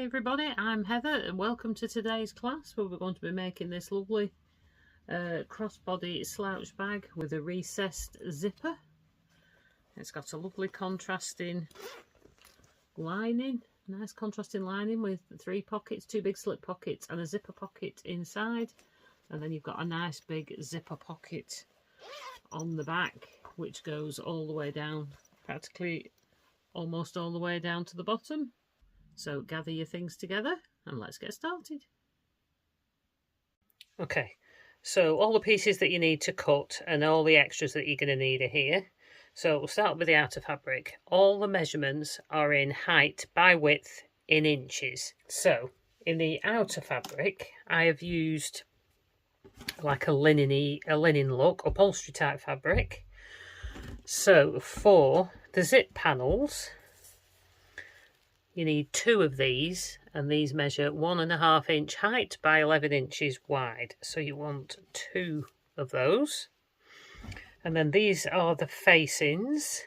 Hi everybody, I'm Heather and welcome to today's class where we're going to be making this lovely crossbody slouch bag with a recessed zipper. It's got a lovely contrasting lining, nice contrasting lining with 3 pockets, 2 big slip pockets and a zipper pocket inside, and then you've got a nice big zipper pocket on the back which goes all the way down, practically almost all the way down to the bottom. So gather your things together and let's get started. Okay, so all the pieces that you need to cut and all the extras that you're going to need are here. So we'll start with the outer fabric. All the measurements are in height by width in inches. So in the outer fabric, I have used like a linen look, upholstery type fabric. So for the zip panels, you need 2 of these, and these measure 1.5 inch height by 11 inches wide. So you want 2 of those. And then these are the facings.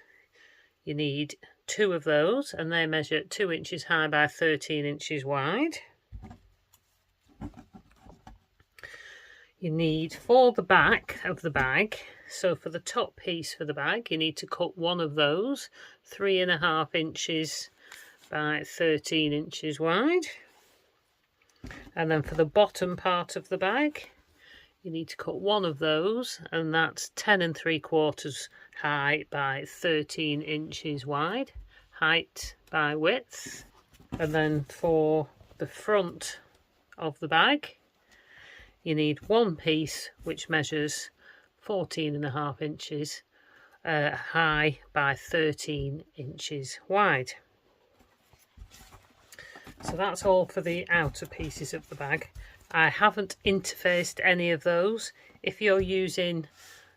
You need 2 of those, and they measure 2 inches high by 13 inches wide. You need, for the back of the bag, so for the top piece for the bag, you need to cut 1 of those, 3.5 inches by 13 inches wide. And then for the bottom part of the bag, you need to cut 1 of those, and that's 10 3/4 high by 13 inches wide, height by width. And then for the front of the bag, you need 1 piece which measures 14.5 inches high by 13 inches wide. So that's all for the outer pieces of the bag. I haven't interfaced any of those. If you're using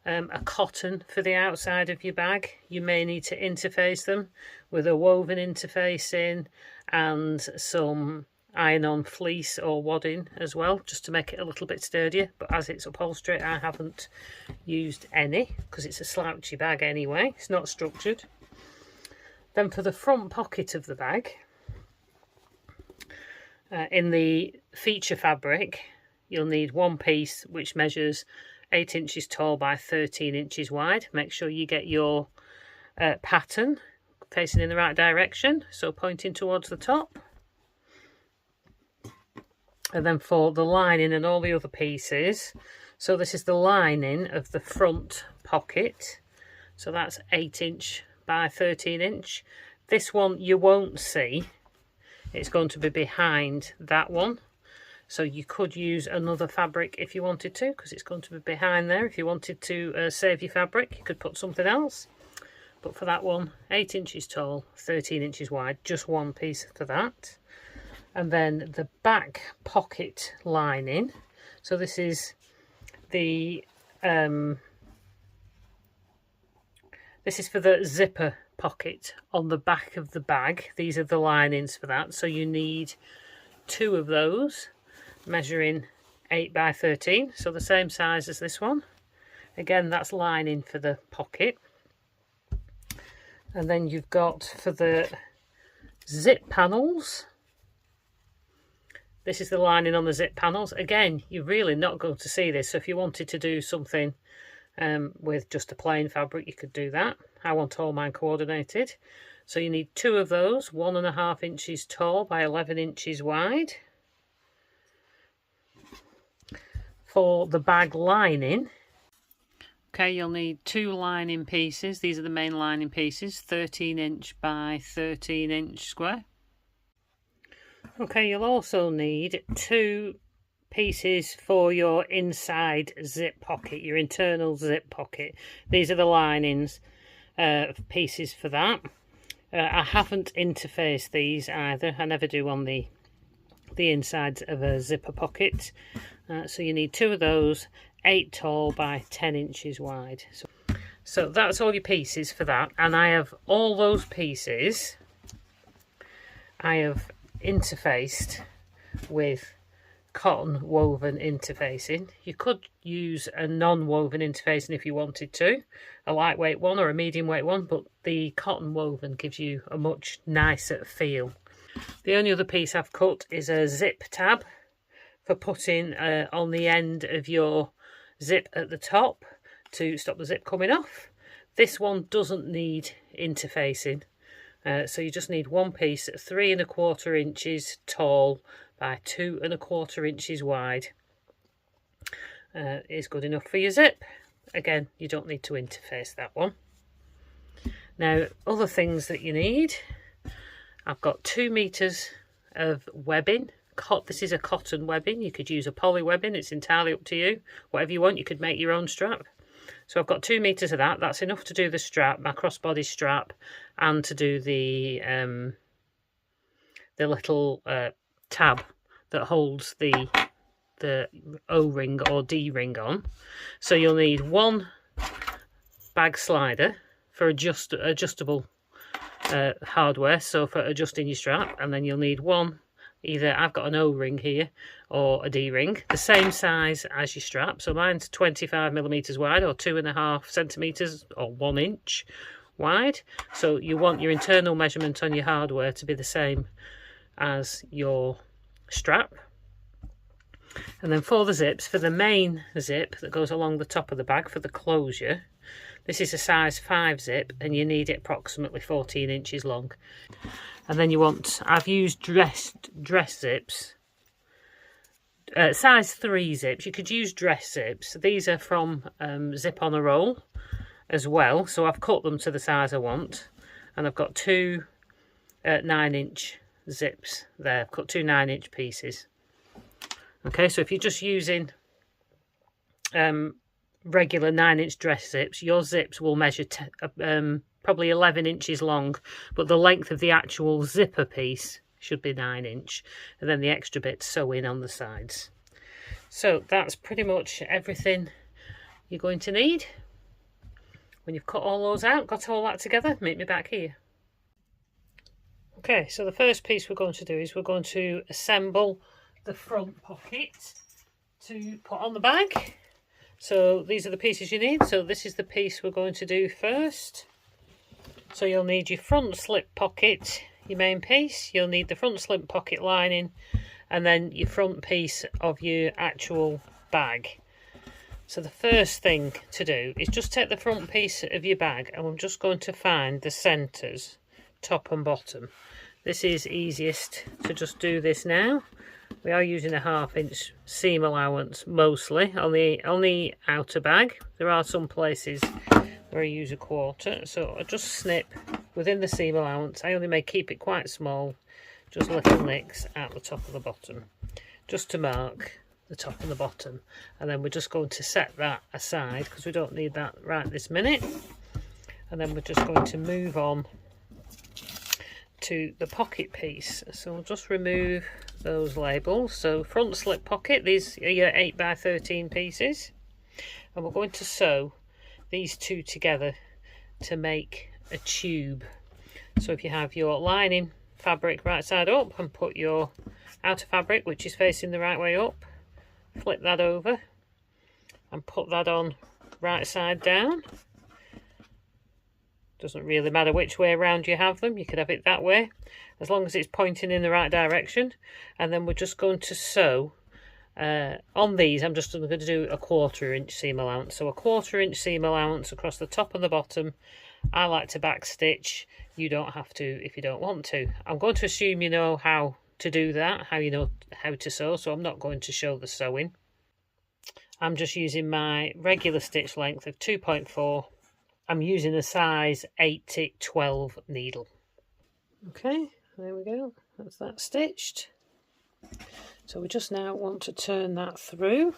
a cotton for the outside of your bag, you may need to interface them with a woven interfacing and some iron-on fleece or wadding as well, just to make it a little bit sturdier. But as it's upholstery, I haven't used any because it's a slouchy bag anyway. It's not structured. Then for the front pocket of the bag, in the feature fabric, you'll need 1 piece which measures 8 inches tall by 13 inches wide. Make sure you get your pattern facing in the right direction, so pointing towards the top. And then for the lining and all the other pieces, so this is the lining of the front pocket, so that's 8 inch by 13 inch. This one you won't see. It's going to be behind that one, so you could use another fabric if you wanted to, because it's going to be behind there. If you wanted to save your fabric, you could put something else, but for that one, 8 inches tall, 13 inches wide, just 1 piece for that. And then the back pocket lining, so this is the this is for the zipper pocket on the back of the bag. These are the linings for that, so you need 2 of those measuring 8 by 13, so the same size as this one. Again, that's lining for the pocket. And then you've got for the zip panels, this is the lining on the zip panels. Again, you're really not going to see this, so if you wanted to do something with just a plain fabric, you could do that. I want all mine coordinated. So you need 2 of those, 1.5 inches tall by 11 inches wide. For the bag lining, okay, you'll need 2 lining pieces. These are the main lining pieces, 13 inch by 13 inch square. Okay, you'll also need 2 pieces for your inside zip pocket, your internal zip pocket. These are the linings pieces for that. I haven't interfaced these either. I never do on the insides of a zipper pocket. So you need 2 of those, 8 tall by 10 inches wide. So that's all your pieces for that. And I have all those pieces, I have interfaced with cotton woven interfacing. You could use a non-woven interfacing if you wanted to, a lightweight one or a medium weight one, but the cotton woven gives you a much nicer feel. The only other piece I've cut is a zip tab for putting on the end of your zip at the top to stop the zip coming off. This one doesn't need interfacing, so you just need one piece 3 1/4 inches tall by 2 1/4 inches wide. Is good enough for your zip. Again, you don't need to interface that one. Now, other things that you need, I've got 2 meters of webbing. This is a cotton webbing. You could use a poly webbing. It's entirely up to you. Whatever you want, you could make your own strap. So I've got 2 meters of that. That's enough to do the strap, my crossbody strap, and to do the little tab that holds the O-ring or D-ring on. So you'll need one bag slider for adjustable hardware, so for adjusting your strap, and then you'll need one, either I've got an O-ring here or a D-ring, the same size as your strap. So mine's 25mm wide, or 2.5 centimeters, or 1 inch wide. So you want your internal measurement on your hardware to be the same as your strap. And then for the zips, for the main zip that goes along the top of the bag for the closure, this is a size 5 zip, and you need it approximately 14 inches long. And then you want, I've used dress zips, size 3 zips. You could use dress zips. These are from Zip on a Roll as well, so I've cut them to the size I want. And I've got 2 9-inch zips there. I've cut 2 9-inch pieces. Okay, so if you're just using regular 9-inch dress zips, your zips will measure probably 11 inches long, but the length of the actual zipper piece should be 9-inch, and then the extra bits sew in on the sides. So that's pretty much everything you're going to need. When you've cut all those out, got all that together, meet me back here. Okay, so the first piece we're going to do is we're going to assemble the front pocket to put on the bag. So these are the pieces you need. So this is the piece we're going to do first. So you'll need your front slip pocket, your main piece. You'll need the front slip pocket lining, and then your front piece of your actual bag. So the first thing to do is just take the front piece of your bag, and I'm just going to find the centres, top and bottom. This is easiest to just do this now. We are using a 1/2 inch seam allowance mostly on the outer bag. There are some places where I use a 1/4, so I just snip within the seam allowance. I only may keep it quite small, just little nicks at the top and the bottom, just to mark the top and the bottom. And then we're just going to set that aside because we don't need that right this minute. And then we're just going to move on to the pocket piece. So we'll just remove those labels. So front slip pocket, these are your 8x13 pieces, and we're going to sew these two together to make a tube. So if you have your lining fabric right side up, and put your outer fabric, which is facing the right way up, flip that over and put that on right side down. Doesn't really matter which way around you have them, you could have it that way, as long as it's pointing in the right direction. And then we're just going to sew on these. I'm just going to do a 1/4 inch seam allowance, so a 1/4 inch seam allowance across the top and the bottom. I like to back stitch. You don't have to if you don't want to. I'm going to assume you know how to do that, how you know how to sew, so I'm not going to show the sewing. I'm just using my regular stitch length of 2.4. I'm using a size 8-12 needle. Okay, there we go. That's that stitched. So we just now want to turn that through.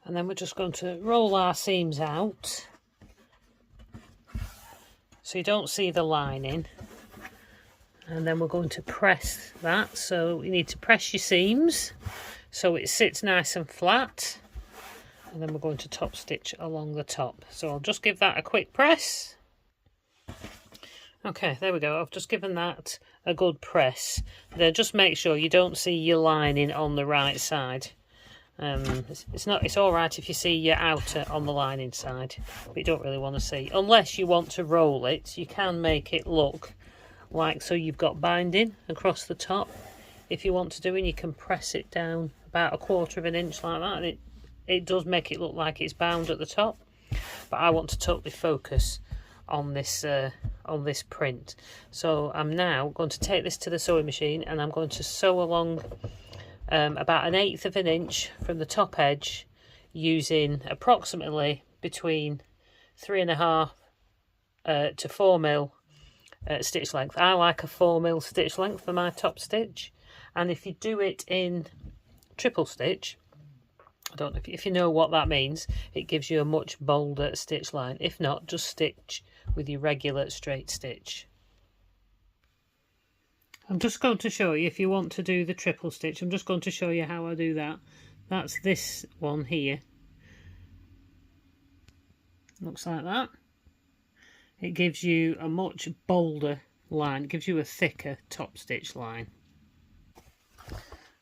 And then we're just going to roll our seams out so you don't see the lining. And then we're going to press that. So you need to press your seams so it sits nice and flat. And then we're going to top stitch along the top. So I'll just give that a quick press. Okay, there we go. I've just given that a good press. Then just make sure you don't see your lining on the right side. It's all right if you see your outer on the lining side, but you don't really want to see, unless you want to roll it. You can make it look like so you've got binding across the top if you want to do, and you can press it down about 1/4 of an inch like that, and it does make it look like it's bound at the top. But I want to totally focus on this print, so I'm now going to take this to the sewing machine, and I'm going to sew along about 1/8 of an inch from the top edge, using approximately between 3.5 to 4mm stitch length. I like a 4mm stitch length for my top stitch, and if you do it in triple stitch, I don't know if you know what that means, it gives you a much bolder stitch line. If not, just stitch with your regular straight stitch. I'm just going to show you, if you want to do the triple stitch, I'm just going to show you how I do that. That's this one here. Looks like that. It gives you a much bolder line, it gives you a thicker top stitch line.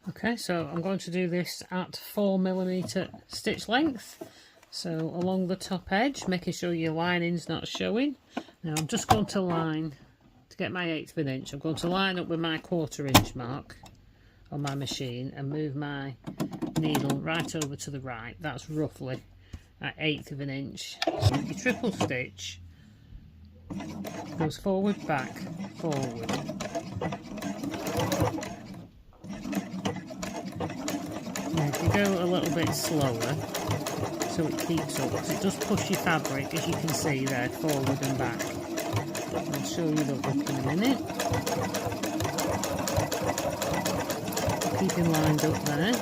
Okay, so I'm going to do this at 4mm stitch length. So along the top edge, making sure your lining's not showing. Now I'm just going to line, to get my 1/8 of an inch, I'm going to line up with my 1/4 inch mark on my machine and move my needle right over to the right. That's roughly at 1/8 of an inch. So your triple stitch goes forward, back, forward. Now if you go a little bit slower, so it keeps up, because it does push your fabric, as you can see there, forward and back. I'll show you the look in a minute. Keep him lined up there.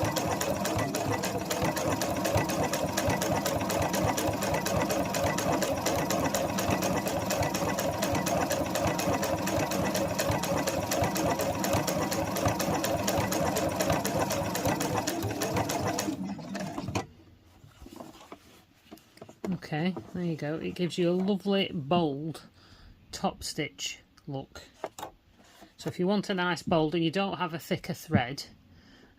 Okay, there you go. It gives you a lovely bold top stitch look. So if you want a nice bold and you don't have a thicker thread,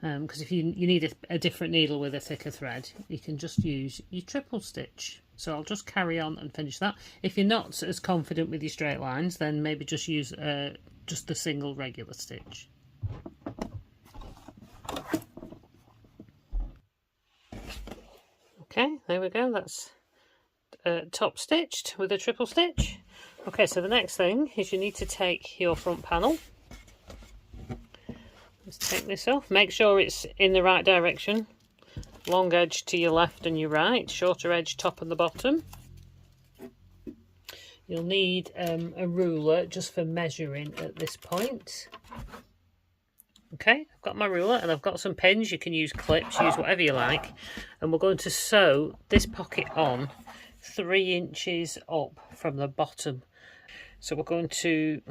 because if you need a different needle with a thicker thread, you can just use your triple stitch. So I'll just carry on and finish that. If you're not as confident with your straight lines, then maybe just use just the single regular stitch. Okay, there we go. That's top stitched with a triple stitch. Okay, so the next thing is you need to take your front panel. Let's take this off. Make sure it's in the right direction. Long edge to your left and your right, shorter edge top and the bottom. You'll need a ruler just for measuring at this point. Okay, I've got my ruler and I've got some pins. You can use clips, use whatever you like. And we're going to sew this pocket on 3 inches up from the bottom. So we're going to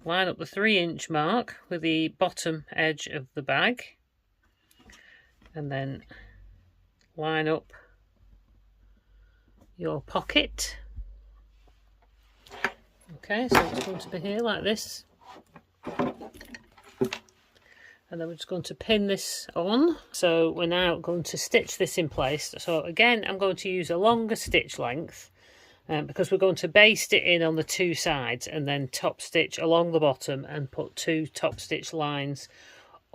line up the 3-inch mark with the bottom edge of the bag, and then line up your pocket. Okay, so it's going to be here like this. And then we're just going to pin this on. So we're now going to stitch this in place. So again, I'm going to use a longer stitch length because we're going to baste it in on the 2 sides and then top stitch along the bottom and put 2 top stitch lines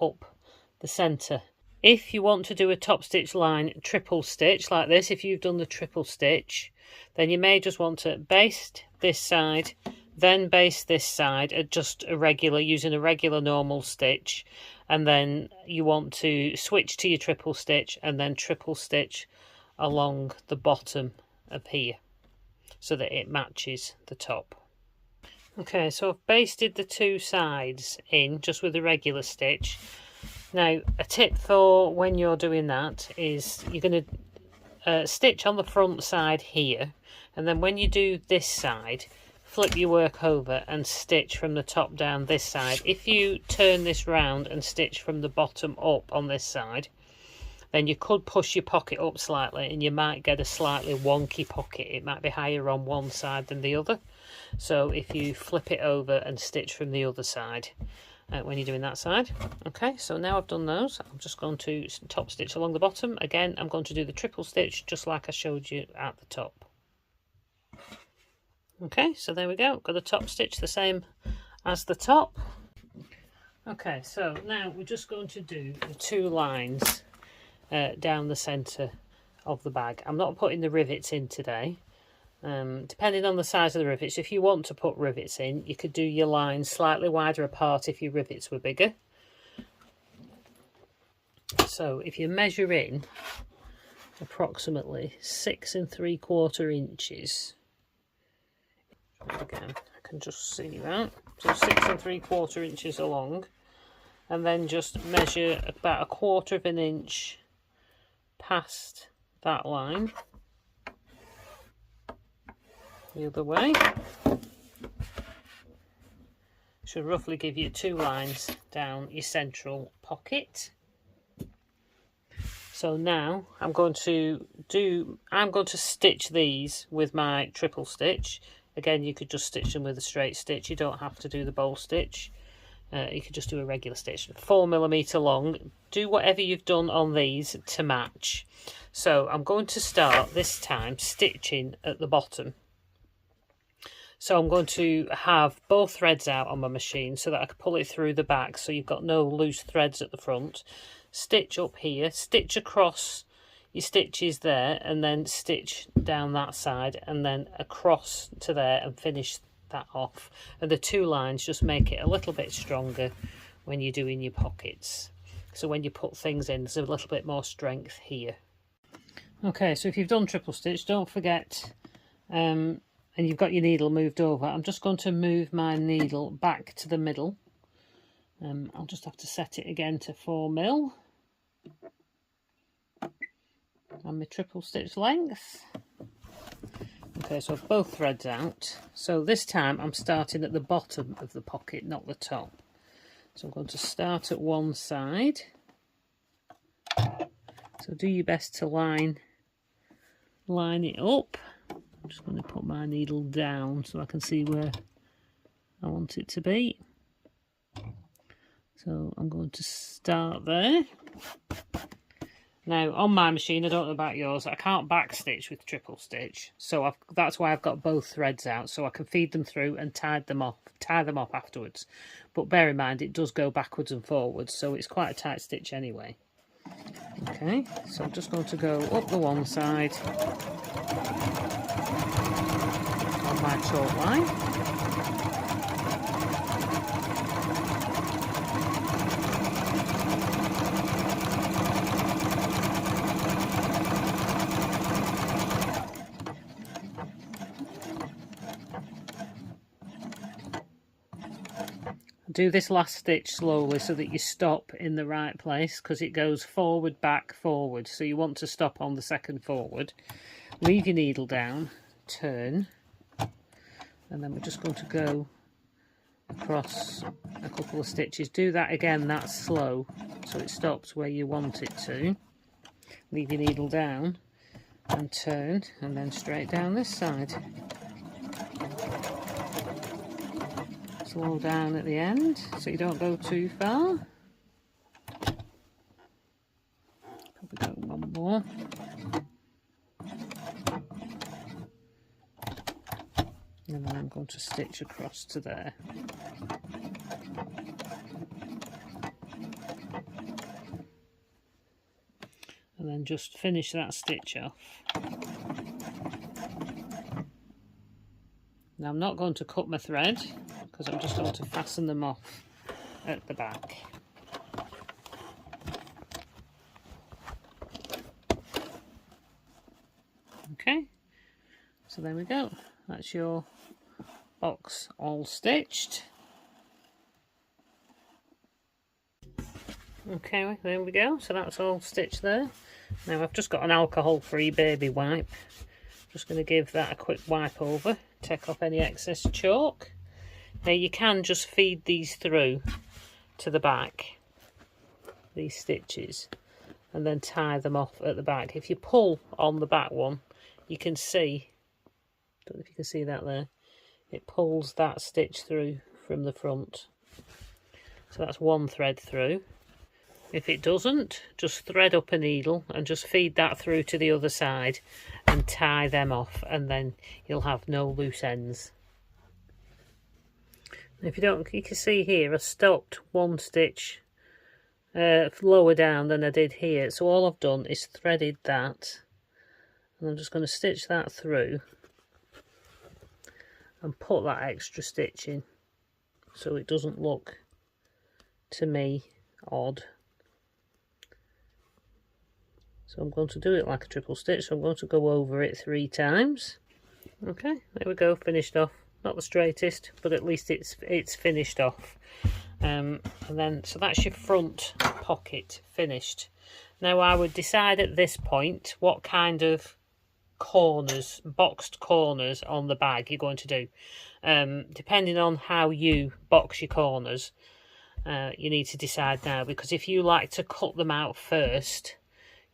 up the centre. If you want to do a top stitch line triple stitch like this, if you've done the triple stitch, then you may just want to baste this side, then baste this side at just a regular, using a regular normal stitch, and then you want to switch to your triple stitch and then triple stitch along the bottom of here so that it matches the top. Okay, so I've basted the 2 sides in just with a regular stitch. Now, a tip for when you're doing that is you're going to stitch on the front side here, and then when you do this side, flip your work over and stitch from the top down this side. If you turn this round and stitch from the bottom up on this side, then you could push your pocket up slightly and you might get a slightly wonky pocket. It might be higher on one side than the other. So if you flip it over and stitch from the other side when you're doing that side. Okay, so now I've done those, I'm just going to top stitch along the bottom. Again, I'm going to do the triple stitch just like I showed you at the top. Okay, so there we go, got the top stitch the same as the top. Okay, so now we're just going to do the 2 lines down the centre of the bag. I'm not putting the rivets in today. Depending on the size of the rivets, if you want to put rivets in, you could do your lines slightly wider apart if your rivets were bigger. So if you measure in approximately 6 3/4 inches, again I can just see that, so 6 3/4 inches along, and then just measure about 1/4 inch past that line the other way. Should roughly give you 2 lines down your central pocket. So now I'm going to stitch these with my triple stitch. Again, you could just stitch them with a straight stitch, you don't have to do the bowl stitch. You could just do a regular stitch. 4mm long. Do whatever you've done on these to match. So I'm going to start this time stitching at the bottom. So I'm going to have both threads out on my machine so that I can pull it through the back, so you've got no loose threads at the front. Stitch up here, stitch across your stitches there, and then stitch down that side and then across to there and finish that off. And the 2 lines just make it a little bit stronger when you're doing your pockets. So when you put things in, there's a little bit more strength here. Okay, so if you've done triple stitch, don't forget, and you've got your needle moved over, I'm just going to move my needle back to the middle. I'll just have to set it again to 4mm and my triple stitch length. Okay, so I've both threads out. So this time I'm starting at the bottom of the pocket, not the top. So I'm going to start at one side. So do your best to line it up. I'm just going to put my needle down so I can see where I want it to be. So I'm going to start there. Now on my machine, I don't know about yours, I can't back stitch with triple stitch, so that's why I've got both threads out, so I can feed them through and tie them off afterwards. But bear in mind, it does go backwards and forwards, so it's quite a tight stitch anyway. Okay, so I'm just going to go up the one side on my chalk line. Do this last stitch slowly so that you stop in the right place, because it goes forward, back, forward. So you want to stop on the second forward. Leave your needle down, turn, and then we're just going to go across a couple of stitches. Do that again, that's slow, so it stops where you want it to. Leave your needle down and turn, and then straight down this side. Slow down at the end so you don't go too far. Probably go one more. And then I'm going to stitch across to there. And then just finish that stitch off. Now I'm not going to cut my thread, because I'm just going to fasten them off at the back. Okay, so there we go. That's your box all stitched. Okay, there we go. So that's all stitched there. Now I've just got an alcohol-free baby wipe. Just going to give that a quick wipe over, take off any excess chalk. Now you can just feed these through to the back, these stitches, and then tie them off at the back. If you pull on the back one, you can see, I don't know if you can see that there, it pulls that stitch through from the front. So that's one thread through. If it doesn't, just thread up a needle and just feed that through to the other side and tie them off, and then you'll have no loose ends. If you don't, you can see here I stopped one stitch lower down than I did here, so all I've done is threaded that, and I'm just going to stitch that through and put that extra stitch in so it doesn't look, to me, odd. So I'm going to do it like a triple stitch, so I'm going to go over it 3 times. Okay, there we go, finished off. Not the straightest, but at least it's finished off. And then, so that's your front pocket finished. Now I would decide at this point what kind of corners, boxed corners on the bag you're going to do. Depending on how you box your corners, you need to decide now, because if you like to cut them out first,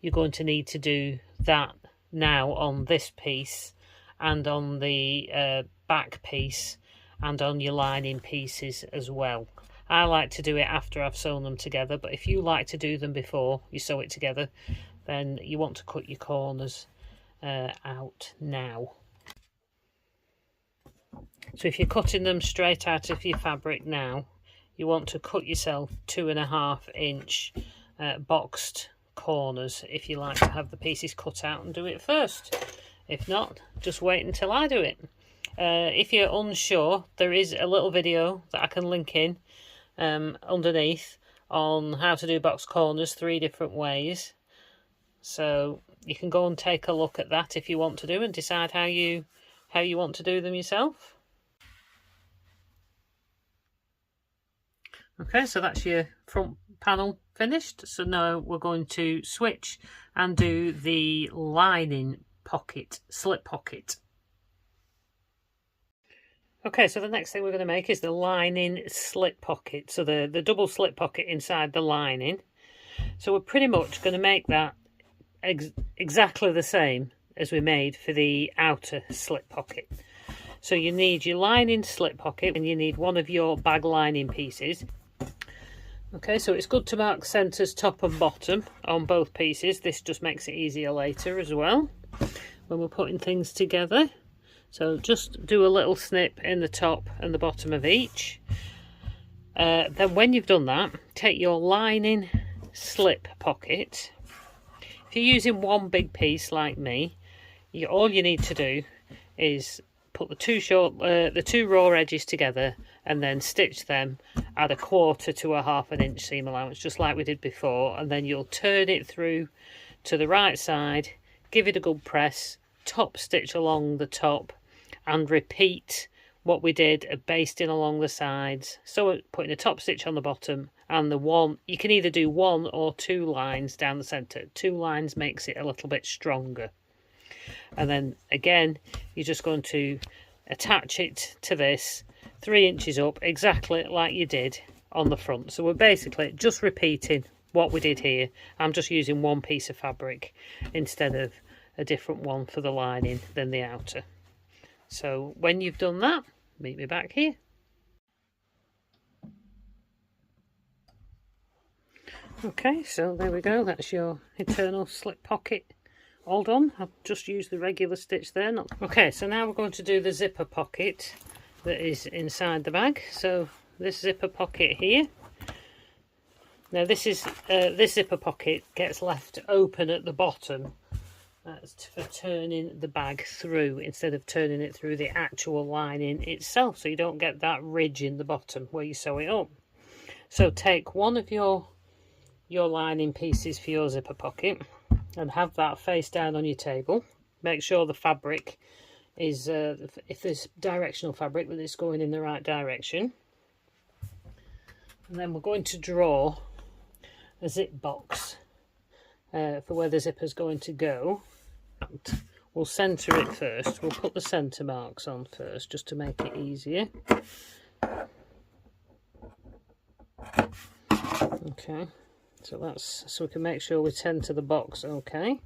you're going to need to do that now on this piece and on the back piece and on your lining pieces as well. I like to do it after I've sewn them together, but if you like to do them before you sew it together, then you want to cut your corners out now. So if you're cutting them straight out of your fabric now, you want to cut yourself 2.5 inch boxed corners if you like to have the pieces cut out and do it first. If not, just wait until I do it. If you're unsure, there is a little video that I can link in underneath on how to do box corners 3 different ways, so you can go and take a look at that if you want to do and decide how you want to do them yourself. Okay, so that's your front panel finished. So now we're going to switch and do the lining pocket, slip pocket. Okay, so the next thing we're going to make is the lining slip pocket. So the double slip pocket inside the lining. So we're pretty much going to make that exactly the same as we made for the outer slip pocket. So you need your lining slip pocket and you need one of your bag lining pieces. Okay, so it's good to mark centres top and bottom on both pieces. This just makes it easier later as well when we're putting things together. So just do a little snip in the top and the bottom of each. Then when you've done that, take your lining slip pocket. If you're using one big piece like me, all you need to do is put the two raw edges together and then stitch them at 1/4 to 1/2 inch seam allowance, just like we did before, and then you'll turn it through to the right side, give it a good press, top stitch along the top, and repeat what we did at basting along the sides. So putting a top stitch on the bottom and the one, you can either do 1 or 2 lines down the centre. 2 lines makes it a little bit stronger. And then again, you're just going to attach it to this 3 inches up, exactly like you did on the front. So we're basically just repeating what we did here. I'm just using one piece of fabric instead of a different one for the lining than the outer. So when you've done that, meet me back here. Okay, so there we go, that's your internal slip pocket all done. I've just used the regular stitch there. Okay, so now we're going to do the zipper pocket that is inside the bag. So this zipper pocket here. Now this zipper pocket gets left open at the bottom for turning the bag through instead of turning it through the actual lining itself, so you don't get that ridge in the bottom where you sew it up. So take one of your lining pieces for your zipper pocket and have that face down on your table. Make sure the fabric is, if there's directional fabric, that it's going in the right direction. And then we're going to draw a zip box for where the zipper's going to go. We'll centre it first. We'll put the centre marks on first just to make it easier. Okay, So that's so we can make sure we centre the box okay.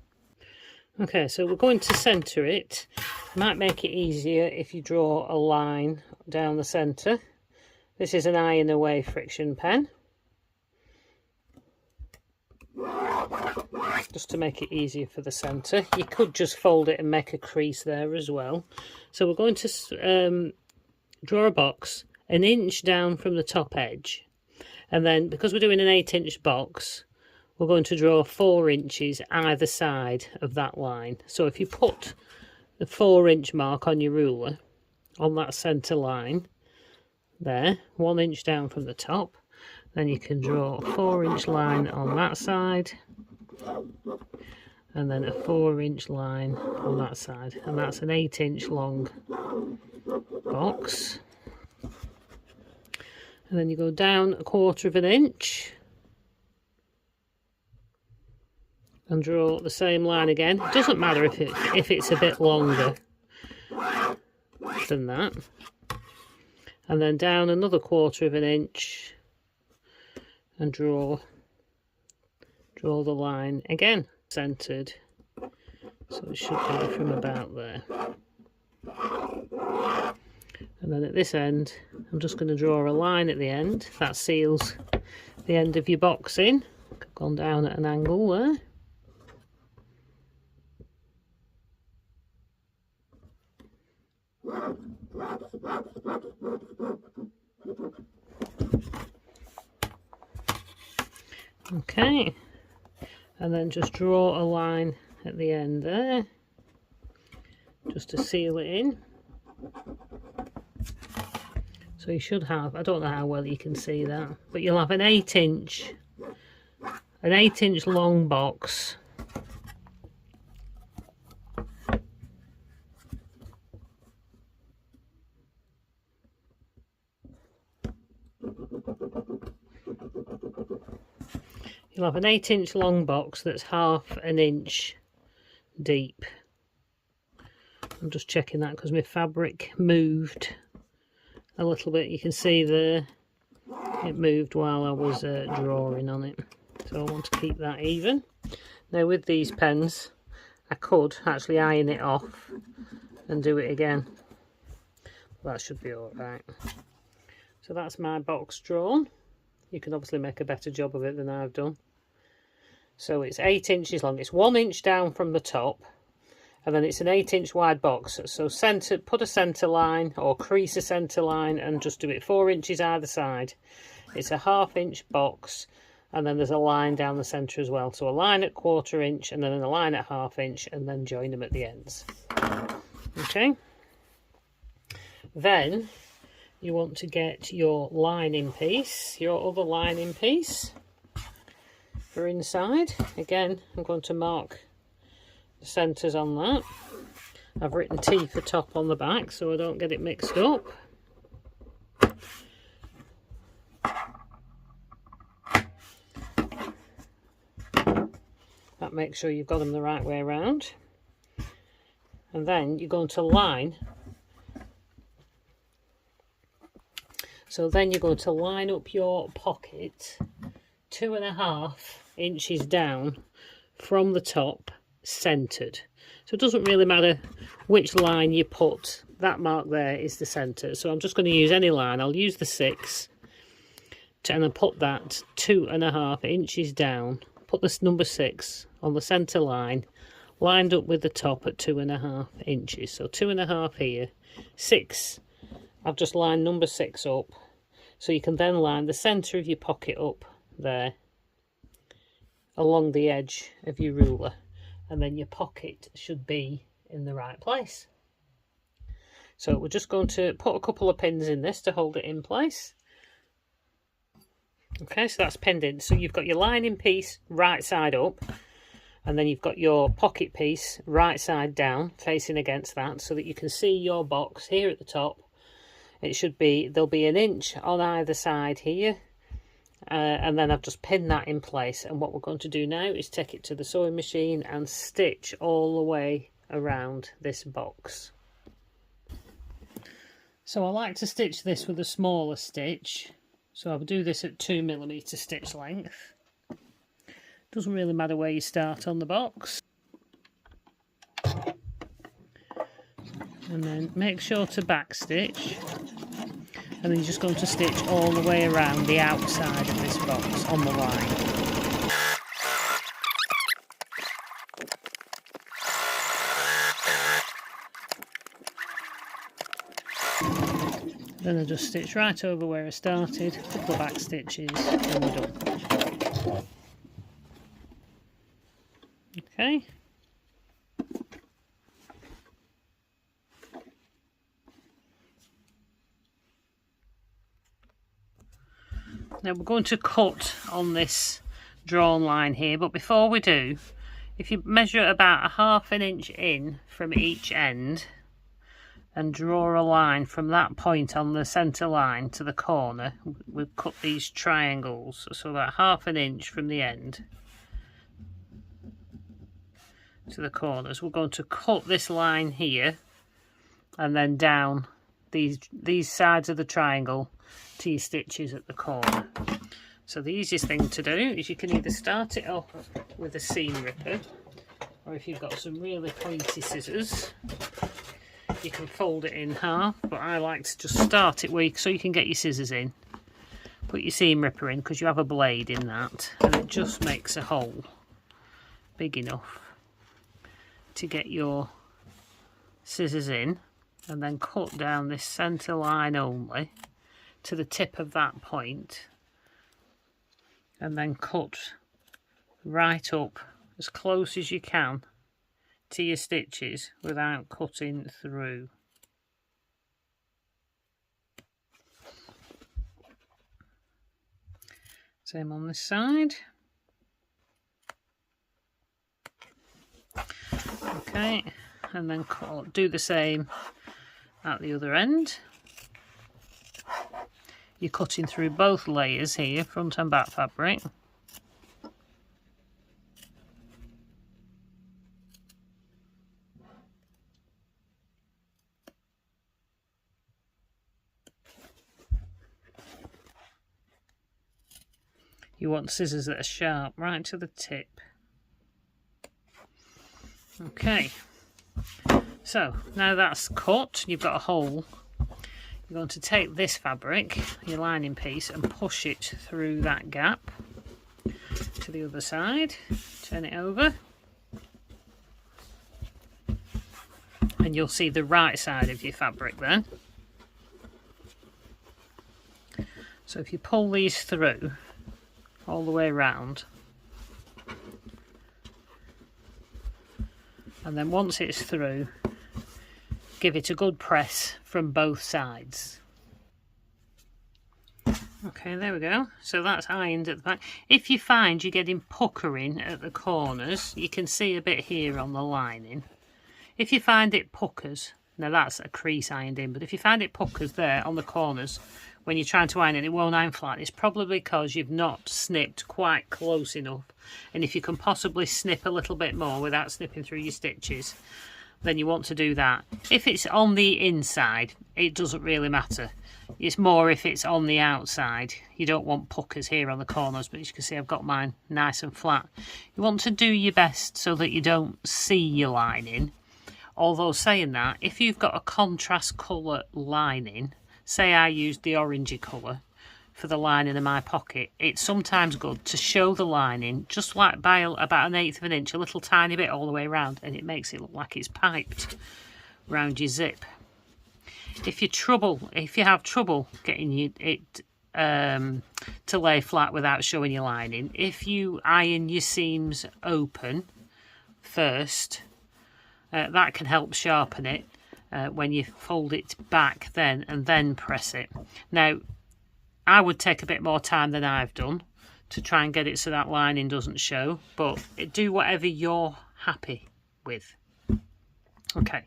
Okay, so we're going to centre it. Might make it easier if you draw a line down the centre. This is an iron away friction pen, just to make it easier for the centre. You could just fold it and make a crease there as well. So we're going to draw a box 1 inch down from the top edge, and then because we're doing an 8-inch box, we're going to draw 4 inches either side of that line. So if you put the 4-inch mark on your ruler on that centre line there, 1 inch down from the top, then you can draw a 4-inch line on that side, and then a 4-inch line on that side, and that's an 8-inch long box. And then you go down 1/4 inch and draw the same line again. It doesn't matter if it's a bit longer than that. And then down another 1/4 inch and draw the line again, centered. So it should go from about there. And then at this end, I'm just going to draw a line at the end. That seals the end of your box in. Gone down at an angle there. Okay, and then just draw a line at the end there, just to seal it in. So you should have, I don't know how well you can see that, but you'll have an 8-inch long box. You'll have an 8-inch long box that's 1/2 inch deep. I'm just checking that because my fabric moved a little bit. You can see there it moved while I was drawing on it, so I want to keep that even. Now with these pens I could actually iron it off and do it again. That should be alright. So that's my box drawn. You can obviously make a better job of it than I've done. So it's 8 inches long. It's 1 inch down from the top, and then it's an 8-inch wide box. So put a centre line or crease a centre line and just do it 4 inches either side. It's a 1/2 inch box, and then there's a line down the centre as well. So a line at 1/4 inch and then a line at 1/2 inch, and then join them at the ends. Okay. Then you want to get your lining piece, your other lining piece for inside. Again, I'm going to mark the centres on that. I've written T for top on the back so I don't get it mixed up. That makes sure you've got them the right way around. And then you're going to line. So then you're going to line up your pocket 2.5 inches down from the top, centered. So it doesn't really matter which line you put, that mark there is the center. So I'm just going to use any line. I'll use the 6 and then put that 2.5 inches down, put this number 6 on the center line, lined up with the top at 2.5 inches. So 2.5 here, 6, I've just lined number 6 up. So you can then line the center of your pocket up there along the edge of your ruler, and then your pocket should be in the right place. So we're just going to put a couple of pins in this to hold it in place. Okay, so that's pinned in. So you've got your lining piece right side up, and then you've got your pocket piece right side down facing against that, so that you can see your box here at the top. It should be, there'll be 1 inch on either side here. And then I've just pinned that in place, and what we're going to do now is take it to the sewing machine and stitch all the way around this box. So I like to stitch this with a smaller stitch, so I'll do this at 2mm stitch length. Doesn't really matter where you start on the box. And then make sure to backstitch. And then you're just going to stitch all the way around the outside of this box on the line. Then I just stitch right over where I started, a couple of back stitches, and we're done. Okay. Now we're going to cut on this drawn line here, but before we do, if you measure about 1/2 inch in from each end and draw a line from that point on the centre line to the corner, we've cut these triangles, so about 1/2 inch from the end to the corners. We're going to cut this line here and then down these sides of the triangle to your stitches at the corner. So the easiest thing to do is you can either start it off with a seam ripper, or if you've got some really pointy scissors, you can fold it in half, but I like to just start it with, so you can get your scissors in, put your seam ripper in, because you have a blade in that, and it just makes a hole big enough to get your scissors in, and then cut down this centre line only to the tip of that point, and then cut right up as close as you can to your stitches without cutting through. Same on this side. Okay, and then do the same at the other end. You're cutting through both layers here, front and back fabric. You want scissors that are sharp right to the tip. Okay, so now that's cut, you've got a hole. You're going to take this fabric, your lining piece, and push it through that gap to the other side. Turn it over, and you'll see the right side of your fabric then. So if you pull these through all the way around, and then once it's through, give it a good press from both sides. Okay, there we go. So that's ironed at the back. If you find you're getting puckering at the corners, you can see a bit here on the lining. If you find it puckers, now that's a crease ironed in, but if you find it puckers there on the corners when you're trying to iron it, it won't iron flat. It's probably because you've not snipped quite close enough. And if you can possibly snip a little bit more without snipping through your stitches, then you want to do that. If it's on the inside, it doesn't really matter. It's more if it's on the outside. You don't want puckers here on the corners, but as you can see, I've got mine nice and flat. You want to do your best so that you don't see your lining. Although saying that, if you've got a contrast colour lining, say I used the orangey colour for the lining of my pocket, it's sometimes good to show the lining just like by about 1/8 of an inch, a little tiny bit all the way around, and it makes it look like it's piped around your zip. If you have trouble getting it to lay flat without showing your lining, if you iron your seams open first, that can help sharpen it when you fold it back then and then press it. Now, I would take a bit more time than I've done to try and get it so that lining doesn't show, but do whatever you're happy with. Okay,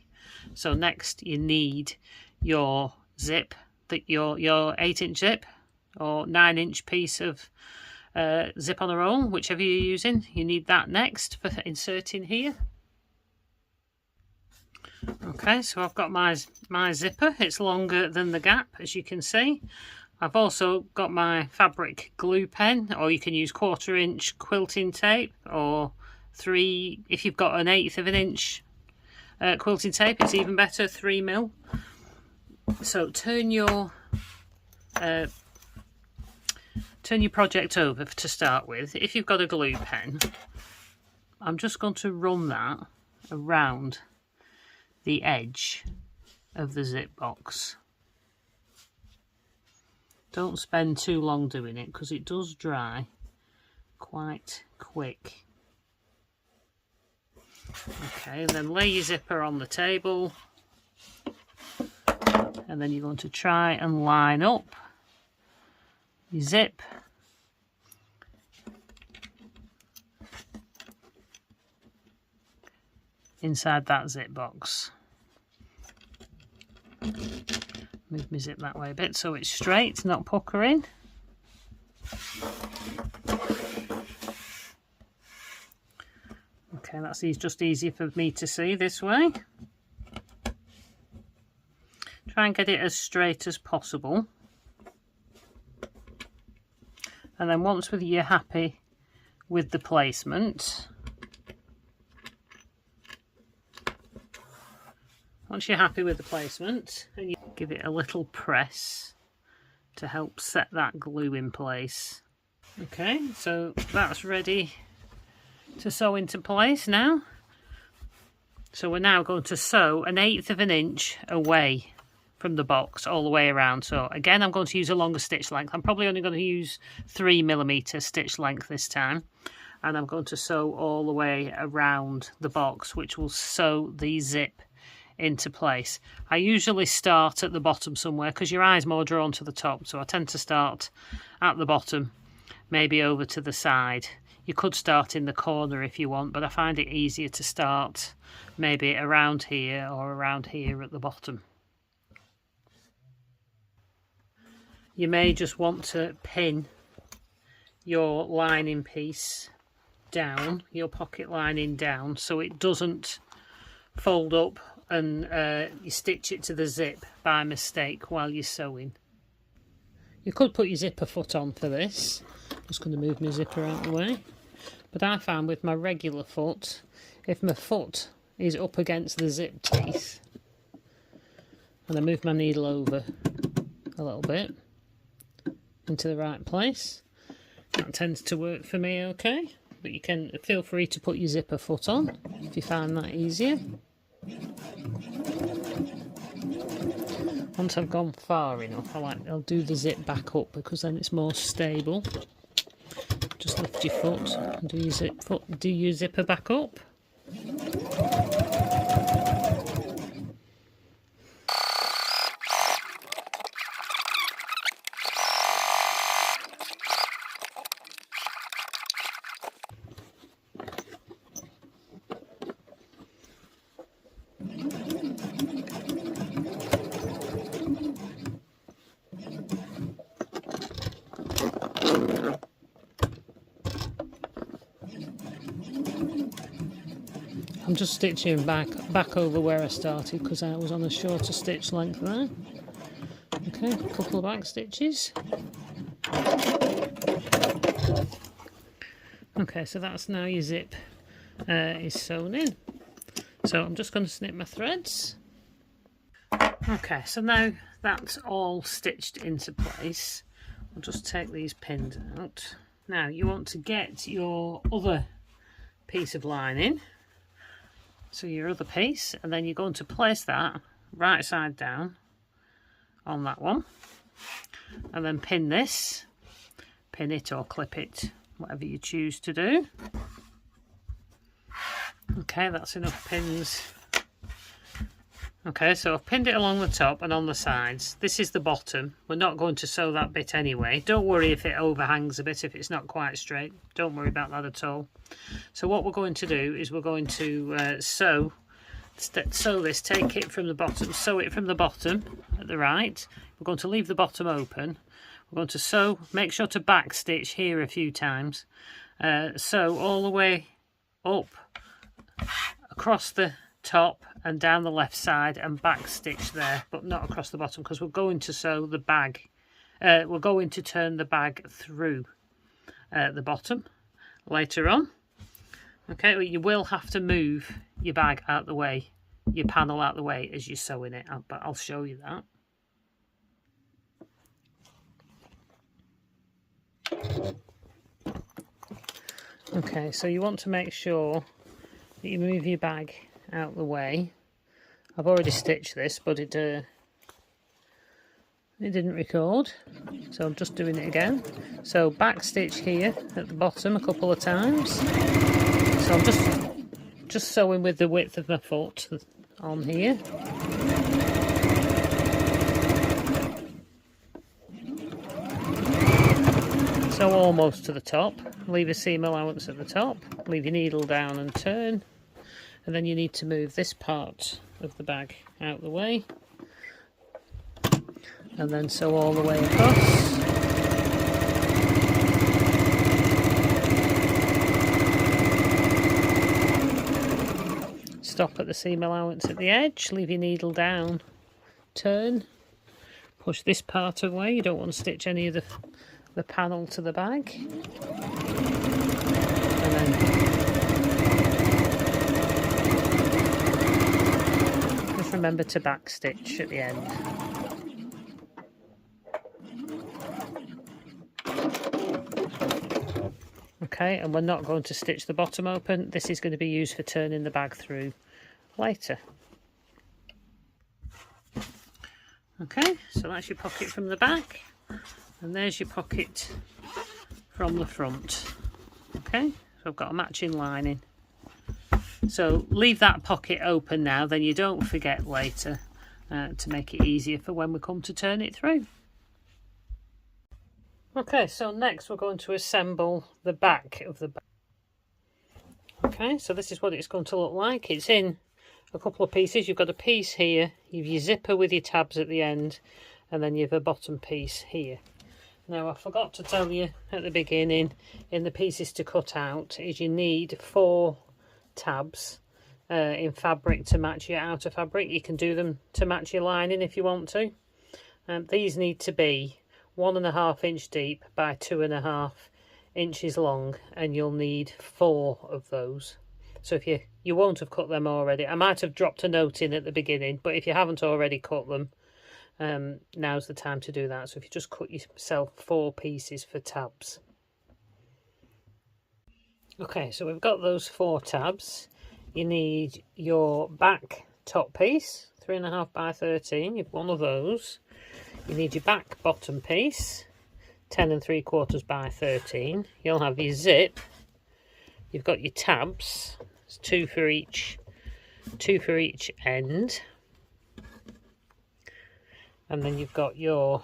so next you need your zip, your 8-inch zip or 9-inch piece of zip on a roll, whichever you're using. You need that next for inserting here. Okay, so I've got my zipper. It's longer than the gap, as you can see. I've also got my fabric glue pen, or you can use 1/4 inch quilting tape, or 3, if you've got an 1/8 of an inch quilting tape, it's even better, 3mm. So turn your project over to start with. If you've got a glue pen, I'm just going to run that around the edge of the zip box. Don't spend too long doing it because it does dry quite quick. Okay, and then lay your zipper on the table, and then you're going to try and line up your zip inside that zip box. Move my zip that way a bit so it's straight, not puckering. Okay, that's just easier for me to see this way. Try and get it as straight as possible. And then once you're happy with the placement, and you give it a little press to help set that glue in place. Okay, so that's ready to sew into place now. So we're now going to sew 1/8 of an inch away from the box all the way around. So again, I'm going to use a longer stitch length. I'm probably only going to use 3mm stitch length this time, and I'm going to sew all the way around the box, which will sew the zip into place. I usually start at the bottom somewhere because your eye's more drawn to the top, so I tend to start at the bottom, maybe over to the side. You could start in the corner if you want, but I find it easier to start maybe around here or around here at the bottom. You may just want to pin your lining piece down, your pocket lining down, so it doesn't fold up and you stitch it to the zip by mistake while you're sewing. You could put your zipper foot on for this. I'm just going to move my zipper out of the way. But I found with my regular foot, if my foot is up against the zip teeth and I move my needle over a little bit into the right place, that tends to work for me okay. But you can feel free to put your zipper foot on if you find that easier. Once I've gone far enough, I'll do the zip back up because then it's more stable. Just lift your foot and do your zipper back up. I'm just stitching back over where I started because I was on a shorter stitch length there. Okay, a couple of back stitches. Okay, so that's now your zip is sewn in. So I'm just going to snip my threads. Okay, so now that's all stitched into place. I'll just take these pins out. Now you want to get your other piece of lining. So your other piece, and then you're going to place that right side down on that one, and then pin this, pin it or clip it, whatever you choose to do. Okay, that's enough pins. Okay, so I've pinned it along the top and on the sides. This is the bottom. We're not going to sew that bit anyway. Don't worry if it overhangs a bit, if it's not quite straight. Don't worry about that at all. So what we're going to do is we're going to sew this, take it from the bottom, sew it from the bottom at the right. We're going to leave the bottom open. We're going to sew, make sure to back stitch here a few times. Sew all the way up across the top and down the left side and back stitch there, but not across the bottom because we're going to sew the bag we're going to turn the bag through the bottom later on. Okay, well, you will have to move your bag out the way, your panel out the way as you're sewing it, but I'll show you that. Okay, so you want to make sure that you move your bag out the way. I've already stitched this, but it didn't record, so I'm just doing it again. So back stitch here at the bottom a couple of times. So I'm just sewing with the width of my foot on here. So almost to the top. Leave a seam allowance at the top. Leave your needle down and turn. And then you need to move this part of the bag out the way. And then sew all the way across. Stop at the seam allowance at the edge, leave your needle down, turn, push this part away. You don't want to stitch any of the panel to the bag. And then just remember to back stitch at the end. Okay, and we're not going to stitch the bottom open. This is going to be used for turning the bag through later. Okay, so that's your pocket from the back, and there's your pocket from the front. Okay, so I've got a matching lining. So leave that pocket open now, then you don't forget later to make it easier for when we come to turn it through. Okay, so next we're going to assemble the back of the bag. Okay, so this is what it's going to look like. It's in a couple of pieces. You've got a piece here, you've your zipper with your tabs at the end, and then you've a bottom piece here. Now, I forgot to tell you at the beginning, in the pieces to cut out, is you need 4 tabs in fabric to match your outer fabric. You can do them to match your lining if you want to. These need to be 1.5 inch deep by 2.5 inches long, and you'll need 4 of those. So if you won't have cut them already, I might have dropped a note in at the beginning, but if you haven't already cut them, now's the time to do that. So if you just cut yourself 4 pieces for tabs. Okay, so we've got those 4 tabs. You need your back top piece, 3.5 by 13. You've one of those. You need your back bottom piece, 10 3/4 by 13. You'll have your zip. You've got your tabs. It's 2 for each end. And then you've got your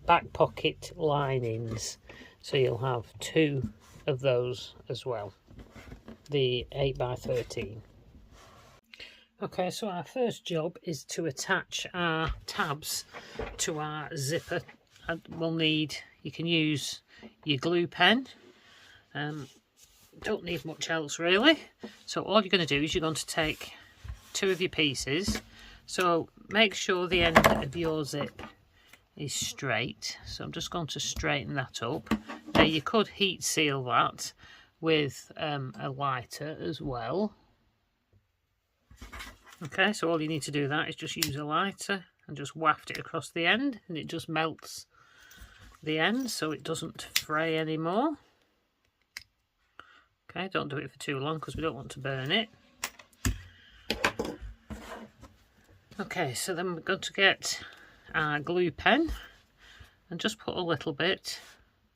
back pocket linings. So you'll have 2 of those as well. The 8 by 13. Okay, so our first job is to attach our tabs to our zipper. And we'll need, you can use your glue pen. Don't need much else really. So all you're going to do is you're going to take 2 of your pieces. So make sure the end of your zip is straight. So I'm just going to straighten that up. Now you could heat seal that with a lighter as well. Okay, so all you need to do that is just use a lighter and just waft it across the end, and it just melts the end so it doesn't fray anymore. Okay, don't do it for too long because we don't want to burn it. Okay, so then we're going to get our glue pen and just put a little bit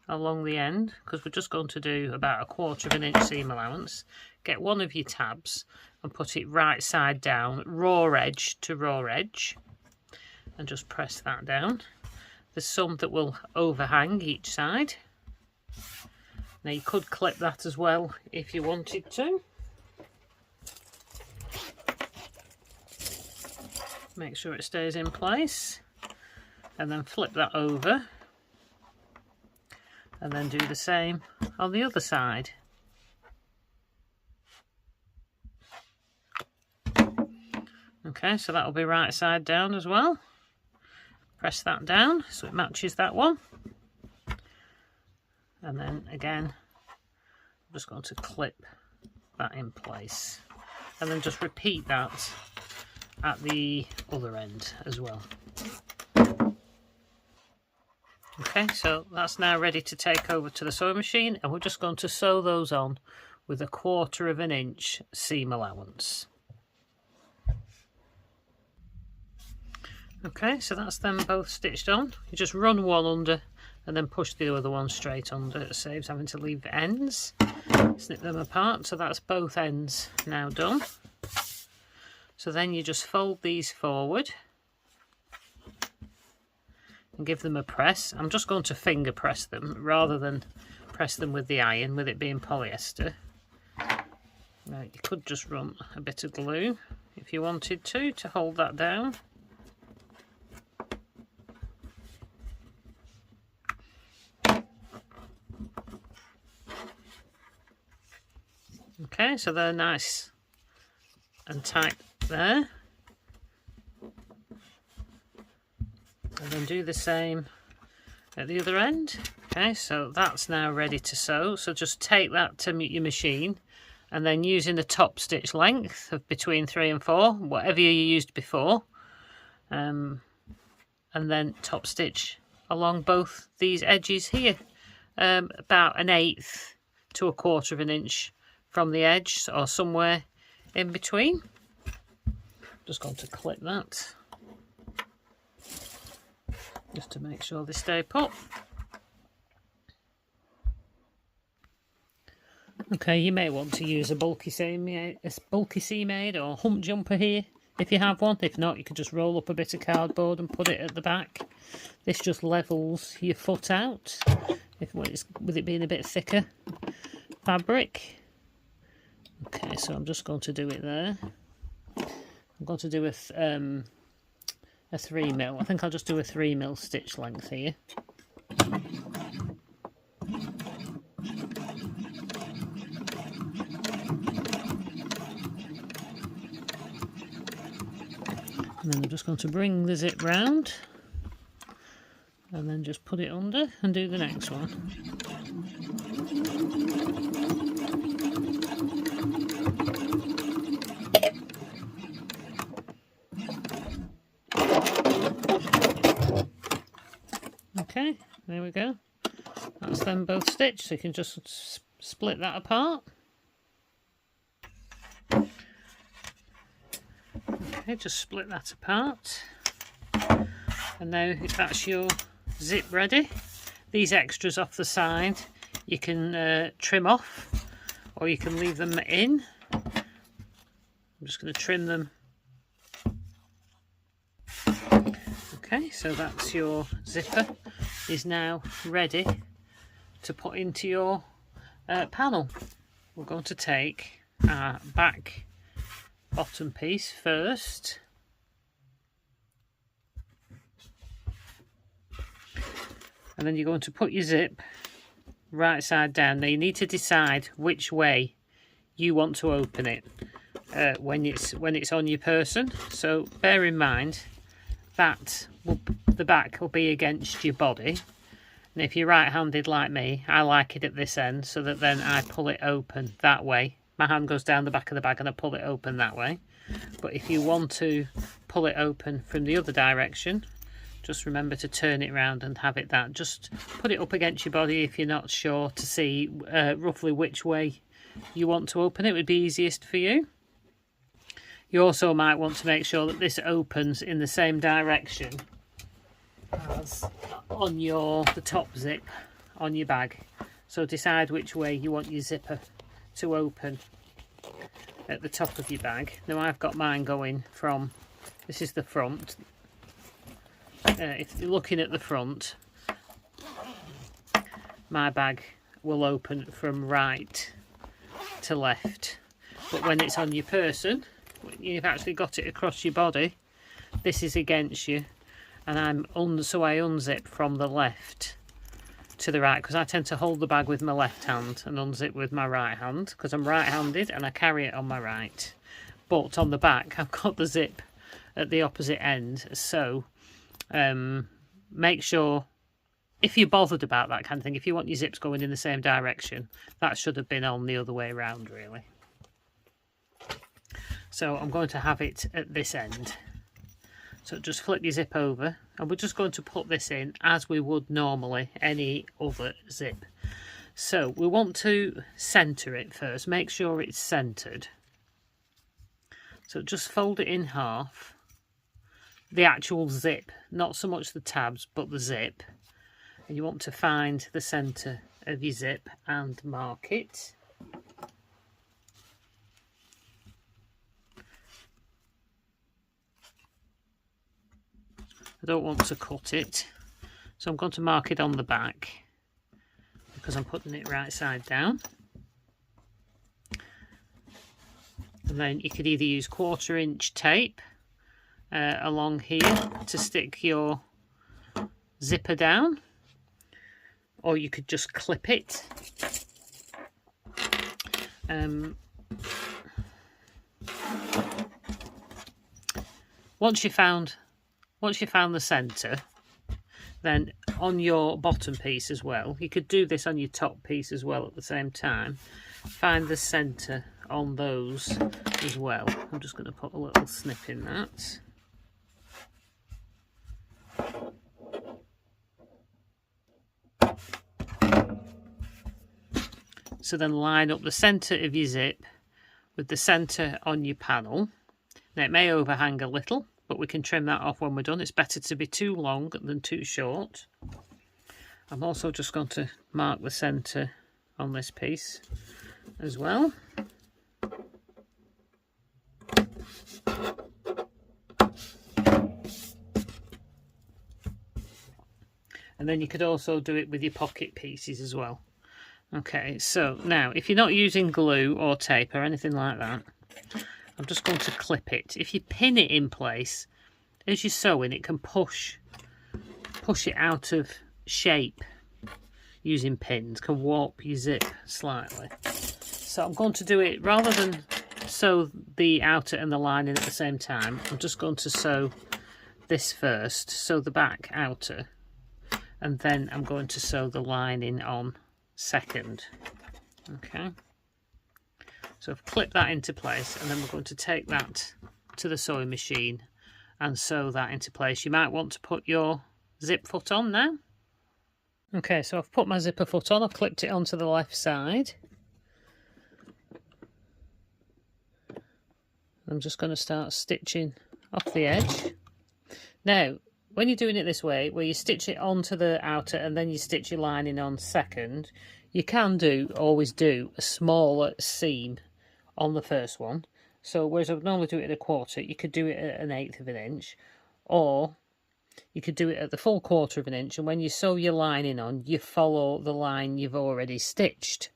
along the end, because we're just going to do about 1/4 inch seam allowance. Get one of your tabs and put it right side down, raw edge to raw edge, and just press that down. There's some that will overhang each side. Now you could clip that as well if you wanted to. Make sure it stays in place, and then flip that over, and then do the same on the other side. Okay, so that'll be right side down as well. Press that down so it matches that one. And then again, I'm just going to clip that in place. And then just repeat that at the other end as well. Okay, so that's now ready to take over to the sewing machine, and we're just going to sew those on with 1/4 of an inch seam allowance. Okay, so that's them both stitched on. You just run one under and then push the other one straight under. It saves having to leave the ends. Snip them apart, so that's both ends now done. So then you just fold these forward and give them a press. I'm just going to finger press them rather than press them with the iron, with it being polyester. Right, you could just run a bit of glue if you wanted to hold that down. Okay, so they're nice and tight there. And then do the same at the other end. Okay, so that's now ready to sew. So just take that to your machine, and then using the top stitch length of between 3 and 4, whatever you used before, and then top stitch along both these edges here, about 1/8 to 1/4 of an inch from the edge, or somewhere in between. Just going to clip that just to make sure they stay put. Okay, you may want to use a bulky seam aid or hump jumper here if you have one. If not, you could just roll up a bit of cardboard and put it at the back. This just levels your foot out with it being a bit thicker fabric. Okay, so I'm just going to do it there. I'm going to do a 3mm. I think I'll just do a 3mm stitch length here. And then I'm just going to bring the zip round and then just put it under and do the next one. Okay, there we go. That's them both stitched, so you can just split that apart. Okay, just split that apart. And now that's your zip ready. These extras off the side you can trim off, or you can leave them in. I'm just going to trim them. Okay, so that's your zipper is now ready to put into your panel. We're going to take our back bottom piece first, and then you're going to put your zip right side down. Now you need to decide which way you want to open it when it's on your person, so bear in mind that the back will be against your body, and if you're right-handed like me, I like it at this end so that then I pull it open that way. My hand goes down the back of the bag and I pull it open that way. But if you want to pull it open from the other direction, just remember to turn it around and have it that. Just put it up against your body if you're not sure to see roughly which way you want to open it. It would be easiest for you. You also might want to make sure that this opens in the same direction as on the top zip on your bag. So decide which way you want your zipper to open at the top of your bag. Now I've got mine going from, this is the front. If you're looking at the front, my bag will open from right to left. But when it's on your person, you've actually got it across your body, this is against you, and so I unzip from the left to the right, because I tend to hold the bag with my left hand and unzip with my right hand because I'm right-handed and I carry it on my right. But on the back I've got the zip at the opposite end, so make sure, if you're bothered about that kind of thing, if you want your zips going in the same direction, that should have been on the other way around, really. So I'm going to have it at this end. So just flip your zip over, and we're just going to put this in as we would normally any other zip. So we want to centre it first, make sure it's centred. So just fold it in half, the actual zip, not so much the tabs but the zip. And you want to find the centre of your zip and mark it. I don't want to cut it, so I'm going to mark it on the back because I'm putting it right side down. And then you could either use 1/4 inch tape along here to stick your zipper down, or you could just clip it. Once you found the centre, then on your bottom piece as well, you could do this on your top piece as well at the same time. Find the centre on those as well. I'm just going to put a little snip in that. So then line up the centre of your zip with the centre on your panel. Now it may overhang a little, but we can trim that off when we're done. It's better to be too long than too short. I'm also just going to mark the centre on this piece as well. And then you could also do it with your pocket pieces as well. Okay, so now if you're not using glue or tape or anything like that, I'm just going to clip it. If you pin it in place, as you're sewing, it can push it out of shape using pins, can warp your zip slightly. So I'm going to do it, rather than sew the outer and the lining at the same time, I'm just going to sew this first, sew the back outer, and then I'm going to sew the lining on second. Okay, so I've clipped that into place, and then we're going to take that to the sewing machine and sew that into place. You might want to put your zip foot on now. Okay, so I've put my zipper foot on, I've clipped it onto the left side. I'm just going to start stitching off the edge. Now, when you're doing it this way, where you stitch it onto the outer and then you stitch your lining on second, you can always do a smaller seam on the first one. So whereas I would normally do it at 1/4, you could do it at 1/8 of an inch, or you could do it at the full 1/4 of an inch, and when you sew your lining on, you follow the line you've already stitched.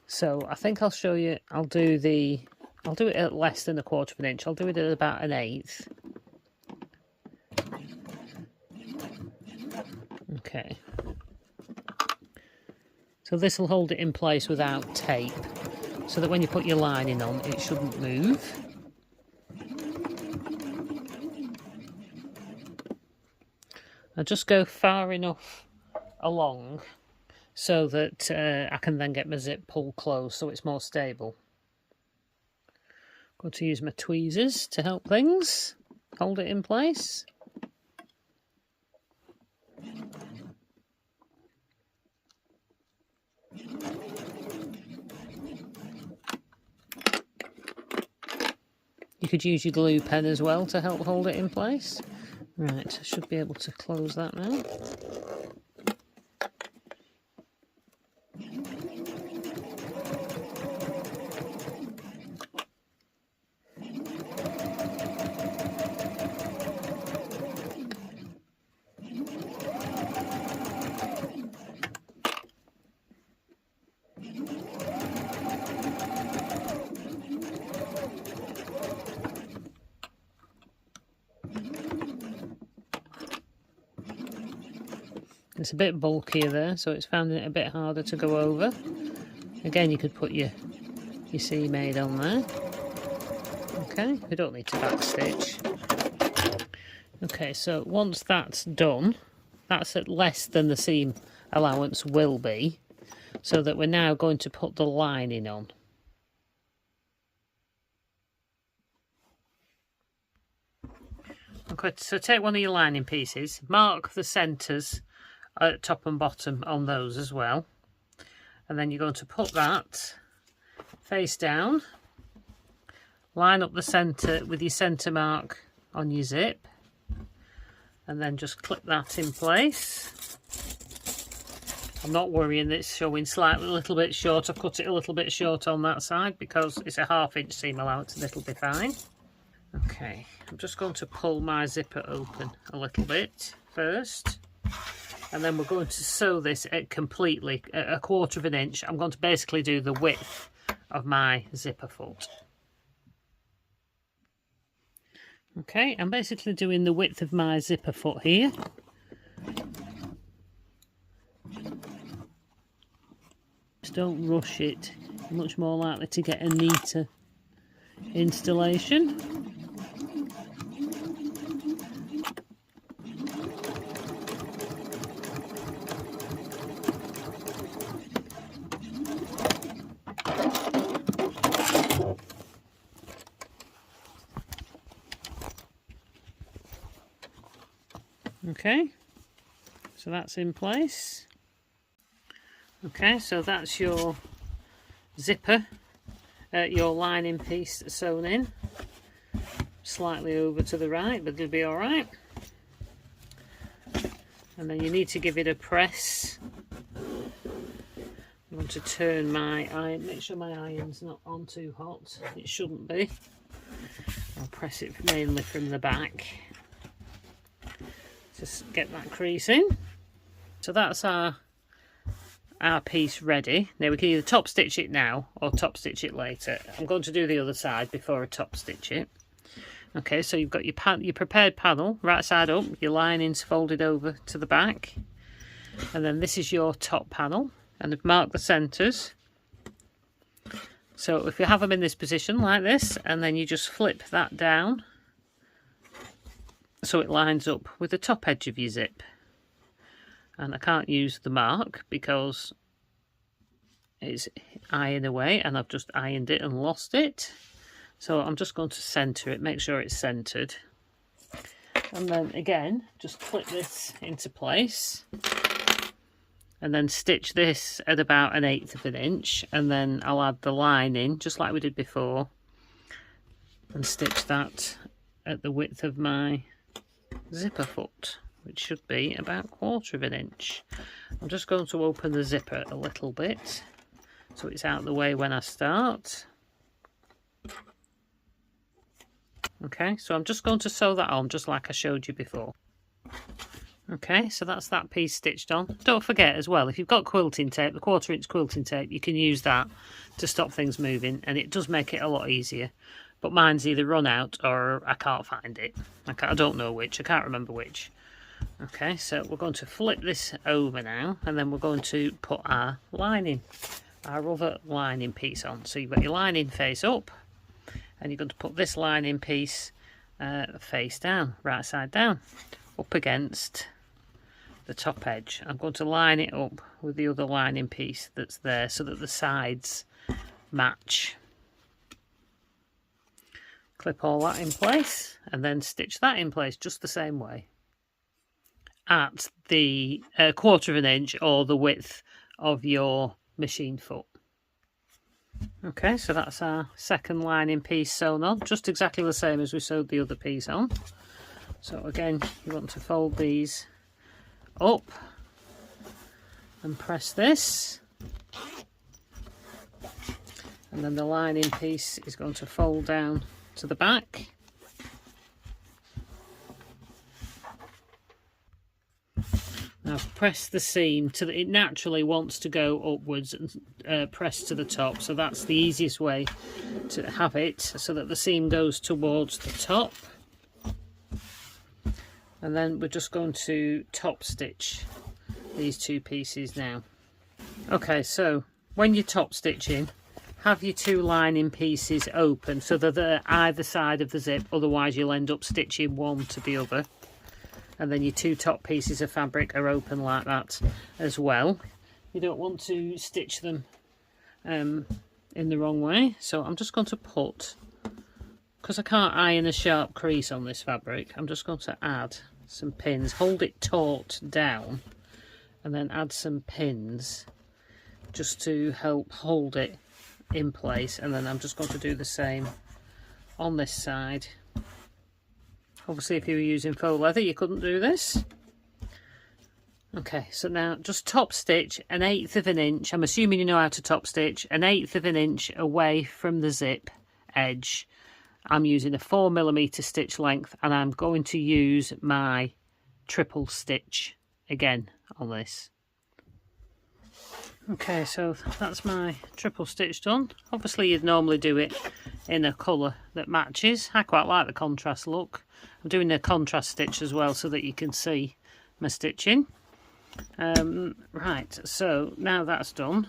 So I think I'll show you, I'll do it at less than 1/4 of an inch, I'll do it at about 1/8. Okay, so this will hold it in place without tape, so that when you put your lining on, it shouldn't move. I just go far enough along so that I can then get my zip pulled closed so it's more stable. I'm going to use my tweezers to help things hold it in place. You could use your glue pen as well to help hold it in place. Right, I should be able to close that now. It's a bit bulkier there, so it's finding it a bit harder to go over. Again, you could put your seam aid on there. Okay, we don't need to backstitch. Okay, so once that's done, that's at less than the seam allowance will be, so that we're now going to put the lining on. Okay, so take one of your lining pieces, mark the centres at top and bottom on those as well, and then you're going to put that face down, line up the centre with your centre mark on your zip, and then just clip that in place. I'm not worrying that it's showing slightly a little bit short. I've cut it a little bit short on that side because it's a 1/2 inch seam allowance and it'll be fine. Okay, I'm just going to pull my zipper open a little bit first, and then we're going to sew this at completely at 1/4 of an inch. I'm going to basically do the width of my zipper foot. Okay, I'm basically doing the width of my zipper foot here. Just don't rush it. You're much more likely to get a neater installation. Okay, so that's in place. Okay, so that's your zipper, your lining piece sewn in. Slightly over to the right, but it'll be all right. And then you need to give it a press. I want to turn my iron, make sure my iron's not on too hot. It shouldn't be. I'll press it mainly from the back. Just get that crease in. So that's our piece ready. Now we can either top stitch it now or top stitch it later. I'm going to do the other side before I top stitch it. Okay, so you've got your prepared panel right side up, your linings folded over to the back, and then this is your top panel, and I've marked the centres. So if you have them in this position like this, and then you just flip that down so it lines up with the top edge of your zip. And I can't use the mark because it's iron away and I've just ironed it and lost it. So I'm just going to centre it, make sure it's centred. And then again, just clip this into place. And then stitch this at about 1/8 of an inch. And then I'll add the lining, just like we did before. And stitch that at the width of my zipper foot, which should be about 1/4 of an inch. I'm just going to open the zipper a little bit so it's out of the way when I start. Okay, so I'm just going to sew that on just like I showed you before. Okay, so that's that piece stitched on. Don't forget as well, if you've got quilting tape, the 1/4 inch quilting tape, you can use that to stop things moving, and it does make it a lot easier. But mine's either run out or I can't find it. I don't know which, I can't remember which. Okay, so we're going to flip this over now, and then we're going to put our lining, our other lining piece on. So you've got your lining face up, and you're going to put this lining piece face down, right side down, up against the top edge. I'm going to line it up with the other lining piece that's there so that the sides match. Clip all that in place and then stitch that in place just the same way at the 1/4 of an inch or the width of your machine foot. Okay, so that's our second lining piece sewn on, just exactly the same as we sewed the other piece on. So again, you want to fold these up and press this, and then the lining piece is going to fold down to the back. Now press the seam to it naturally wants to go upwards and press to the top, so that's the easiest way to have it, so that the seam goes towards the top. And then we're just going to top stitch these two pieces now. Okay, so when you're top stitching, have your two lining pieces open so that they're either side of the zip, otherwise you'll end up stitching one to the other. and then your two top pieces of fabric are open like that as well. You don't want to stitch them in the wrong way. So I'm just going to put, because I can't iron a sharp crease on this fabric, I'm just going to add some pins, hold it taut down, and then add some pins just to help hold it in place. And then I'm just going to do the same on this side. Obviously if you were using faux leather you couldn't do this. Okay, so now just top stitch 1/8 of an inch. I'm assuming you know how to top stitch. 1/8 of an inch away from the zip edge. I'm using a 4mm stitch length, and I'm going to use my triple stitch again on this. Okay, so that's my triple stitch done. Obviously you'd normally do it in a colour that matches. I quite like the contrast look. I'm doing a contrast stitch as well so that you can see my stitching. Right, so now that's done,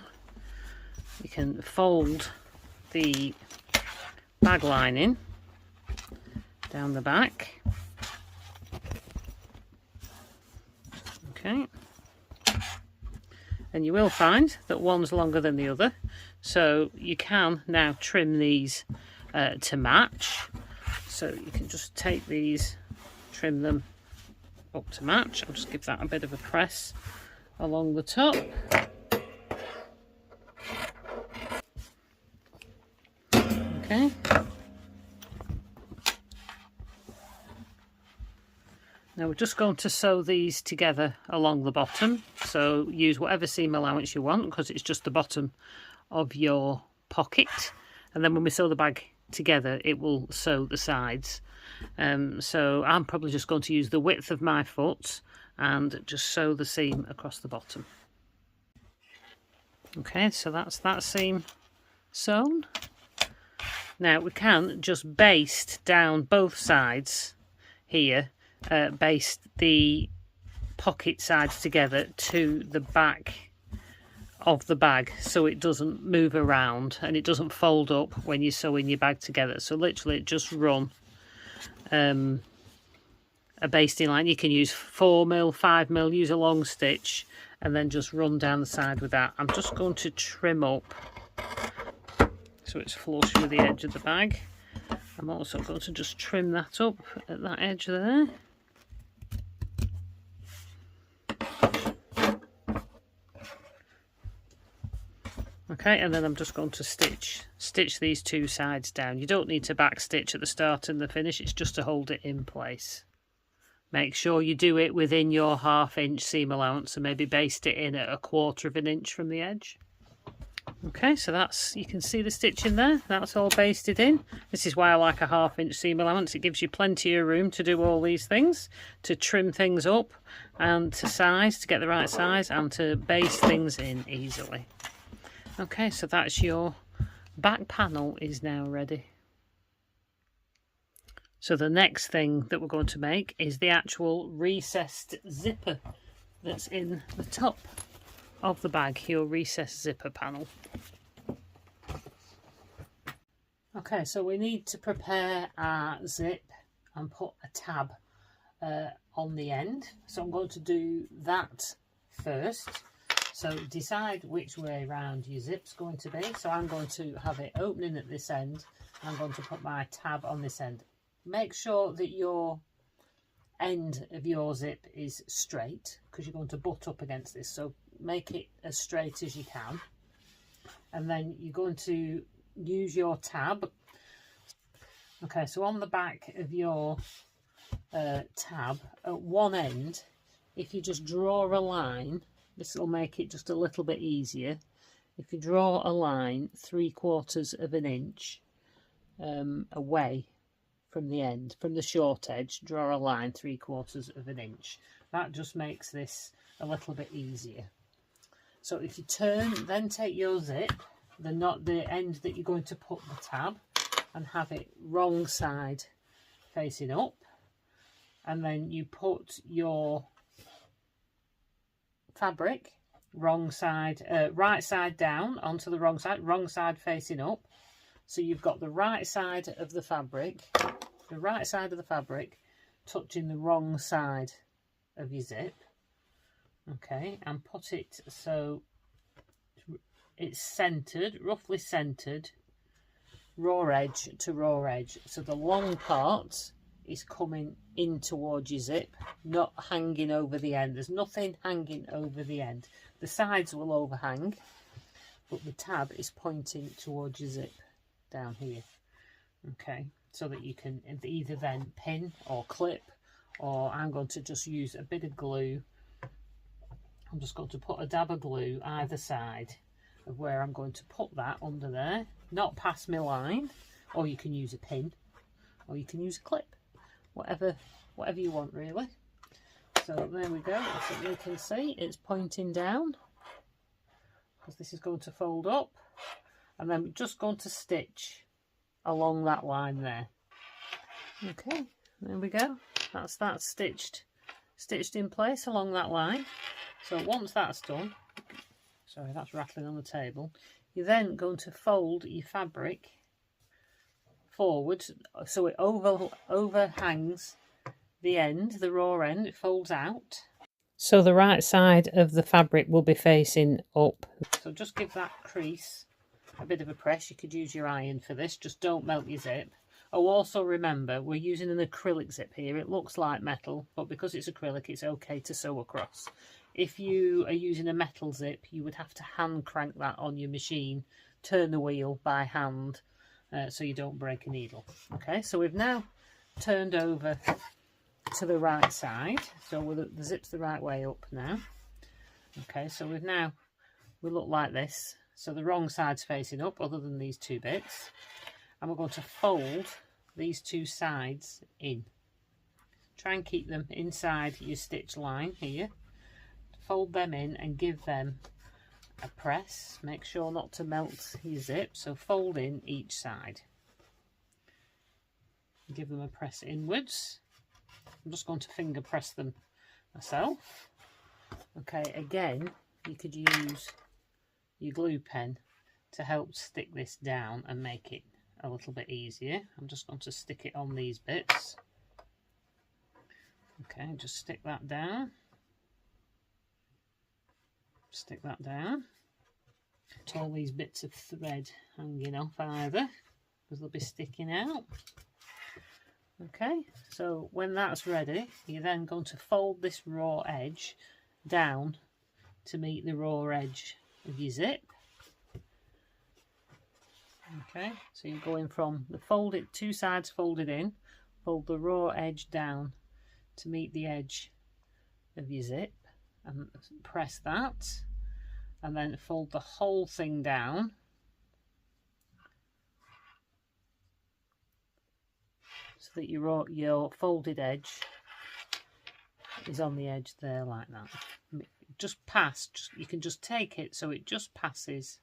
you can fold the bag lining down the back. Okay, and you will find that one's longer than the other, so you can now trim these to match. So you can just take these, trim them up to match. I'll just give that a bit of a press along the top. Okay. Now we're just going to sew these together along the bottom. So use whatever seam allowance you want, because it's just the bottom of your pocket. And then when we sew the bag together, it will sew the sides. So I'm probably just going to use the width of my foot and just sew the seam across the bottom. Okay, so that's that seam sewn. Now we can just baste down both sides here, baste the pocket sides together to the back of the bag so it doesn't move around and it doesn't fold up when you're sewing your bag together. So literally just run a basting line. You can use 4mm, 5mm, use a long stitch, and then just run down the side with that. I'm just going to trim up so it's flush with the edge of the bag. I'm also going to just trim that up at that edge there. Okay, and then I'm just going to stitch these two sides down. You don't need to back stitch at the start and the finish, it's just to hold it in place. Make sure you do it within your 1/2 inch seam allowance and maybe baste it in at 1/4 of an inch from the edge. Okay, so that's, you can see the stitching there, that's all basted in. This is why I like a 1/2 inch seam allowance. It gives you plenty of room to do all these things, to trim things up and to size, to get the right size, and to baste things in easily. Okay, so that's your back panel is now ready. So the next thing that we're going to make is the actual recessed zipper that's in the top of the bag, your recessed zipper panel. Okay, so we need to prepare our zip and put a tab on the end. So I'm going to do that first. So decide which way round your zip's going to be. So I'm going to have it opening at this end. I'm going to put my tab on this end. Make sure that your end of your zip is straight, because you're going to butt up against this. So make it as straight as you can. And then you're going to use your tab. Okay, so on the back of your tab, at one end, if you just draw a line, this will make it just a little bit easier. If you draw a line 3/4 of an inch away from the end, from the short edge, draw a line 3/4 of an inch. That just makes this a little bit easier. So if you turn, then take your zip, the end that you're going to put the tab, and have it wrong side facing up, and then you put your fabric wrong side, right side down onto the wrong side facing up. So you've got the right side of the fabric touching the wrong side of your zip, okay, and put it so it's centered, roughly centered, raw edge to raw edge. So the long part is coming in towards your zip, not hanging over the end. There's nothing hanging over the end. The sides will overhang, but the tab is pointing towards your zip down here. Okay, so that you can either then pin or clip, or I'm going to just use a bit of glue. I'm just going to put a dab of glue either side of where I'm going to put that under there, not past my line, or you can use a pin, or you can use a clip, whatever you want really. So there we go, so you can see it's pointing down, because this is going to fold up, and then we're just going to stitch along that line there. Okay, there we go, that's stitched in place along that line. So once that's done, sorry, that's rattling on the table, you're then going to fold your fabric forward so it overhangs the end, the raw end, it folds out. So the right side of the fabric will be facing up. So just give that crease a bit of a press. You could use your iron for this, just don't melt your zip. Oh, also remember, we're using an acrylic zip here. It looks like metal, but because it's acrylic, it's okay to sew across. If you are using a metal zip, you would have to hand crank that on your machine, turn the wheel by hand, so you don't break a needle. Okay, so we've now turned over to the right side, so the zip's the right way up now. Okay, so we look like this. So the wrong side's facing up, other than these two bits, and we're going to fold these two sides in. Try and keep them inside your stitch line here. Fold them in and give them a press. Make sure not to melt your zip, so fold in each side. Give them a press inwards. I'm just going to finger press them myself. Okay, again, you could use your glue pen to help stick this down and make it a little bit easier. I'm just going to stick it on these bits. Okay, just stick that down. Stick that down. Get all these bits of thread hanging off either, because they'll be sticking out. Okay, so when that's ready, you're then going to fold this raw edge down to meet the raw edge of your zip. Okay, so you're going from the two sides folded in, fold the raw edge down to meet the edge of your zip, and press that, and then fold the whole thing down so that your folded edge is on the edge there like that. You can just take it so it just passes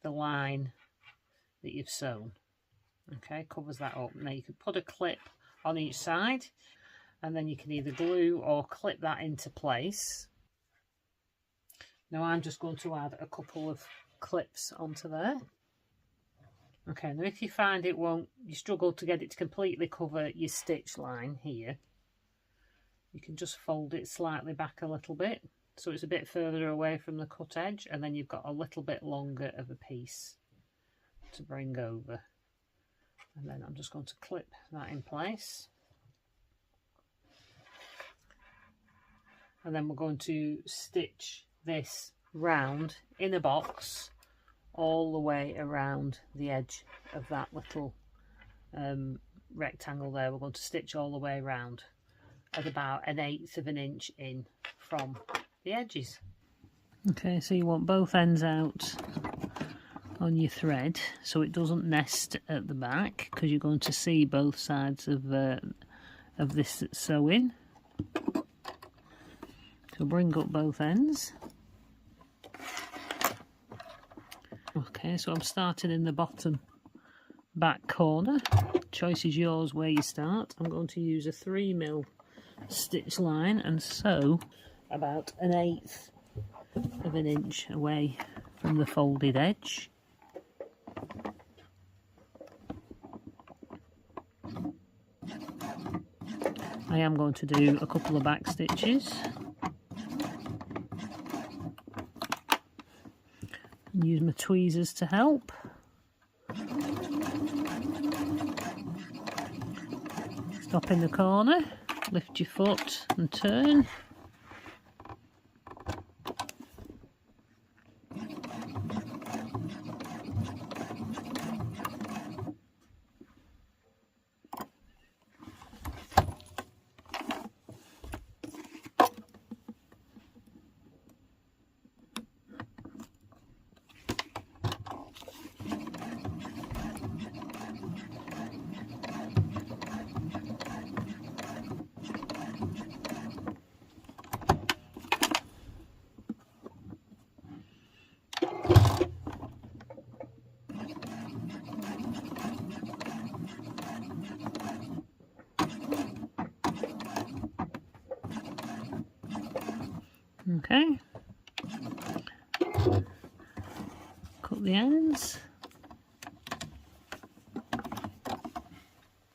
the line that you've sewn. Okay, covers that up. Now you can put a clip on each side, and then you can either glue or clip that into place. Now I'm just going to add a couple of clips onto there. Okay, now if you find you struggle to get it to completely cover your stitch line here, you can just fold it slightly back a little bit so it's a bit further away from the cut edge, and then you've got a little bit longer of a piece to bring over. And then I'm just going to clip that in place. And then we're going to stitch this round in a box all the way around the edge of that little rectangle there. We're going to stitch all the way around at about 1/8 of an inch in from the edges. Okay, so you want both ends out on your thread so it doesn't nest at the back, because you're going to see both sides of this sewing. So bring up both ends. Okay, so I'm starting in the bottom back corner. Choice is yours where you start. I'm going to use a 3mm stitch line and sew about 1/8 of an inch away from the folded edge. I am going to do a couple of back stitches. And use my tweezers to help. Stop in the corner, lift your foot and turn. Okay, cut the ends.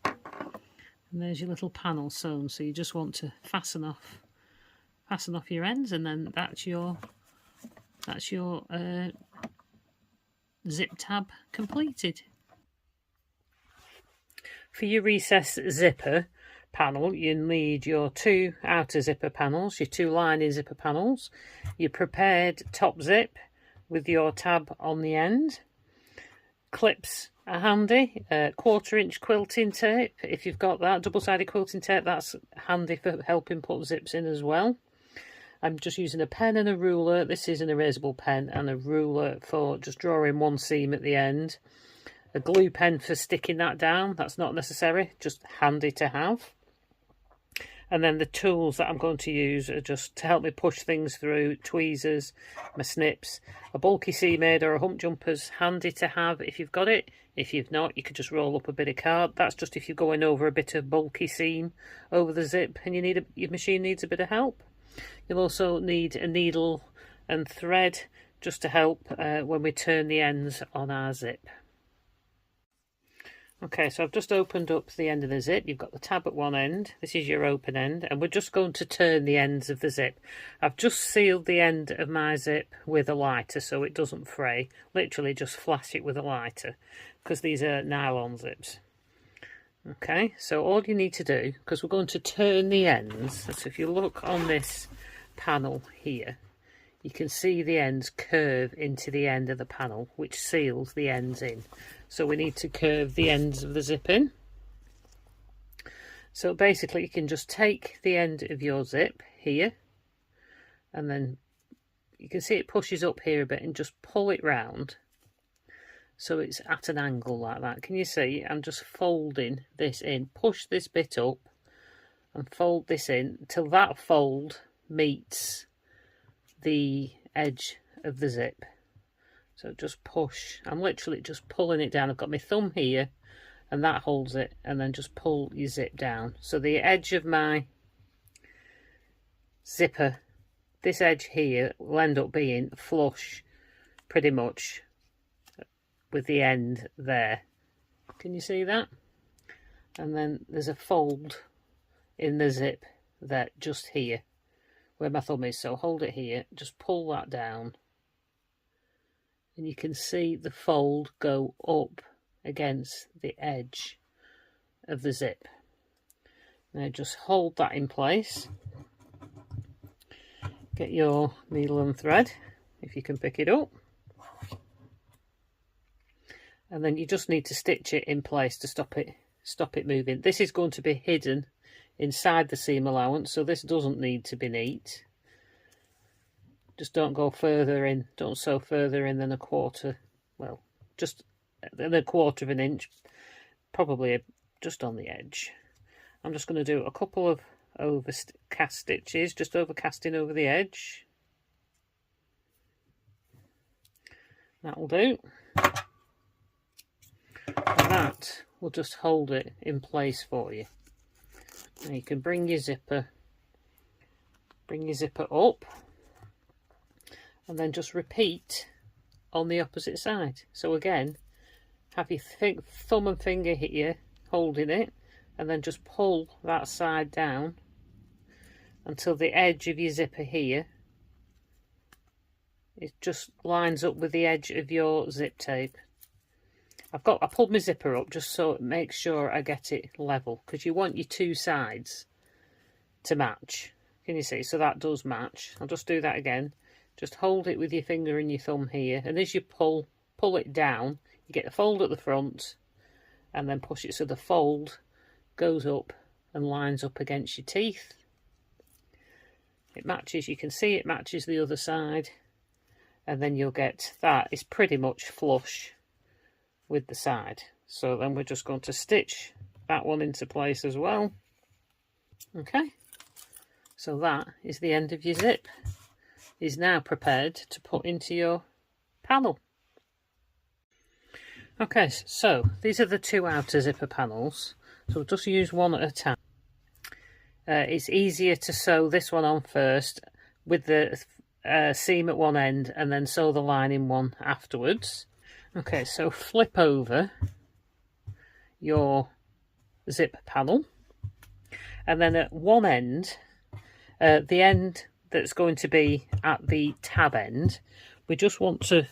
And there's your little panel sewn, so you just want to fasten off your ends, and then that's your zip tab completed. For your recess zipper panel, you need your 2 outer zipper panels, your 2 lining zipper panels, your prepared top zip with your tab on the end. Clips are handy, 1/4 inch quilting tape, if you've got that, double-sided quilting tape, that's handy for helping put zips in as well. I'm just using a pen and a ruler. This is an erasable pen and a ruler for just drawing one seam at the end. A glue pen for sticking that down, that's not necessary, just handy to have. And then the tools that I'm going to use are just to help me push things through: tweezers, my snips, a bulky seam aid or a hump jumper's handy to have if you've got it. If you've not, you could just roll up a bit of card. That's just if you're going over a bit of bulky seam over the zip and your machine needs a bit of help. You'll also need a needle and thread just to help when we turn the ends on our zip. Okay, so I've just opened up the end of the zip. You've got the tab at one end. This is your open end, and we're just going to turn the ends of the zip. I've just sealed the end of my zip with a lighter so it doesn't fray. Literally just flash it with a lighter because these are nylon zips. Okay, so all you need to do, because we're going to turn the ends, so if you look on this panel here, you can see the ends curve into the end of the panel, which seals the ends in. So we need to curve the ends of the zip in. So basically you can just take the end of your zip here, and then you can see it pushes up here a bit, and just pull it round so it's at an angle like that. Can you see? I'm just folding this in. Push this bit up and fold this in till that fold meets the edge of the zip. So just push. I'm literally just pulling it down. I've got my thumb here and that holds it, and then just pull your zip down. So the edge of my zipper, this edge here, will end up being flush pretty much with the end there. Can you see that? And then there's a fold in the zip there, just here where my thumb is. So hold it here, just pull that down, and you can see the fold go up against the edge of the zip. Now just hold that in place. Get your needle and thread if you can pick it up, and then you just need to stitch it in place to stop it moving. This is going to be hidden inside the seam allowance, so this doesn't need to be neat. Just don't go further in, don't sew further in than a quarter, well, just a quarter of an inch, probably just on the edge. I'm just going to do a couple of overcast stitches, just overcasting over the edge. That'll do. And that will just hold it in place for you. Now you can bring your zipper up, and then just repeat on the opposite side. So again, have your thumb and finger here holding it, and then just pull that side down until the edge of your zipper here, it just lines up with the edge of your zip tape. I pulled my zipper up just so it makes sure I get it level, because you want your two sides to match. Can you see? So that does match. I'll just do that again. Just hold it with your finger and your thumb here, and as you pull it down, you get the fold at the front, and then push it so the fold goes up and lines up against your teeth. It matches, you can see it matches the other side, and then you'll get that is pretty much flush with the side. So then we're just going to stitch that one into place as well. Okay, so that is the end of your zip. Is now prepared to put into your panel. Okay, so these are the two outer zipper panels, so we'll just use one at a time. It's easier to sew this one on first with the seam at one end, and then sew the lining one afterwards. Okay, so flip over your zip panel, and then at one end, the end that's going to be at the tab end, we just want to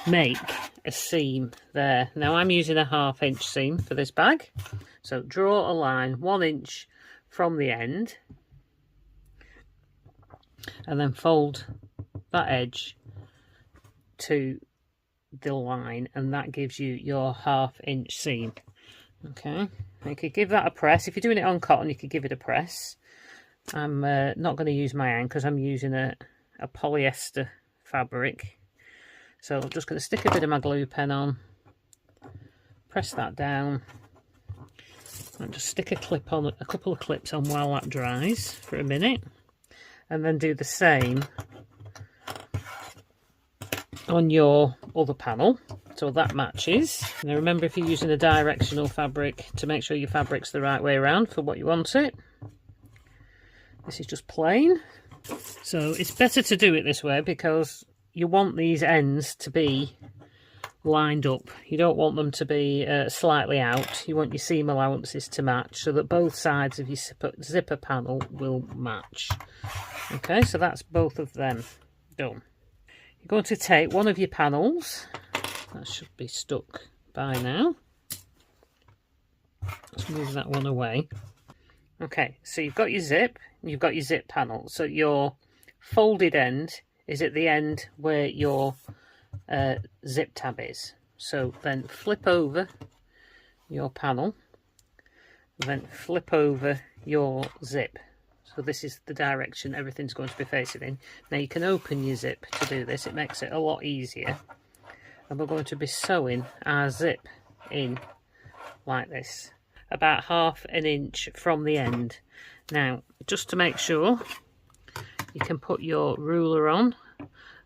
make a seam there. Now I'm using a 1/2 inch seam for this bag, so draw a line 1 inch from the end, and then fold that edge to the line, and that gives you your 1/2 inch seam. Okay, you could give that a press. If you're doing it on cotton, you could give it a press. I'm not going to use my hand because I'm using a polyester fabric. So I'm just going to stick a bit of my glue pen on, press that down, and just stick a couple of clips on while that dries for a minute, and then do the same on your other panel so that matches. Now remember, if you're using a directional fabric, to make sure your fabric's the right way around for what you want it. This is just plain, so it's better to do it this way because you want these ends to be lined up. You don't want them to be slightly out. You want your seam allowances to match so that both sides of your zipper panel will match. Okay, so that's both of them done. You're going to take one of your panels, that should be stuck by now. Let's move that one away. Okay, so you've got your zip, you've got your zip panel. So your folded end is at the end where your zip tab is. So then flip over your panel, then flip over your zip. So this is the direction everything's going to be facing in. Now you can open your zip to do this, it makes it a lot easier. And we're going to be sewing our zip in like this, about 1/2 inch from the end. Now, just to make sure, you can put your ruler on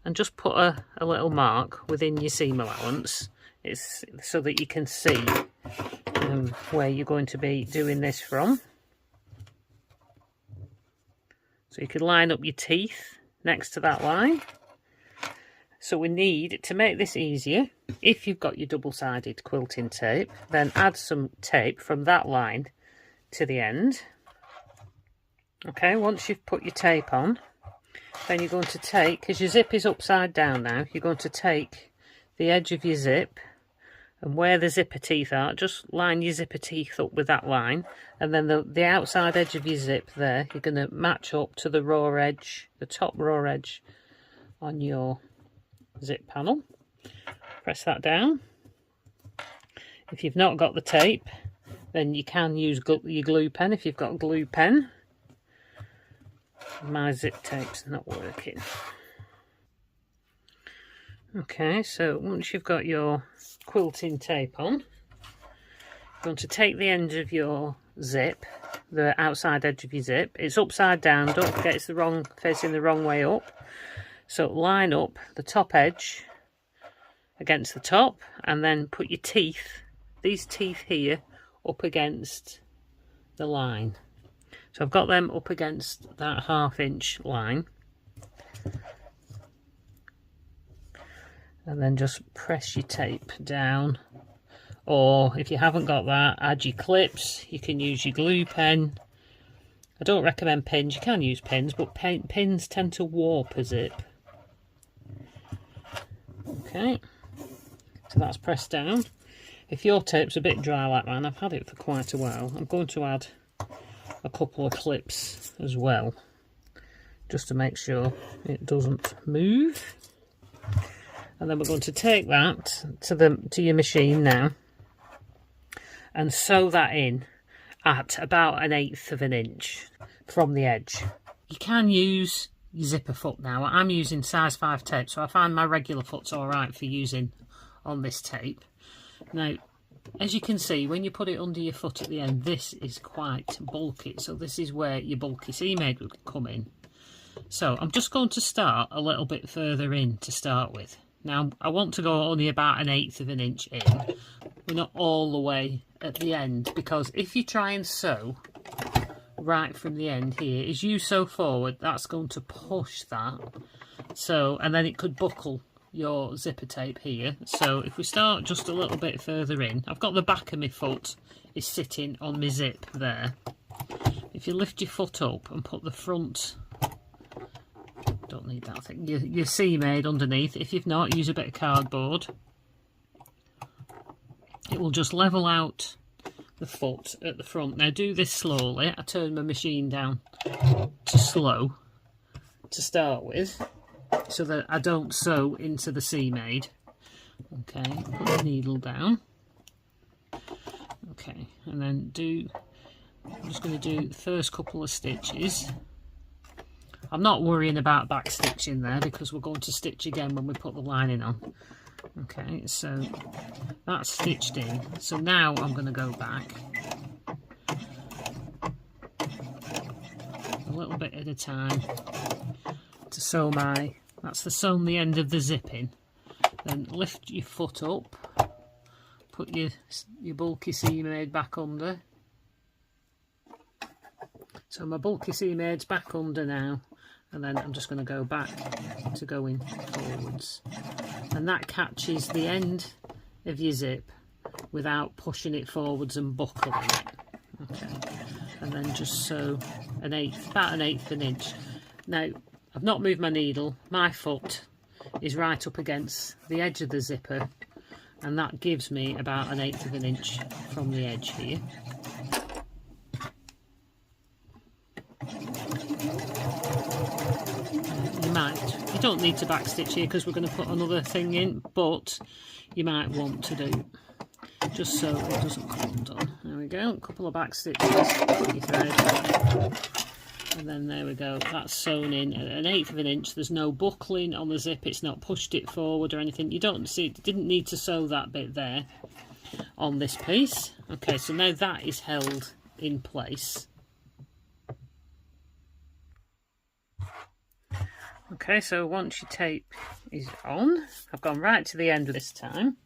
and just put a little mark within your seam allowance. It's so that you can see where you're going to be doing this from. So you can line up your teeth next to that line. So we need, to make this easier, if you've got your double-sided quilting tape, then add some tape from that line to the end. Okay, once you've put your tape on, then you're going to take, because your zip is upside down now, you're going to take the edge of your zip, and where the zipper teeth are, just line your zipper teeth up with that line, and then the outside edge of your zip there, you're going to match up to the raw edge, the top raw edge on your zip panel. Press that down. If you've not got the tape, then you can use your glue pen if you've got a glue pen. My zip tape's not working. Okay, so once you've got your quilting tape on, you're going to take the end of your zip, the outside edge of your zip. It's upside down, don't forget it's facing the wrong way up. So line up the top edge against the top, and then put your teeth, these teeth here, up against the line. So I've got them up against that 1/2 inch line. And then just press your tape down or if you haven't got that, add your clips. You can use your glue pen. I don't recommend pins. You can use pins, but pins tend to warp a zip. Okay, so that's pressed down. If your tape's a bit dry like mine, I've had it for quite a while, I'm going to add a couple of clips as well, just to make sure it doesn't move. And then we're going to take that to your machine now and sew that in at about 1/8 of an inch from the edge. You can use your zipper foot now. I'm using size 5 tape, so I find my regular foot's alright for using on this tape. Now, as you can see, when you put it under your foot at the end, this is quite bulky, so this is where your bulky seam-aid would come in. So I'm just going to start a little bit further in to start with. Now, I want to go only about 1/8 of an inch in. We're not all the way at the end, because if you try and sew right from the end here, as you sew forward, that's going to push that. So, and then it could buckle your zipper tape here. So if we start just a little bit further in, I've got the back of my foot is sitting on my zip there. If you lift your foot up and put the front, don't need that thing, your seam-aid underneath. If you've not, use a bit of cardboard. It will just level out the foot at the front. Now do this slowly. I turn my machine down to slow to start with, so that I don't sew into the seam-aid. Okay, put the needle down. Okay, and then I'm just going to do the first couple of stitches. I'm not worrying about back stitching there, because we're going to stitch again when we put the lining on. Okay, so that's stitched in. So now I'm going to go back a little bit at a time to sew that's sewn the end of the zip in. Then lift your foot up, put your bulky seam-aid back under. So my bulky seam-aid's back under now, and then I'm just going to go back to going forwards, and that catches the end of your zip without pushing it forwards and buckling it. Okay, and then just sew about 1/8 of an inch. Now, I've not moved my needle. My foot is right up against the edge of the zipper, and that gives me about 1/8 of an inch from the edge here. You don't need to backstitch here, because we're going to put another thing in, but you might want to do, just so it doesn't come undone. There we go, a couple of back stitches, put your thread, and then there we go, that's sewn in at 1/8 of an inch. There's no buckling on the zip, it's not pushed it forward or anything. You don't see, it didn't need to sew that bit there on this piece. Okay, so now that is held in place. Okay, so once your tape is on, I've gone right to the end this time.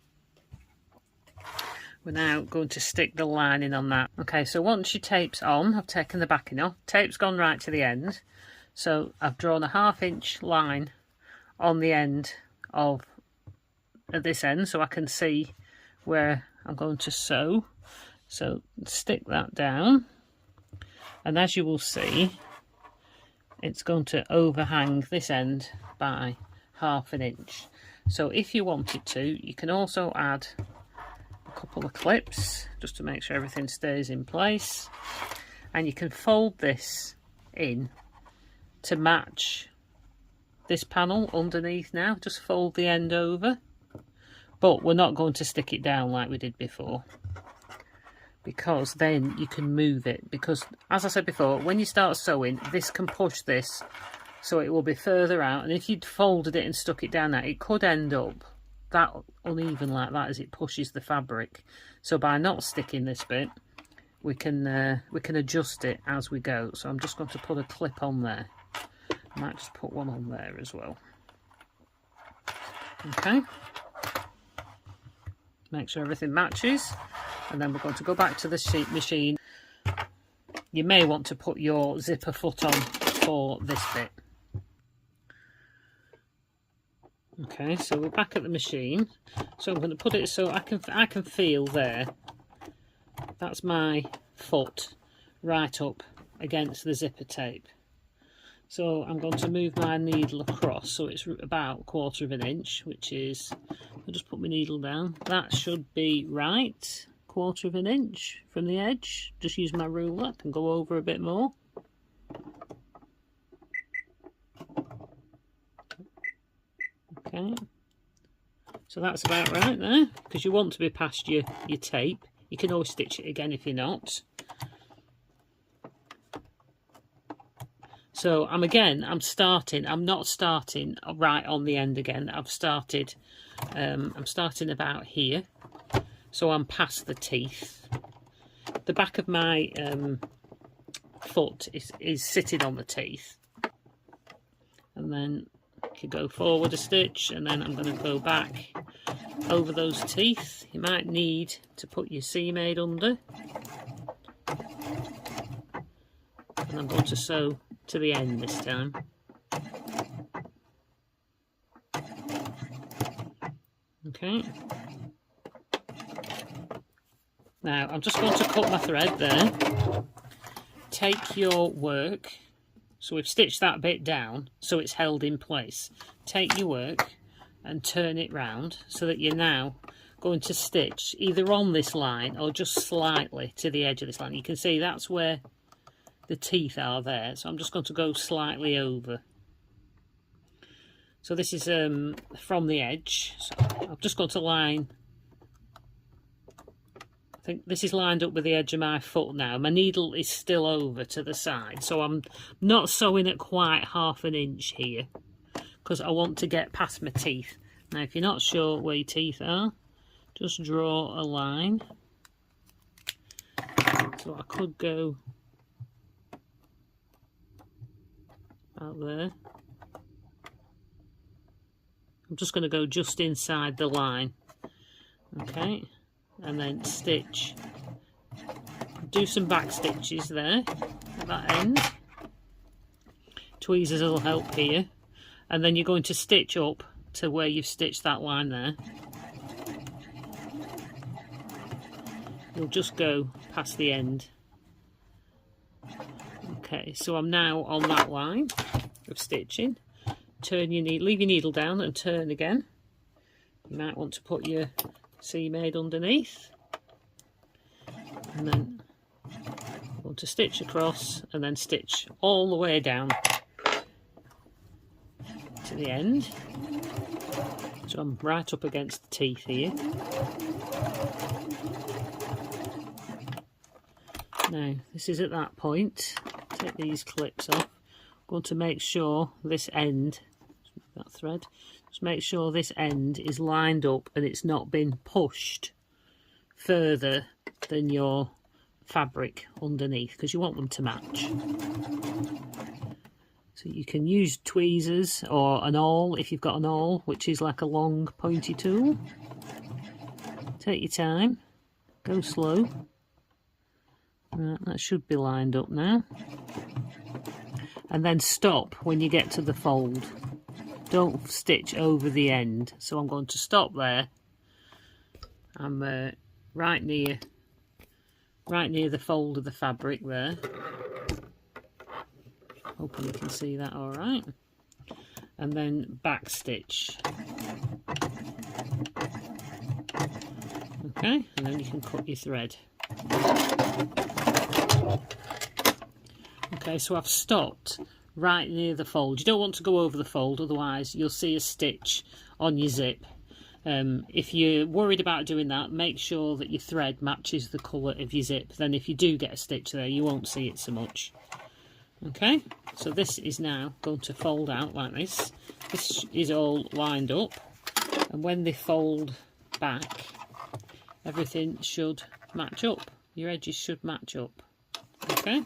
We're now going to stick the lining on that. Okay, so once your tape's on, I've taken the backing off. Tape's gone right to the end. So I've drawn a 1/2 inch line on the end at this end, so I can see where I'm going to sew. So stick that down, and as you will see, it's going to overhang this end by 1/2 inch. So if you wanted to, you can also add a couple of clips just to make sure everything stays in place, and you can fold this in to match this panel underneath. Now just fold the end over, but we're not going to stick it down like we did before, because then you can move it, because as I said before, when you start sewing, this can push this, so it will be further out, and if you'd folded it and stuck it down there, it could end up that uneven like that as it pushes the fabric. So by not sticking this bit, we can adjust it as we go. So I'm just going to put a clip on there. I might just put one on there as well. Okay, make sure everything matches, and then we're going to go back to the sheet machine. You may want to put your zipper foot on for this bit. Okay, so we're back at the machine. So I'm going to put it so I can feel there. That's my foot right up against the zipper tape. So I'm going to move my needle across so it's about 1/4 of an inch, which is, I'll just put my needle down. That should be right, 1/4 of an inch from the edge. Just use my ruler, I can go over a bit more. Okay, so that's about right there, because you want to be past your tape. You can always stitch it again if you're not. So I'm not starting right on the end again. I'm starting about here. So I'm past the teeth. The back of my foot is sitting on the teeth. And then you go forward a stitch, and then I'm going to go back over those teeth. You might need to put your seam aid under. And I'm going to sew to the end this time. Okay. Now I'm just going to cut my thread there. Take your work. So we've stitched that bit down so it's held in place. Take your work and turn it round so that you're now going to stitch either on this line or just slightly to the edge of this line. You can see that's where the teeth are there, so I'm just going to go slightly over. So this is from the edge, so I'm just going to line, I think this is lined up with the edge of my foot now. My needle is still over to the side, so I'm not sewing at quite 1/2 an inch here because I want to get past my teeth. Now if you're not sure where your teeth are, just draw a line. So I could go out there. I'm just going to go just inside the line. Okay, and then stitch, do some back stitches there at that end. Tweezers will help here, and then you're going to stitch up to where you've stitched that line there. You'll just go past the end. Okay, so I'm now on that line of stitching. Turn your needle, leave your needle down and turn again. You might want to put your seam aid underneath, and then want to stitch across and then stitch all the way down to the end. So I'm right up against the teeth here. Now this is at that point. Take these clips off. I'm going to make sure this end, that thread, just make sure this end is lined up and it's not been pushed further than your fabric underneath, because you want them to match. So you can use tweezers or an awl if you've got an awl, which is like a long pointy tool. Take your time, go slow. Right, that should be lined up now. And then stop when you get to the fold. Don't stitch over the end. So I'm going to stop there. I'm right near the fold of the fabric there. Hoping you can see that all right. And then back stitch. Okay, and then you can cut your thread. Okay, so I've stopped right near the fold. You don't want to go over the fold, otherwise you'll see a stitch on your zip. If you're worried about doing that, make sure that your thread matches the colour of your zip. Then if you do get a stitch there, you won't see it so much. Okay, so this is now going to fold out like this. This is all lined up, and when they fold back, everything should match up. Your edges should match up. Okay.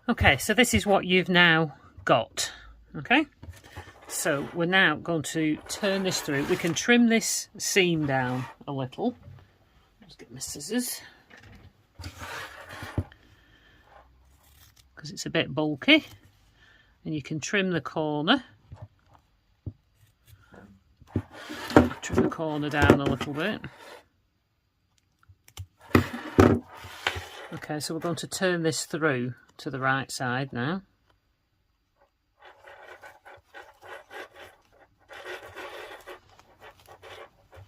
Okay, so this is what you've now got. Okay, so we're now going to turn this through. We can trim this seam down a little. Let's get my scissors, because it's a bit bulky. and you can trim the corner. Trim the corner down a little bit. Okay, so we're going to turn this through to the right side now.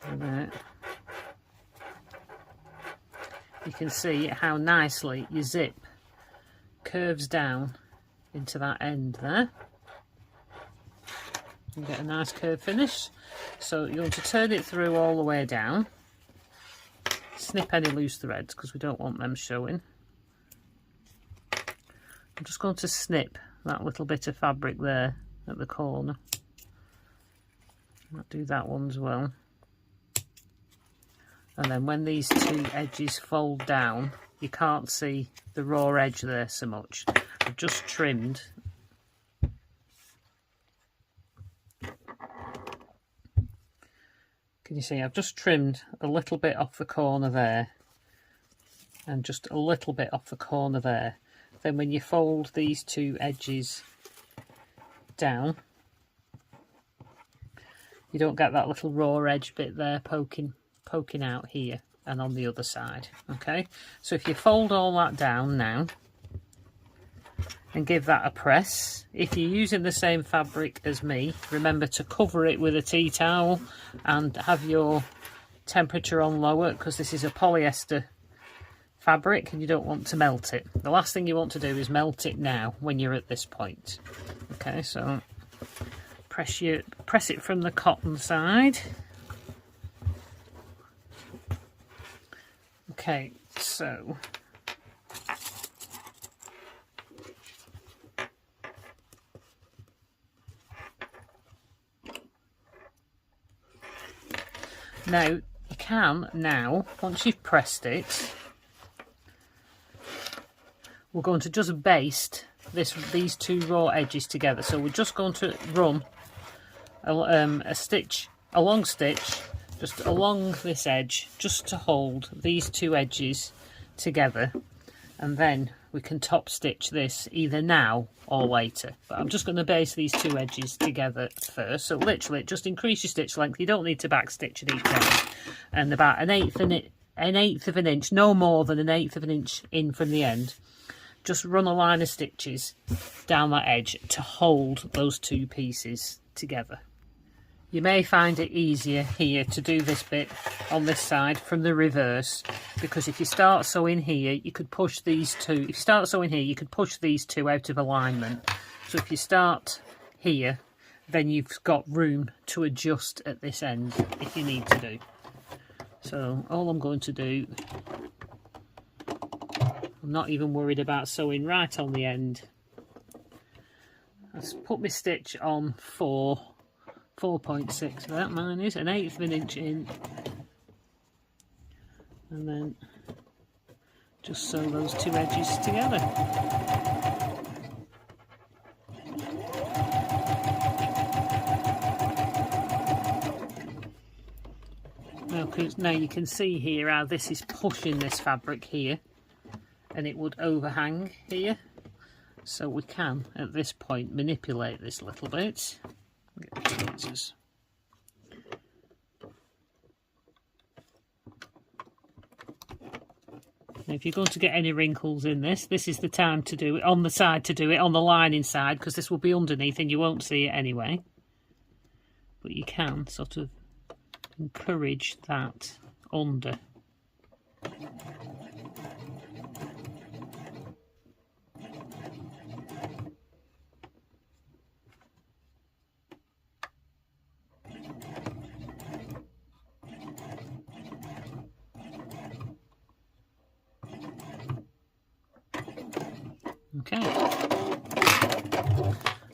And there. You can see how nicely your zip curves down into that end there. You get a nice curve finish. So you're going to turn it through all the way down. Snip any loose threads because we don't want them showing. I'm just going to snip that little bit of fabric there at the corner. I'll do that one as well. And then when these two edges fold down, you can't see the raw edge there so much. I've just trimmed. Can you see? I've just trimmed a little bit off the corner there. And just a little bit off the corner there. Then when you fold these two edges down, you don't get that little raw edge bit there poking out here and on the other side. Okay, so if you fold all that down now and give that a press, if you're using the same fabric as me, remember to cover it with a tea towel and have your temperature on lower, because this is a polyester fabric and you don't want to melt it. The last thing you want to do is melt it now when you're at this point. Okay, so press it from the cotton side. Okay, so now you can, once you've pressed it, we're going to just baste these two raw edges together. So we're just going to run a long stitch just along this edge, just to hold these two edges together, and then we can top stitch this either now or later. But I'm just going to baste these two edges together first. So literally just increase your stitch length. You don't need to back stitch at each end, and about an eighth of an inch, no more than an eighth of an inch in from the end. Just run a line of stitches down that edge to hold those two pieces together. You may find it easier here to do this bit on this side from the reverse, because if you start sewing here, you could push these two. If you start sewing here, you could push these two out of alignment. So if you start here, then you've got room to adjust at this end if you need to do. So all I'm going to do, I'm not even worried about sewing right on the end. Let's put my stitch on 4.6, that mine is, an eighth of an inch in, and then just sew those two edges together. Now you can see here how this is pushing this fabric here, and it would overhang here, so we can at this point manipulate this a little bit. Get the tweezers. Now if you're going to get any wrinkles in this is the time to do it on the side, to do it on the lining side, because this will be underneath and you won't see it anyway. But you can sort of encourage that under. Okay,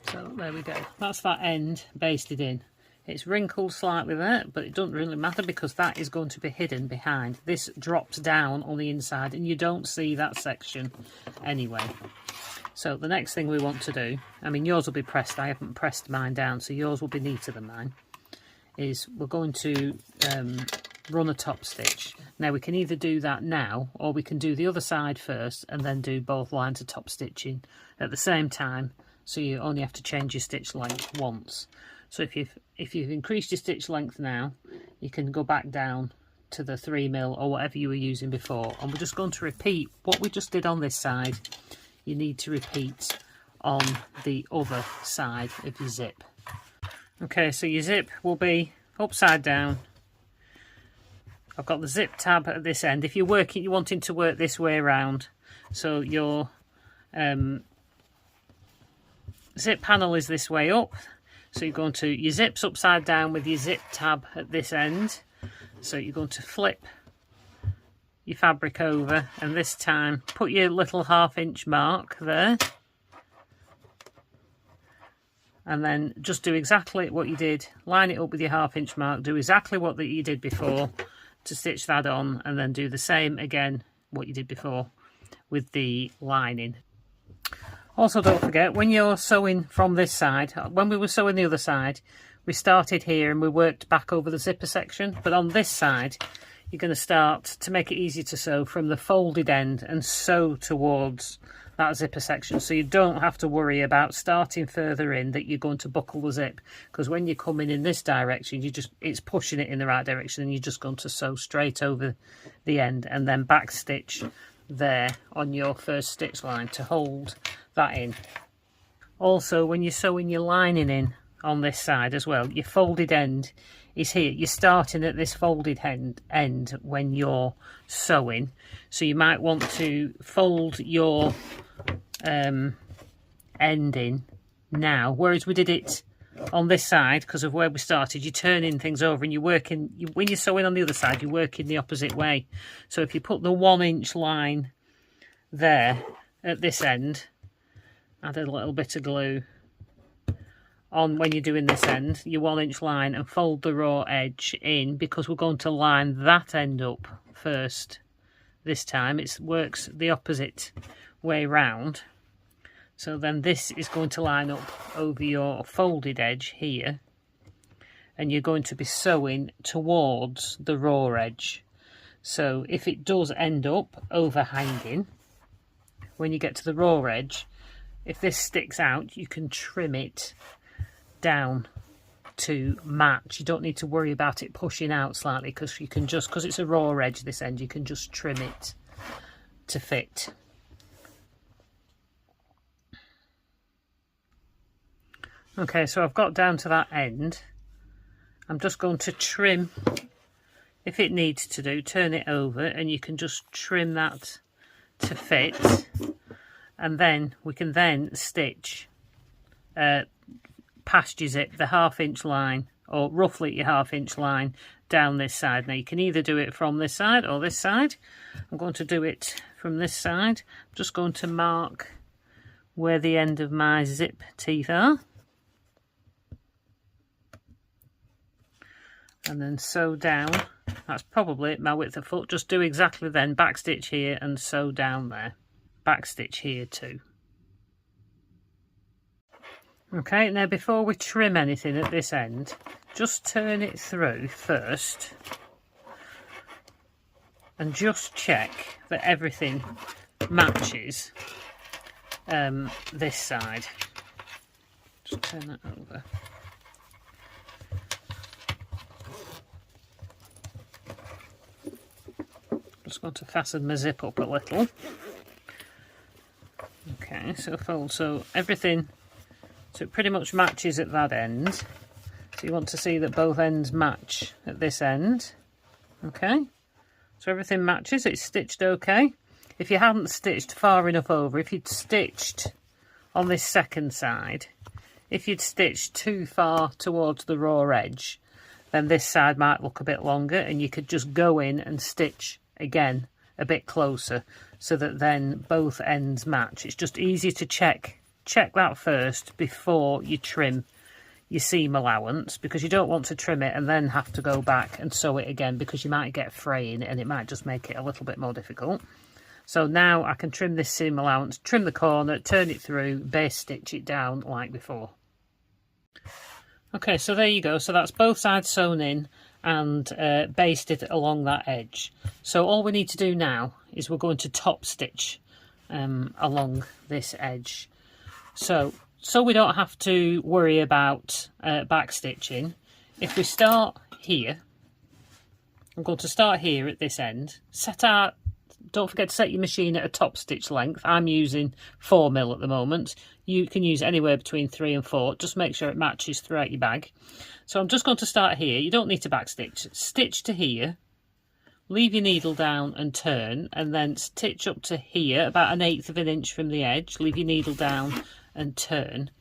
so there we go. That's that end basted in. It's wrinkled slightly there, but it doesn't really matter because that is going to be hidden behind. This drops down on the inside and you don't see that section anyway. So the next thing we want to do, I mean yours will be pressed, I haven't pressed mine down, so yours will be neater than mine, is we're going to run a top stitch. Now we can either do that now, or we can do the other side first and then do both lines of top stitching at the same time so you only have to change your stitch length once. So if you've increased your stitch length now, you can go back down to the 3mm or whatever you were using before, and we're just going to repeat what we just did on this side. You need to repeat on the other side of your zip. Okay, so your zip will be upside down. I've got the zip tab at this end. If you're wanting to work this way around, so your zip panel is this way up, so you're going to, your zip's upside down with your zip tab at this end, so you're going to flip your fabric over, and this time put your little 1/2 inch mark there, and then just do exactly what you did. Line it up with your 1/2 inch mark, do exactly what that you did before to stitch that on, and then do the same again what you did before with the lining. Also, don't forget, when you're sewing from this side, when we were sewing the other side, we started here and we worked back over the zipper section, but on this side you're going to start, to make it easy to sew, from the folded end and sew towards that zipper section, so you don't have to worry about starting further in that you're going to buckle the zip, because when you're coming in this direction, it's pushing it in the right direction, and you're just going to sew straight over the end and then back stitch there on your first stitch line to hold that in. Also, when you're sewing your lining in on this side as well, your folded end is here. You're starting at this folded end when you're sewing, so you might want to fold your end in now, whereas we did it on this side because of where we started. You're turning things over and you're working, when you're sewing on the other side, you're working the opposite way. So if you put the 1 inch line there at this end, add a little bit of glue on when you're doing this end, your 1 inch line, and fold the raw edge in, because we're going to line that end up first this time. It works the opposite way round. So then this is going to line up over your folded edge here, and you're going to be sewing towards the raw edge. So if it does end up overhanging when you get to the raw edge, if this sticks out, you can trim it down to match. You don't need to worry about it pushing out slightly, because you can just, because it's a raw edge this end, you can just trim it to fit. Okay, so I've got down to that end. I'm just going to trim, if it needs to do, turn it over, and you can just trim that to fit, and then we can then stitch past your zip, the 1/2 inch line, or roughly your 1/2 inch line down this side. Now you can either do it from this side or this side. I'm going to do it from this side. I'm just going to mark where the end of my zip teeth are, and then sew down. That's probably my width of foot. Just do exactly then, back stitch here and sew down there, back stitch here too. Okay, now before we trim anything at this end, just turn it through first and just check that everything matches this side. Just turn that over. Just going to fasten my zip up a little. Okay, so fold, so everything, so it pretty much matches at that end. So you want to see that both ends match at this end. Okay, so everything matches, it's stitched okay. If you hadn't stitched far enough over, if you'd stitched on this second side, if you'd stitched too far towards the raw edge, then this side might look a bit longer, and you could just go in and stitch again a bit closer, so that then both ends match. It's just easy to check that first before you trim your seam allowance, because you don't want to trim it and then have to go back and sew it again, because you might get fraying and it might just make it a little bit more difficult. So now I can trim this seam allowance, trim the corner, turn it through, base stitch it down like before. Okay, so there you go. So that's both sides sewn in and basted along that edge. So all we need to do now is we're going to top stitch along this edge. So so we don't have to worry about back stitching, if we start here, I'm going to start here at this end, don't forget to set your machine at a top stitch length. I'm using 4mm at the moment. You can use anywhere between 3 and 4. Just make sure it matches throughout your bag. So I'm just going to start here. You don't need to back stitch. Stitch to here, leave your needle down and turn, and then stitch up to here, about 1/8 of an inch from the edge. Leave your needle down and turn,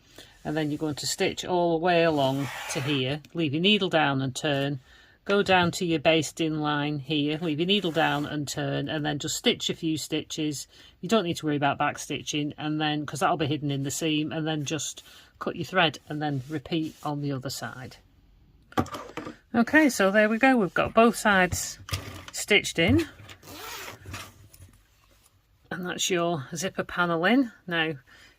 and then you're going to stitch all the way along to here. Leave your needle down and turn. Go down to your basting line here, leave your needle down and turn, and then just stitch a few stitches. You don't need to worry about back stitching, and then because that'll be hidden in the seam, and then just cut your thread and then repeat on the other side. Okay, so there we go, we've got both sides stitched in, and that's your zipper panel in. Now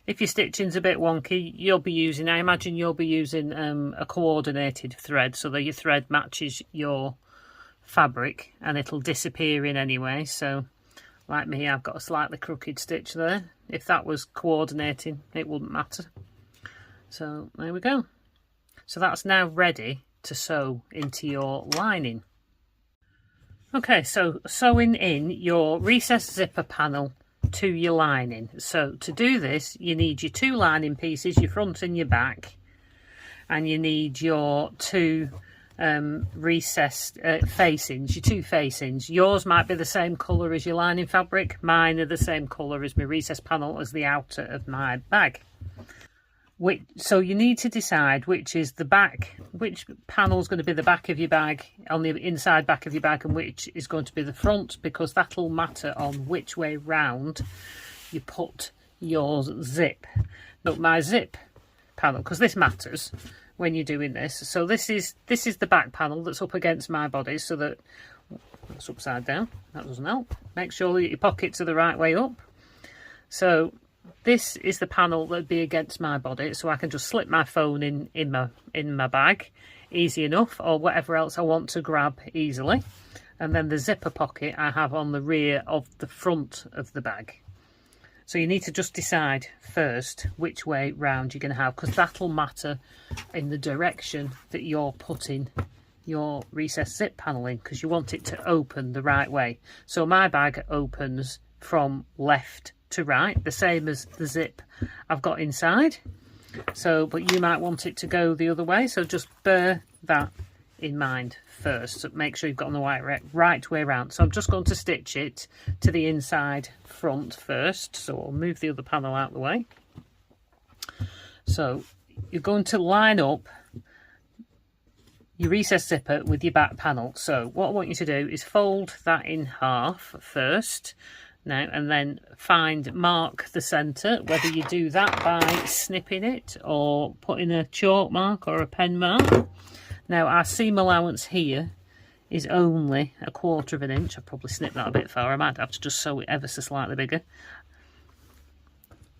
if your stitching's a bit wonky, I imagine you'll be using a coordinated thread, so that your thread matches your fabric and it'll disappear in anyway. So like me, I've got a slightly crooked stitch there. If that was coordinating, it wouldn't matter. So there we go. So that's now ready to sew into your lining. Okay, so sewing in your recessed zipper panel to your lining. So to do this, you need your 2 lining pieces, your front and your back, and you need your 2 recessed facings, your 2 facings. Yours might be the same colour as your lining fabric. Mine are the same colour as my recessed panel as the outer of my bag. So you need to decide which is the back, which panel is going to be the back of your bag, on the inside back of your bag, and which is going to be the front, because that'll matter on which way round you put your zip. Look, my zip panel, because this matters when you're doing this. So this is the back panel that's up against my body, so that that's upside down. That doesn't help. Make sure that your pockets are the right way up. So this is the panel that'd be against my body, so I can just slip my phone in my bag, easy enough, or whatever else I want to grab easily. And then the zipper pocket I have on the rear of the front of the bag. So you need to just decide first which way round you're going to have, because that'll matter in the direction that you're putting your recessed zip panel in, because you want it to open the right way. So my bag opens from left to right, the same as the zip I've got inside. So, but you might want it to go the other way, so just bear that in mind first. So make sure you've got on the right way around. So I'm just going to stitch it to the inside front first. So I'll move the other panel out of the way. So you're going to line up your recessed zipper with your back panel. So what I want you to do is fold that in half first. Now, and then mark the centre, whether you do that by snipping it or putting a chalk mark or a pen mark. Now, our seam allowance here is only 1/4 of an inch. I'll probably snip that a bit far. I might have to just sew it ever so slightly bigger.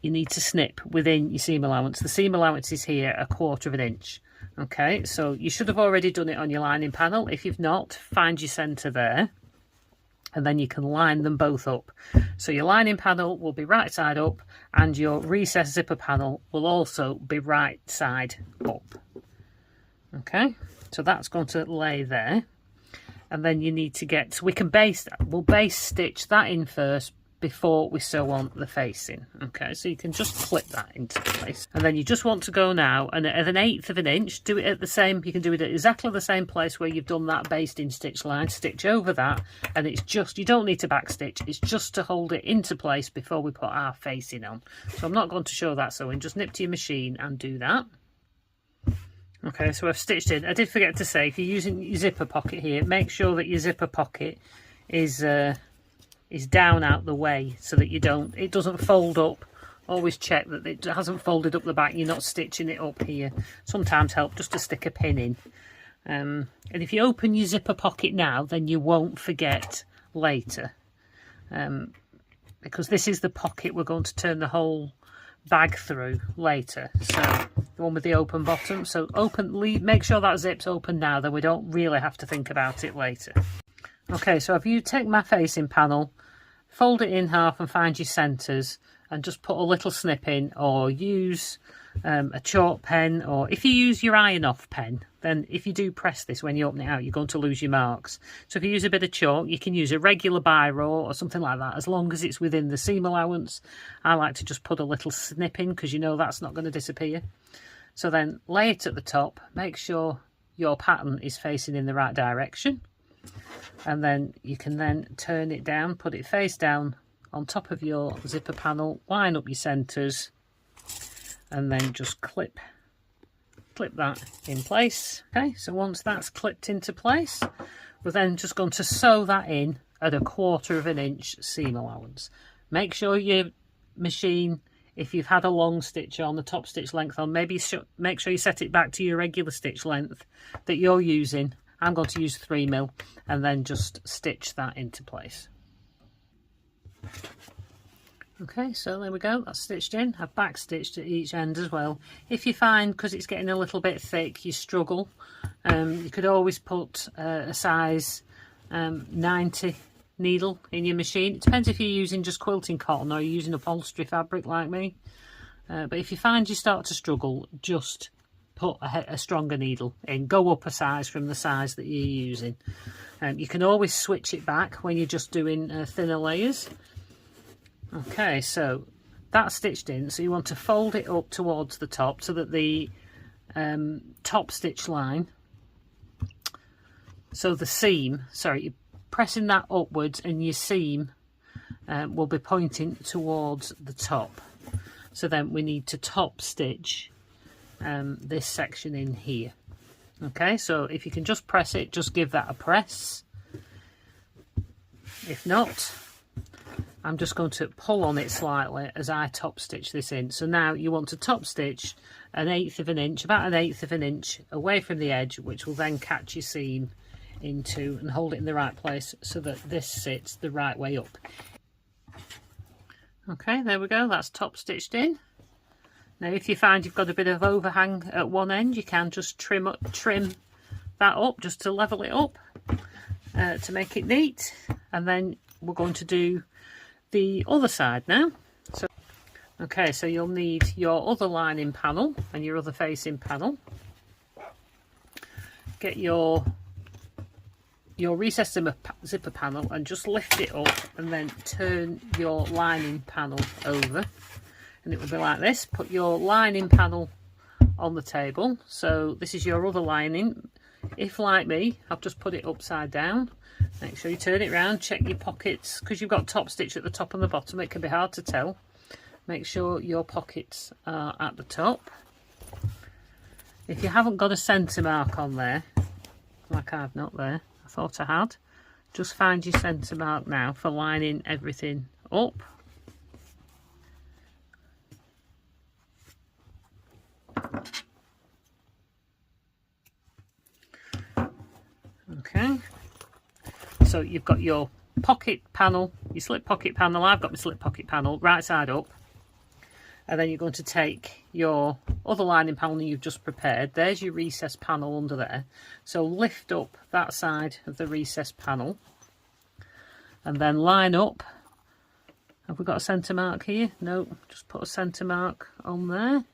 You need to snip within your seam allowance. The seam allowance is here 1/4 of an inch. Okay, so you should have already done it on your lining panel. If you've not, find your centre there, and then you can line them both up. So your lining panel will be right side up, and your recessed zipper panel will also be right side up. Okay, so that's going to lay there, and then you need to get, so we'll base stitch that in first before we sew on the facing. Okay, so you can just clip that into place, and then you just want to go now, and at 1/8 of an inch, do it at the same, you can do it at exactly the same place where you've done that basting stitch line, stitch over that, and it's just, you don't need to back stitch, it's just to hold it into place before we put our facing on. So I'm not going to show that sewing, just nip to your machine and do that. Okay, so I've stitched in. I did forget to say, if you're using your zipper pocket here, make sure that your zipper pocket is down out the way, so that it doesn't fold up. Always check that it hasn't folded up the back, you're not stitching it up here. Sometimes help just to stick a pin in. And if you open your zipper pocket now, then you won't forget later. Because this is the pocket we're going to turn the whole bag through later. So the one with the open bottom. So make sure that zip's open now, then we don't really have to think about it later. Okay, so if you take my facing panel, fold it in half and find your centres, and just put a little snip in, or use a chalk pen, or if you use your iron off pen, then if you do press this when you open it out, you're going to lose your marks. So if you use a bit of chalk, you can use a regular biro or something like that, as long as it's within the seam allowance. I like to just put a little snip in, because you know that's not going to disappear. So then lay it at the top, make sure your pattern is facing in the right direction, and then you can then turn it down, put it face down on top of your zipper panel, line up your centres, and then just clip that in place. Okay, so once that's clipped into place, we're then just going to sew that in at 1/4 of an inch seam allowance. Make sure your machine, if you've had a long stitch on, the top stitch length on, maybe make sure you set it back to your regular stitch length that you're using. I'm going to use 3mm, and then just stitch that into place. Okay, so there we go, that's stitched in. I've back stitched at each end as well. If you find, because it's getting a little bit thick, you struggle, you could always put a size 90 needle in your machine. It depends if you're using just quilting cotton or you're using upholstery fabric like me. But if you find you start to struggle, just put a stronger needle in. Go up a size from the size that you're using. You can always switch it back when you're just doing thinner layers. Okay, so that's stitched in, so you want to fold it up towards the top so that the top stitch line, so the seam, sorry, you're pressing that upwards and your seam will be pointing towards the top. So then we need to top stitch this section in here. Okay, so if you can just press it, just give that a press. If not, I'm just going to pull on it slightly as I top stitch this in. So now you want to top stitch 1/8 of an inch, about 1/8 of an inch away from the edge, which will then catch your seam into and hold it in the right place so that this sits the right way up. Okay, there we go, that's top stitched in. Now if you find you've got a bit of overhang at one end, you can just trim that up just to level it up to make it neat. And then we're going to do the other side now. So okay, so you'll need your other lining panel and your other facing panel. Get your recessed zipper panel and just lift it up, and then turn your lining panel over, and it will be like this. Put your lining panel on the table. So this is your other lining. If like me, I've just put it upside down. Make sure you turn it around, check your pockets, because you've got top stitch at the top and the bottom, it can be hard to tell. Make sure your pockets are at the top. If you haven't got a centre mark on there, like I've not there, I thought I had, just find your centre mark now for lining everything up. Okay, so you've got your pocket panel, your slip pocket panel. I've got my slip pocket panel right side up, and then you're going to take your other lining panel you've just prepared. There's your recessed panel under there, so lift up that side of the recessed panel and then line up. Have we got a centre mark here? No, just put a centre mark on there.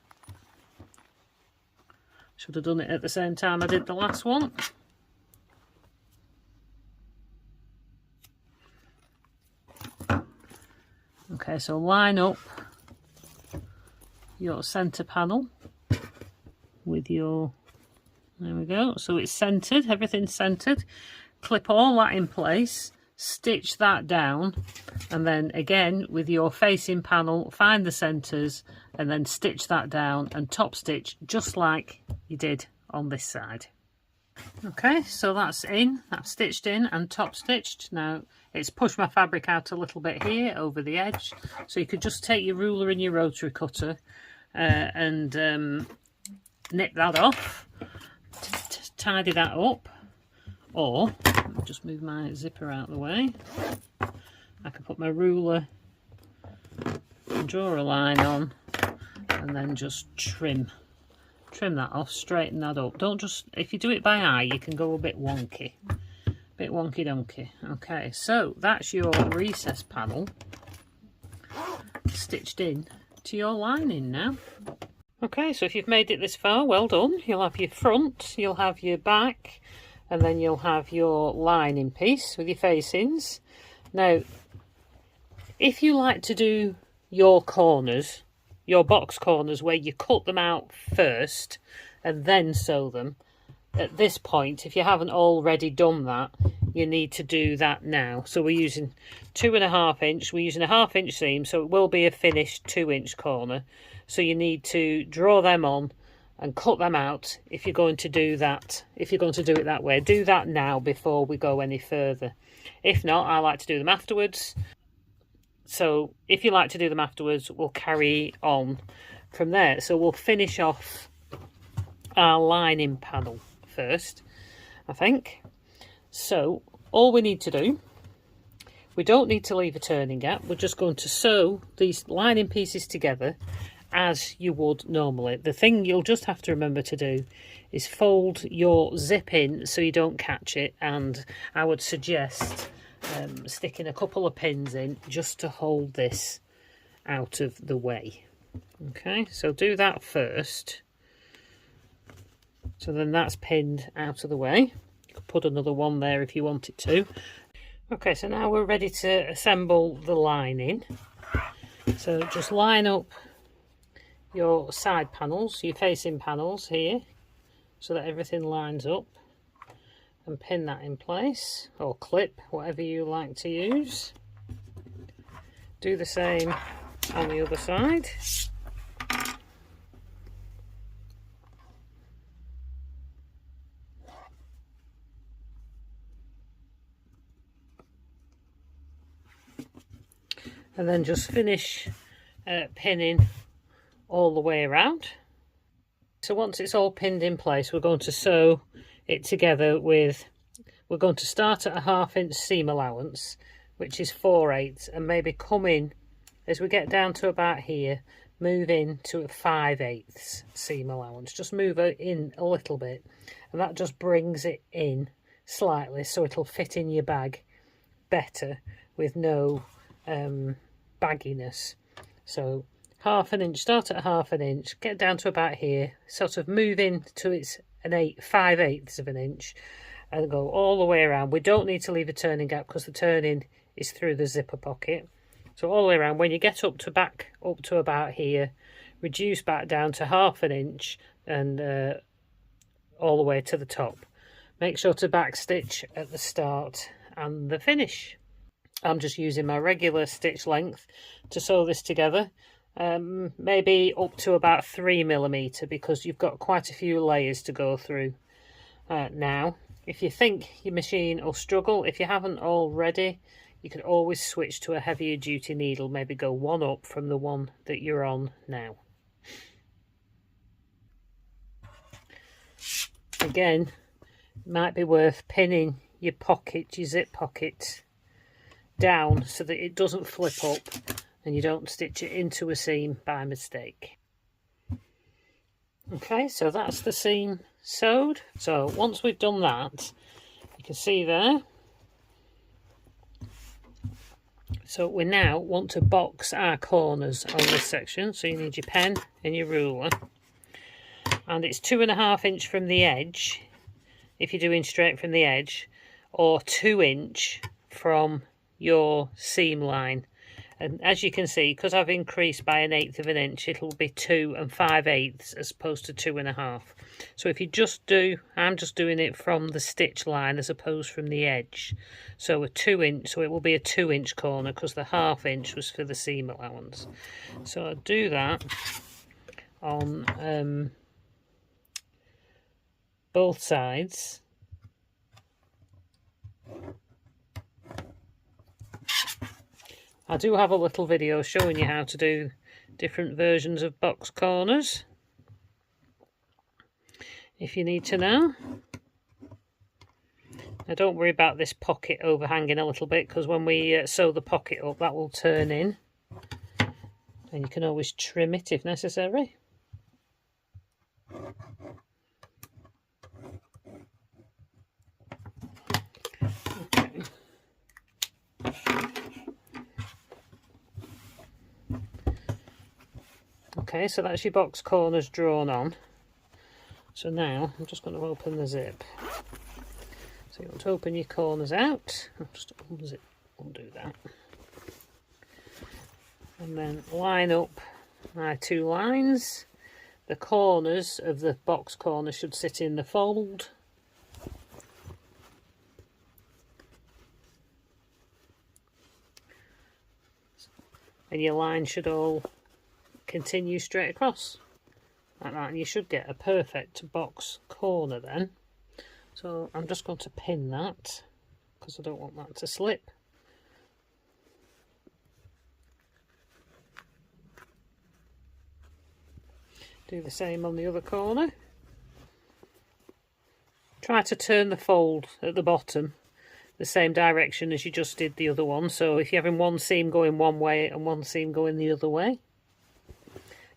Should have done it at the same time I did the last one. Okay, so line up your centre panel with your, there we go, so it's centred, everything's centred. Clip all that in place, stitch that down, and then again with your facing panel, find the centres and then stitch that down and top stitch just like you did on this side. Okay, so that's in, that's stitched in and top stitched. Now it's pushed my fabric out a little bit here over the edge, so you could just take your ruler and your rotary cutter and nip that off, tidy that up, or I'll just move my zipper out of the way. I can put my ruler and draw a line on and then just trim that off, straighten that up. Don't just, if you do it by eye, you can go a bit wonky donkey. Okay, so that's your recess panel, stitched in to your lining now. Okay, so if you've made it this far, well done. You'll have your front, you'll have your back, and then you'll have your lining piece with your facings. Now, if you like to do your corners, your box corners, where you cut them out first and then sew them, at this point, if you haven't already done that, you need to do that now. So we're using 2.5 inch, we're using a 1/2 inch seam, so it will be a finished 2-inch corner. So you need to draw them on and cut them out if you're going to do that. If you're going to do it that way, do that now before we go any further. If not, I like to do them afterwards. So if you like to do them afterwards, we'll carry on from there. So we'll finish off our lining panel first, I think. So all we need to do, we don't need to leave a turning gap. We're just going to sew these lining pieces together as you would normally. The thing you'll just have to remember to do is fold your zip in so you don't catch it, and I would suggest sticking a couple of pins in just to hold this out of the way. Okay, so do that first. So then that's pinned out of the way. You could put another one there if you wanted to. Okay, so now we're ready to assemble the lining. So just line up your side panels, your facing panels here, so that everything lines up, and pin that in place, or clip, whatever you like to use. Do the same on the other side. And then just finish pinning all the way around. So once it's all pinned in place, we're going to sew it together with, we're going to start at a 1/2 inch seam allowance, which is 4/8, and maybe come in as we get down to about here, move in to a 5/8 seam allowance. Just move it in a little bit, and that just brings it in slightly so it'll fit in your bag better with no bagginess. So 1/2 inch, start at 1/2 inch, get down to about here, sort of move in to it's an 5/8 of an inch, and go all the way around. We don't need to leave a turning gap because the turning is through the zipper pocket. So all the way around, when you get up to about here, reduce back down to 1/2 inch and all the way to the top. Make sure to back stitch at the start and the finish. I'm just using my regular stitch length to sew this together, maybe up to about 3mm, because you've got quite a few layers to go through. Now, if you think your machine will struggle, if you haven't already, you can always switch to a heavier duty needle, maybe go one up from the one that you're on now. Again, it might be worth pinning your pocket, your zip pocket, down so that it doesn't flip up and you don't stitch it into a seam by mistake. Okay, so that's the seam sewed. So once we've done that, you can see there. So we now want to box our corners on this section. So you need your pen and your ruler, and it's 2.5 inch from the edge if you're doing straight from the edge, or 2 inch from your seam line. And as you can see, because I've increased by 1/8 of an inch, it'll be 2 5/8 as opposed to 2.5. So if you just do, I'm just doing it from the stitch line as opposed from the edge. So a 2 inch, so it will be a 2 inch corner because the 1/2 inch was for the seam allowance. So I'll do that on both sides. I do have a little video showing you how to do different versions of box corners, if you need to know. Now don't worry about this pocket overhanging a little bit, because when we sew the pocket up, that will turn in, and you can always trim it if necessary. Okay, so that's your box corners drawn on. So now I'm just going to open the zip. So you want to open your corners out. I'll just unzip, undo that. And then line up my two lines. The corners of the box corner should sit in the fold. And your line should all continue straight across like that, and you should get a perfect box corner then. So I'm just going to pin that because I don't want that to slip. Do the same on the other corner. Try to turn the fold at the bottom the same direction as you just did the other one. So if you're having one seam going one way and one seam going the other way,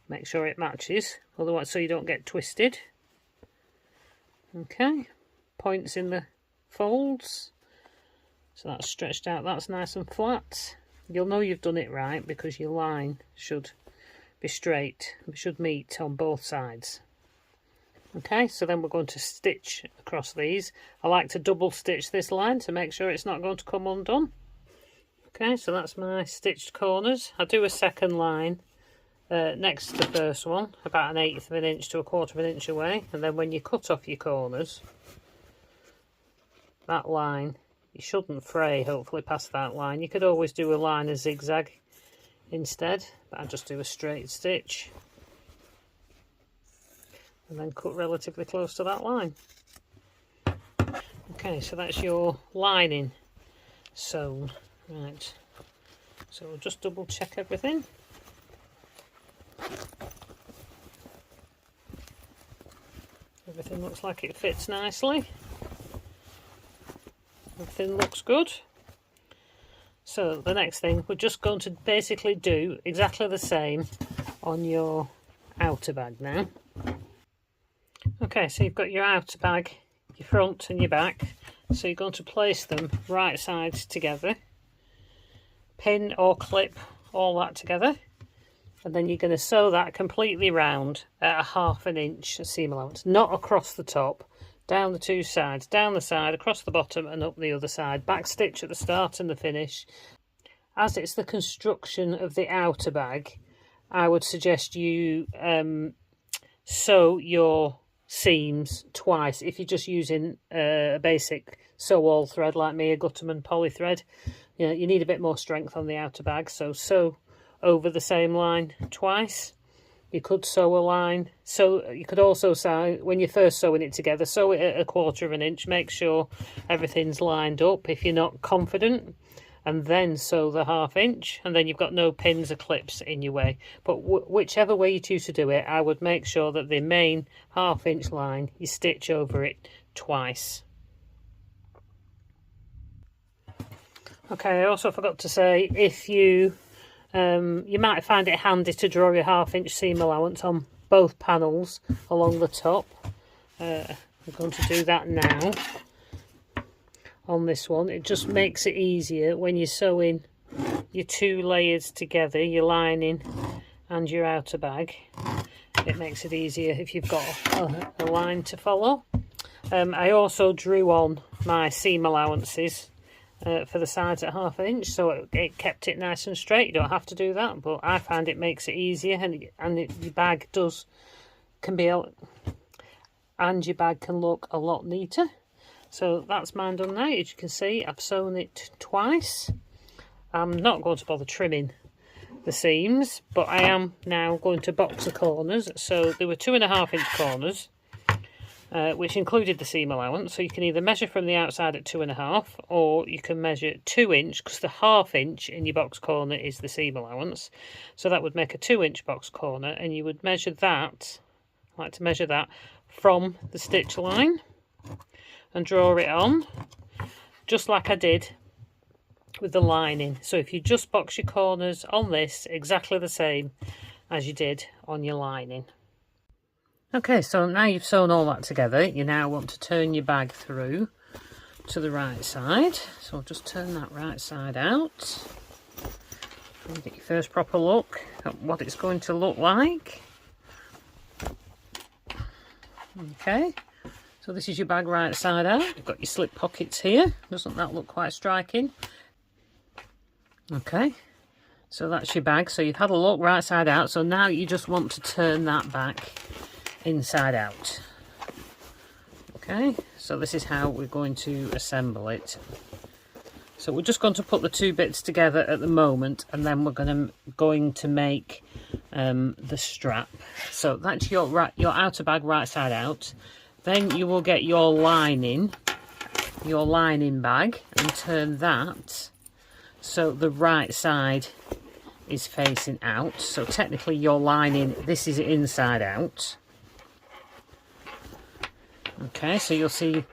make sure it matches, otherwise so you don't get twisted. Okay, points in the folds, so that's stretched out, that's nice and flat. You'll know you've done it right because your line should be straight, it should meet on both sides. Okay, so then we're going to stitch across these. I like to double stitch this line to make sure it's not going to come undone. Okay, so that's my stitched corners. I do a second line next to the first one, about 1/8 of an inch to 1/4 of an inch away, and then when you cut off your corners, that line, you shouldn't fray hopefully past that line. You could always do a line of zigzag instead, but I just do a straight stitch and then cut relatively close to that line. Okay, so that's your lining sewn. Right, so we'll just double check everything. Everything looks like it fits nicely. Everything looks good. So the next thing, we're just going to basically do exactly the same on your outer bag now. Okay, so you've got your outer bag, your front and your back. So you're going to place them right sides together. Pin or clip all that together. And then you're going to sew that completely round at a 1/2 inch seam allowance. Not across the top, down the two sides, down the side, across the bottom and up the other side. Back stitch at the start and the finish. As it's the construction of the outer bag, I would suggest you sew your seams twice. If you're just using a basic sew all thread like me, a Gutterman poly thread, you know, you need a bit more strength on the outer bag, so sew over the same line twice. You could sew a line, so you could also sew, when you're first sewing it together, sew it at 1/4 of an inch, make sure everything's lined up if you're not confident, and then sew the 1/2 inch, and then you've got no pins or clips in your way. But whichever way you choose to do it, I would make sure that the main 1/2 inch line, you stitch over it twice. Okay, I also forgot to say, if you might find it handy to draw your 1/2 inch seam allowance on both panels along the top. I'm going to do that now on this one. It just makes it easier when you're sewing your two layers together, your lining and your outer bag. It makes it easier if you've got a line to follow. I also drew on my seam allowances for the sides at 1/2 inch, so it kept it nice and straight. You don't have to do that, but I find it makes it easier, and your bag can look a lot neater. So that's mine done now. As you can see, I've sewn it twice. I'm not going to bother trimming the seams, but I am now going to box the corners. So there were 2.5 inch corners, which included the seam allowance. So you can either measure from the outside at 2.5, or you can measure 2 inch, because the 1/2 inch in your box corner is the seam allowance. So that would make a 2 inch box corner, and you would measure that, I like to measure that from the stitch line and draw it on, just like I did with the lining. So if you just box your corners on this, exactly the same as you did on your lining. Okay, so now you've sewn all that together, you now want to turn your bag through to the right side. So I'll just turn that right side out. Get your first proper look at what it's going to look like. Okay, so this is your bag right side out. You've got your slip pockets here. Doesn't that look quite striking? Okay, so that's your bag. So you've had a look right side out. So now you just want to turn that back inside out. Okay, so this is how we're going to assemble it. So we're just going to put the two bits together at the moment, and then we're going to make the strap. So that's your outer bag right side out. Then you will get your lining bag, and turn that so the right side is facing out. So technically your lining, this is inside out. Okay, so you'll see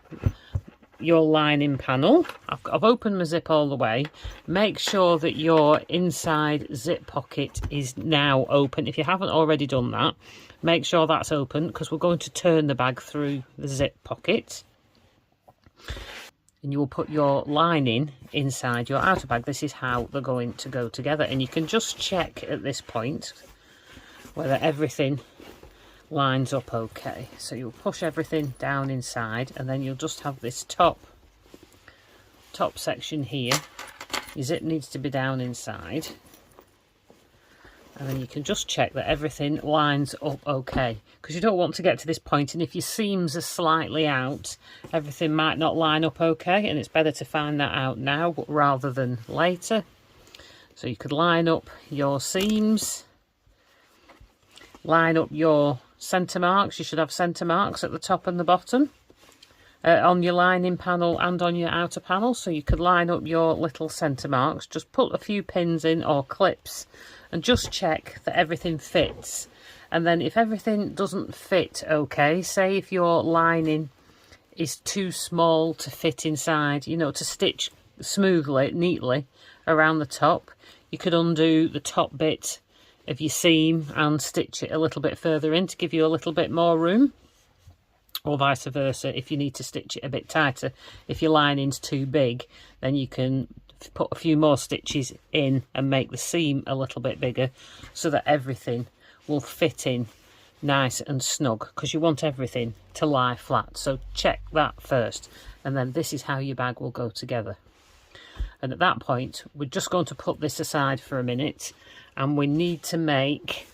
your lining panel. I've opened my zip all the way. Make sure that your inside zip pocket is now open. If you haven't already done that, make sure that's open, because we're going to turn the bag through the zip pocket. And you will put your lining inside your outer bag. This is how they're going to go together. And you can just check at this point whether everything lines up okay. So you'll push everything down inside, and then you'll just have this top section here. Your zip needs to be down inside, and then you can just check that everything lines up okay, because you don't want to get to this point, and if your seams are slightly out, everything might not line up okay, and it's better to find that out now rather than later. So you could line up your seams, line up your centre marks. You should have centre marks at the top and the bottom on your lining panel and on your outer panel, so you could line up your little centre marks. Just put a few pins in or clips and just check that everything fits. And then if everything doesn't fit okay, say if your lining is too small to fit inside, you know, to stitch smoothly, neatly around the top, you could undo the top bit of your seam and stitch it a little bit further in to give you a little bit more room, or vice versa. If you need to stitch it a bit tighter, if your lining's too big, then you can put a few more stitches in and make the seam a little bit bigger, so that everything will fit in nice and snug, because you want everything to lie flat. So check that first, and then this is how your bag will go together. And at that point, we're just going to put this aside for a minute, and we need to make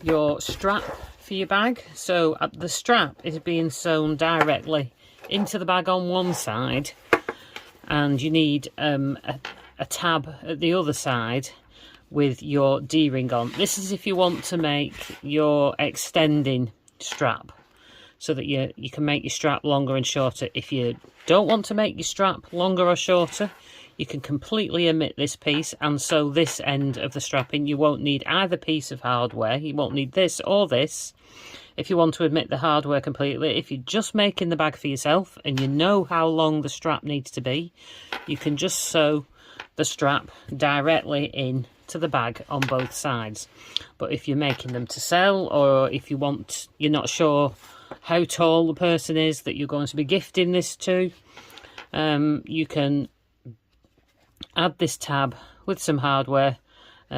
your strap for your bag. So the strap is being sewn directly into the bag on one side, and you need a tab at the other side with your D-ring on. This is if you want to make your extending strap, so that you can make your strap longer and shorter. If you don't want to make your strap longer or shorter, you can completely omit this piece and sew this end of the strap in. You won't need either piece of hardware. You won't need this or this if you want to omit the hardware completely. If you're just making the bag for yourself and you know how long the strap needs to be, you can just sew the strap directly in to the bag on both sides. But if you're making them to sell, or if you're not sure how tall the person is that you're going to be gifting this to, you can add this tab with some hardware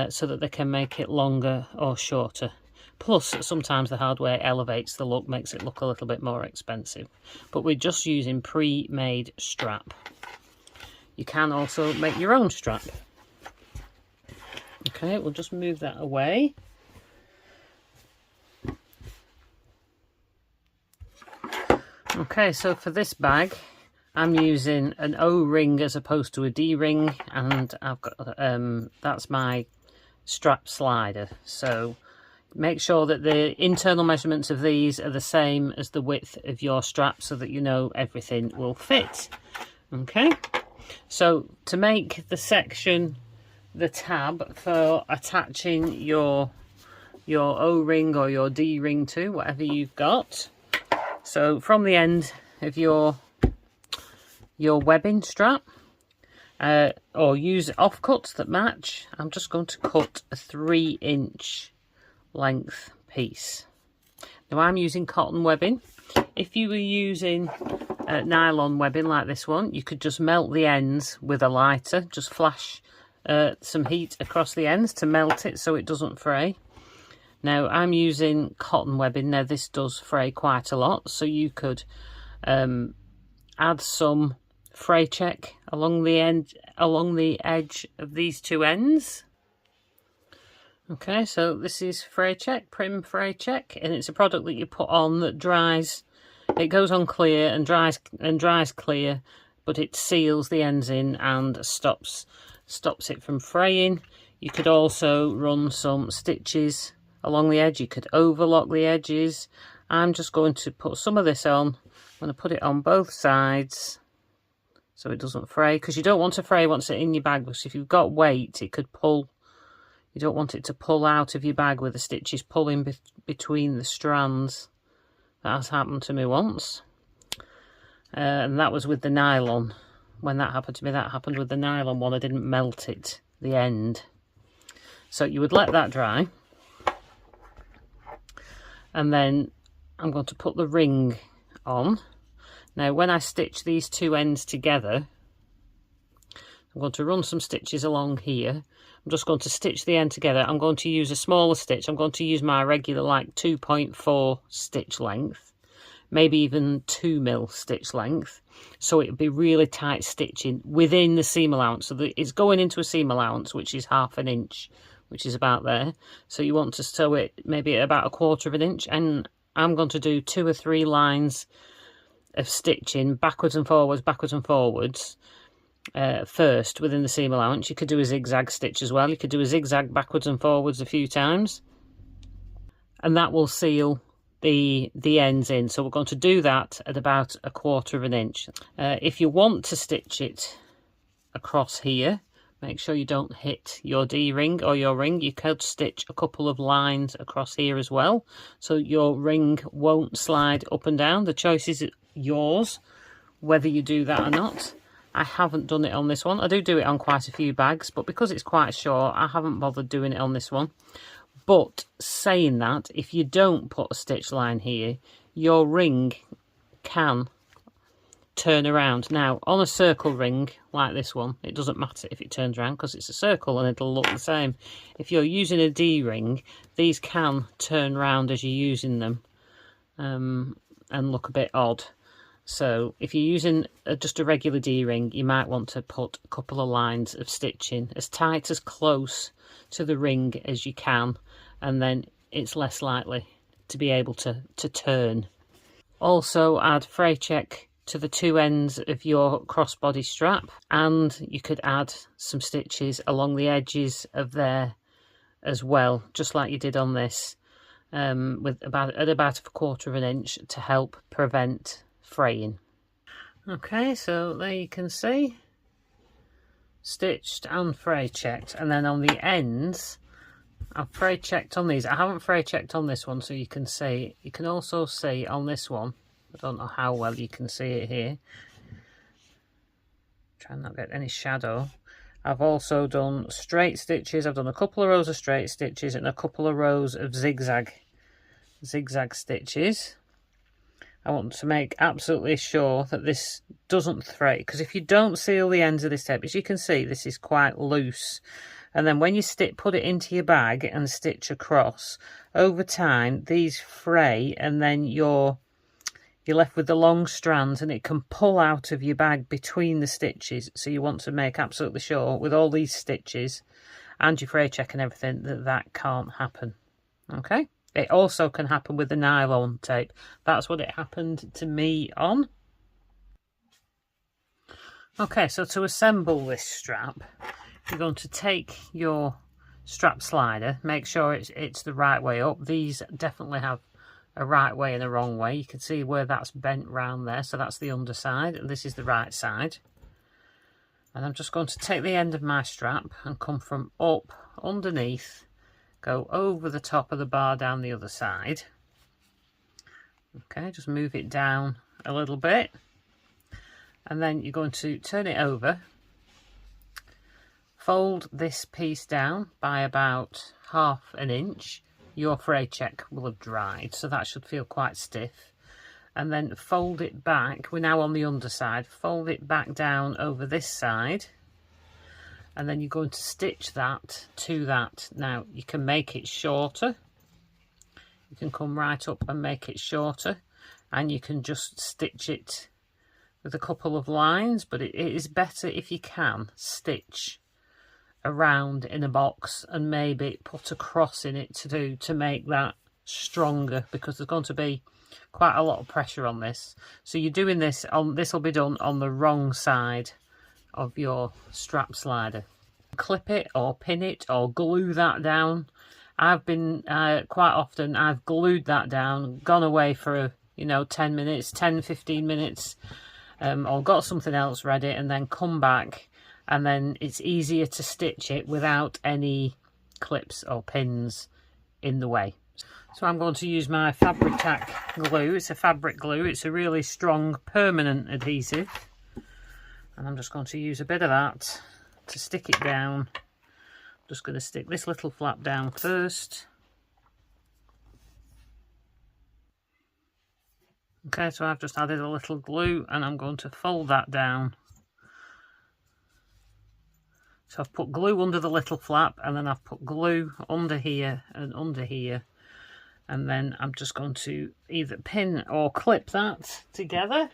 so that they can make it longer or shorter. Plus, sometimes the hardware elevates the look, makes it look a little bit more expensive. But we're just using pre-made strap. You can also make your own strap. Okay, we'll just move that away. Okay, so for this bag, I'm using an O-ring as opposed to a D-ring, and I've got that's my strap slider. So make sure that the internal measurements of these are the same as the width of your strap, so that you know everything will fit. Okay, so to make the section, the tab for attaching your O-ring or your D-ring to, whatever you've got. So from the end of your webbing strap, or use offcuts that match, I'm just going to cut a 3-inch length piece. Now I'm using cotton webbing. If you were using nylon webbing like this one, you could just melt the ends with a lighter, just flash some heat across the ends to melt it so it doesn't fray. Now I'm using cotton webbing. Now this does fray quite a lot, so you could add some fray check along the edge of these two ends. Okay, so this is fray check, prim fray check, and it's a product that you put on that dries. It goes on clear and dries clear, but it seals the ends in and stops it from fraying. You could also run some stitches along the edge. You could overlock the edges. I'm just going to put some of this on. I'm going to put it on both sides so it doesn't fray, because you don't want to fray once it's in your bag, because if you've got weight it could pull. You don't want it to pull out of your bag with the stitches pulling between the strands. That has happened to me once. And that was with the nylon. When that happened to me, that happened with the nylon one. I didn't melt it, the end. So you would let that dry. And then I'm going to put the ring on. Now when I stitch these two ends together, I'm going to run some stitches along here. I'm just going to stitch the end together. I'm going to use a smaller stitch. I'm going to use my regular like 2.4 stitch length, maybe even 2mm stitch length, so it would be really tight stitching within the seam allowance. So that it's going into a seam allowance which is 1/2 inch, which is about there. So you want to sew it maybe at about 1/4 inch, and I'm going to do 2 or 3 lines of stitching backwards and forwards, first within the seam allowance. You could do a zigzag stitch as well. You could do a zigzag backwards and forwards a few times, and that will seal the ends in. So we're going to do that at about 1/4 inch. If you want to stitch it across here, make sure you don't hit your D-ring or your ring. You could stitch a couple of lines across here as well, so your ring won't slide up and down. The choice is yours whether you do that or not. I haven't done it on this one. I do it on quite a few bags, but because it's quite short, I haven't bothered doing it on this one. But saying that, if you don't put a stitch line here, your ring can turn around. Now, on a circle ring like this one, it doesn't matter if it turns around because it's a circle and it'll look the same. If you're using a D-ring, these can turn round as you're using them and look a bit odd. So if you're using just a regular D-ring, you might want to put a couple of lines of stitching as tight, as close to the ring as you can, and then it's less likely to be able to turn. Also add fray check to the two ends of your crossbody strap, and you could add some stitches along the edges of there as well, just like you did on this, with about 1/4 inch to help prevent fraying. Okay, so there you can see stitched and fray checked, and then on the ends I've fray checked on these. I haven't fray checked on this one, so you can see. You can also see on this one, I don't know how well you can see it here, try and not get any shadow. I've also done straight stitches. I've done a couple of rows of straight stitches and a couple of rows of zigzag stitches. I want to make absolutely sure that this doesn't fray, because if you don't seal the ends of this tape, as you can see, this is quite loose. And then when you put it into your bag and stitch across, over time these fray, and then you're left with the long strands, and it can pull out of your bag between the stitches. So you want to make absolutely sure with all these stitches and your fray check and everything that can't happen. Okay. It also can happen with the nylon tape. That's what it happened to me on. Okay, so to assemble this strap, you're going to take your strap slider, make sure it's the right way up. These definitely have a right way and a wrong way. You can see where that's bent round there, so that's the underside, and this is the right side. And I'm just going to take the end of my strap and come from up underneath, go over the top of the bar down the other side. Okay, just move it down a little bit, and then you're going to turn it over, fold this piece down by about 1/2 inch. Your fray check will have dried, so that should feel quite stiff. And then fold it back. We're now on the underside. Fold it back down over this side, and then you're going to stitch that to that. Now you can make it shorter, you can come right up and make it shorter, and you can just stitch it with a couple of lines, but it is better if you can stitch around in a box and maybe put a cross in it to make that stronger, because there's going to be quite a lot of pressure on this. So you're doing this on, this will be done on the wrong side of your strap slider. Clip it or pin it or glue that down. I've been quite often I've glued that down, gone away for 10 minutes, 10-15 minutes, or got something else ready, and then come back, and then it's easier to stitch it without any clips or pins in the way. So I'm going to use my Fabric Tack glue. It's a fabric glue. It's a really strong permanent adhesive, and I'm just going to use a bit of that to stick it down. I'm just going to stick this little flap down first. Okay, so I've just added a little glue, and I'm going to fold that down. So I've put glue under the little flap, and then I've put glue under here and under here. And then I'm just going to either pin or clip that together.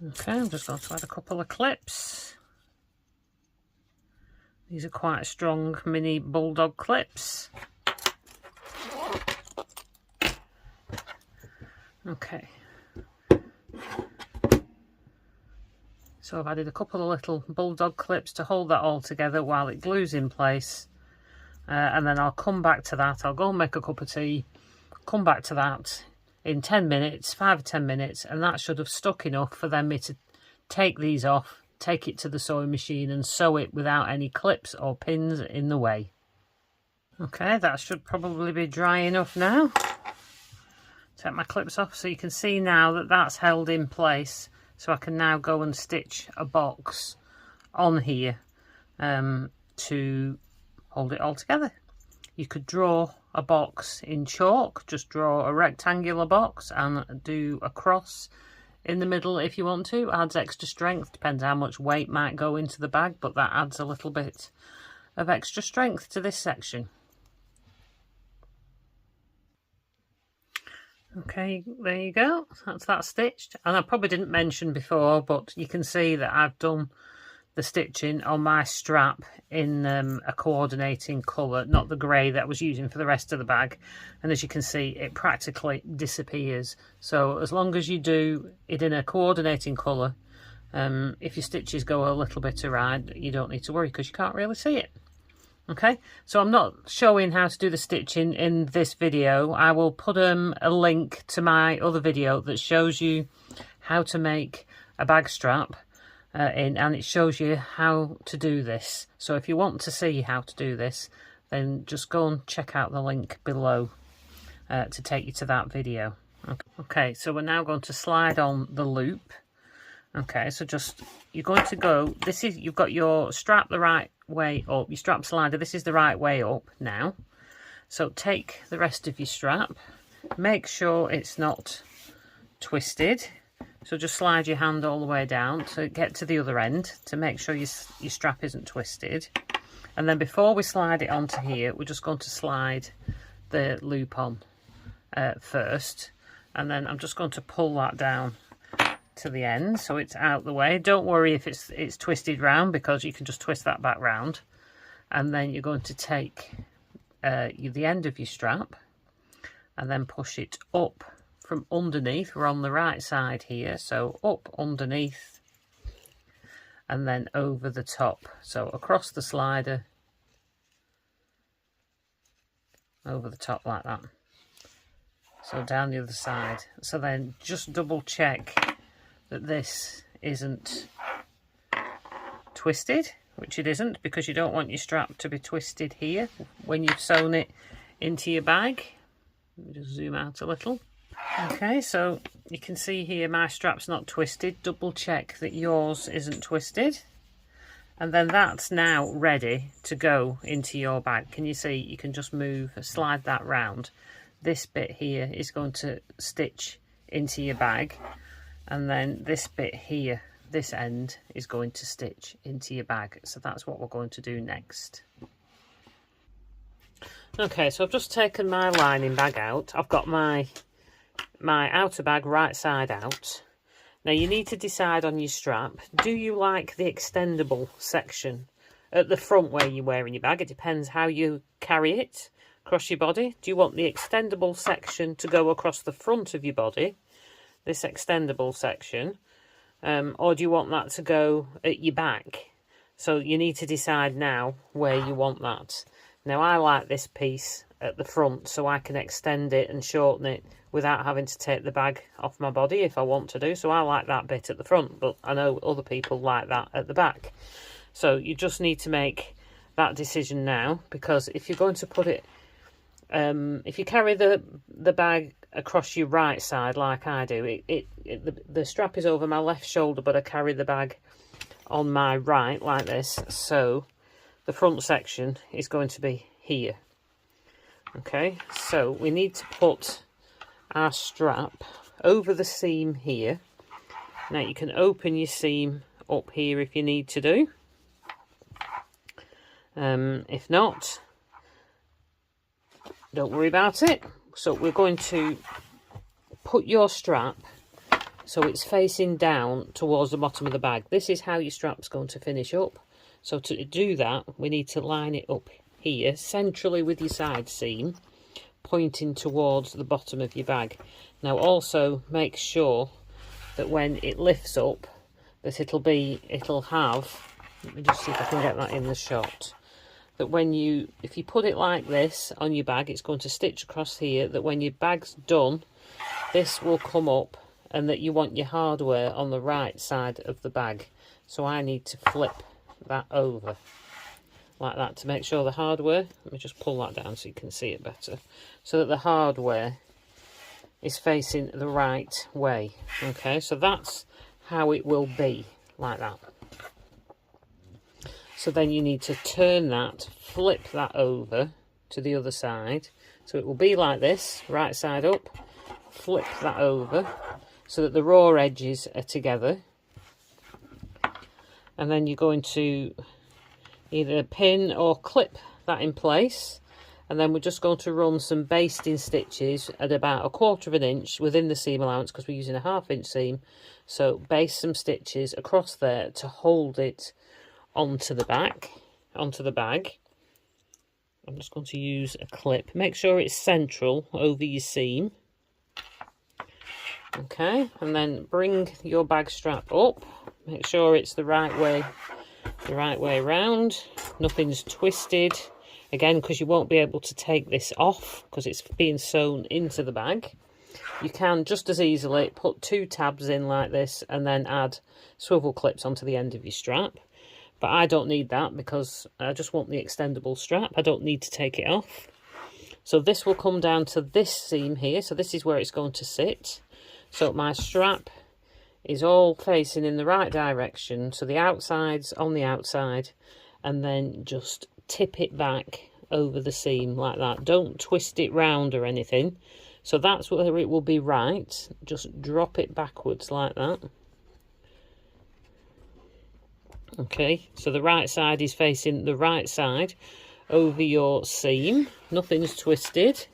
Okay, I'm just going to add a couple of clips. These are quite strong mini bulldog clips. Okay. So I've added a couple of little bulldog clips to hold that all together while it glues in place. And then I'll come back to that. I'll go and make a cup of tea, come back to that in 10 minutes, 5 or 10 minutes, and that should have stuck enough for me to take these off, take it to the sewing machine and sew it without any clips or pins in the way. Okay, that should probably be dry enough now. Take my clips off so you can see now that that's held in place. So I can now go and stitch a box on here to hold it all together. You could draw a box in chalk, just draw a rectangular box and do a cross in the middle if you want to. Adds extra strength, depends how much weight might go into the bag, but that adds a little bit of extra strength to this section. Okay, there you go, that's that stitched. And I probably didn't mention before, but you can see that I've done the stitching on my strap in a coordinating colour, not the grey that I was using for the rest of the bag. And as you can see, it practically disappears. So as long as you do it in a coordinating colour, if your stitches go a little bit awry, you don't need to worry because you can't really see it. Okay, so I'm not showing how to do the stitching in this video. I will put a link to my other video that shows you how to make a bag strap and it shows you how to do this. So if you want to see how to do this, then just go and check out the link below to take you to that video. Okay, so we're now going to slide on the loop. Okay, so you're going to go, you've got your strap the right way up, your strap slider, this is the right way up now. So take the rest of your strap, make sure it's not twisted. So just slide your hand all the way down to get to the other end to make sure your strap isn't twisted. And then before we slide it onto here, we're just going to slide the loop on first. And then I'm just going to pull that down to the end so it's out the way. Don't worry if it's twisted round, because you can just twist that back round. And then you're going to take the end of your strap and then push it up from underneath. We're on the right side here, so up underneath and then over the top, so across the slider, over the top like that, so down the other side. So then just double check that this isn't twisted, which it isn't, because you don't want your strap to be twisted here when you've sewn it into your bag. Let me just zoom out a little. Okay, so you can see here my strap's not twisted. Double check that yours isn't twisted, and then that's now ready to go into your bag. Can you see? You can just slide that round. this bit here is going to stitch into your bag, and then this bit here, this end, is going to stitch into your bag. So that's what we're going to do next. Okay, so I've just taken my lining bag out. I've got my outer bag right side out. Now you need to decide on your strap. Do you like the extendable section at the front where you're wearing your bag? It depends how you carry it across your body. Do you want the extendable section to go across the front of your body, this extendable section, or do you want that to go at your back? So you need to decide now where you want that. Now I like this piece at the front so I can extend it and shorten it without having to take the bag off my body if I want to do. So I like that bit at the front, but I know other people like that at the back. So you just need to make that decision now, because if you're going to put it, if you carry the bag across your right side like I do, the strap is over my left shoulder, but I carry the bag on my right like this. So the front section is going to be here. Okay, so we need to put our strap over the seam here. Now you can open your seam up here if you need to do. If not, don't worry about it. So we're going to put your strap so it's facing down towards the bottom of the bag. This is how your strap's going to finish up. So to do that, we need to line it up here centrally with your side seam, pointing towards the bottom of your bag. Now also make sure that when it lifts up, that it'll have, let me just see if I can get that in the shot, that if you put it like this on your bag, it's going to stitch across here, that when your bag's done, this will come up, and that you want your hardware on the right side of the bag. So I need to flip that over like that to make sure the hardware, let me just pull that down so you can see it better, so that the hardware is facing the right way. Okay, so that's how it will be, like that. So then you need to turn that, flip that over to the other side, so it will be like this, right side up, flip that over so that the raw edges are together, and then you're going to either pin or clip that in place, and then we're just going to run some basting stitches at about 1/4 inch within the seam allowance, because we're using a 1/2 inch seam. So baste some stitches across there to hold it onto the bag. I'm just going to use a clip. Make sure it's central over your seam. Okay, and then bring your bag strap up. Make sure it's the right way around. Nothing's twisted. Again, because you won't be able to take this off because it's being sewn into the bag. You can just as easily put 2 tabs in like this and then add swivel clips onto the end of your strap. But I don't need that because I just want the extendable strap. I don't need to take it off. So this will come down to this seam here. So this is where it's going to sit. So my strap is all facing in the right direction. So the outside's on the outside, and then just tip it back over the seam like that. Don't twist it round or anything. So that's where it will be right. Just drop it backwards like that. Okay, so the right side is facing the right side over your seam. Nothing's twisted.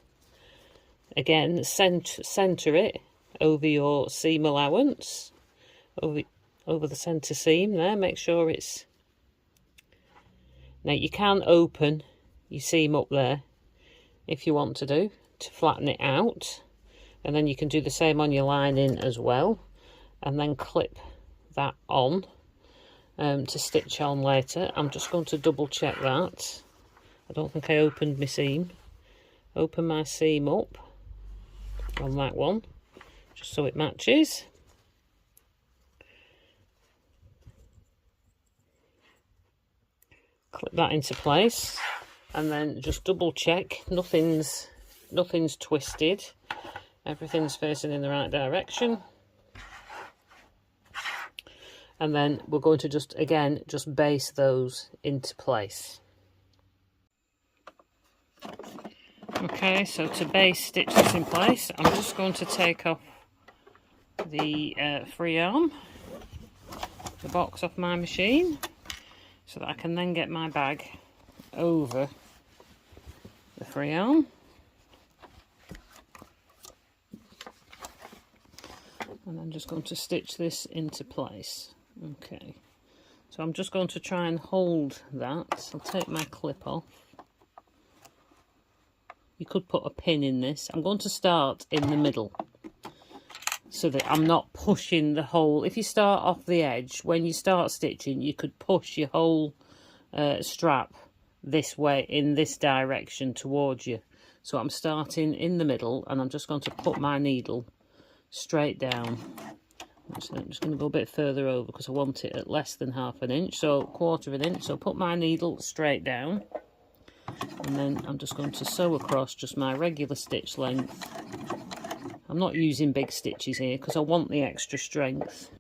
Again, center it over your seam allowance. Over the centre seam there. Make sure it's... Now you can open your seam up there if you want to flatten it out, and then you can do the same on your lining as well, and then clip that on to stitch on later. I'm just going to double check that. I don't think I opened my seam. Open my seam up on that one just so it matches. Clip that into place, and then just double check nothing's twisted, everything's facing in the right direction. And then we're going to just baste those into place. Okay, so to base stitch this in place, I'm just going to take off the free arm, the box off my machine, so that I can then get my bag over the free arm. And I'm just going to stitch this into place. Okay, so I'm just going to try and hold that. I'll take my clip off. You could put a pin in this. I'm going to start in the middle so that I'm not pushing the whole. If you start off the edge, when you start stitching, you could push your whole strap this way, in this direction towards you. So I'm starting in the middle, and I'm just going to put my needle straight down. So I'm just going to go a bit further over because I want it at less than ½ an inch, so 1/4 inch. So put my needle straight down, and then I'm just going to sew across just my regular stitch length. I'm not using big stitches here because I want the extra strength.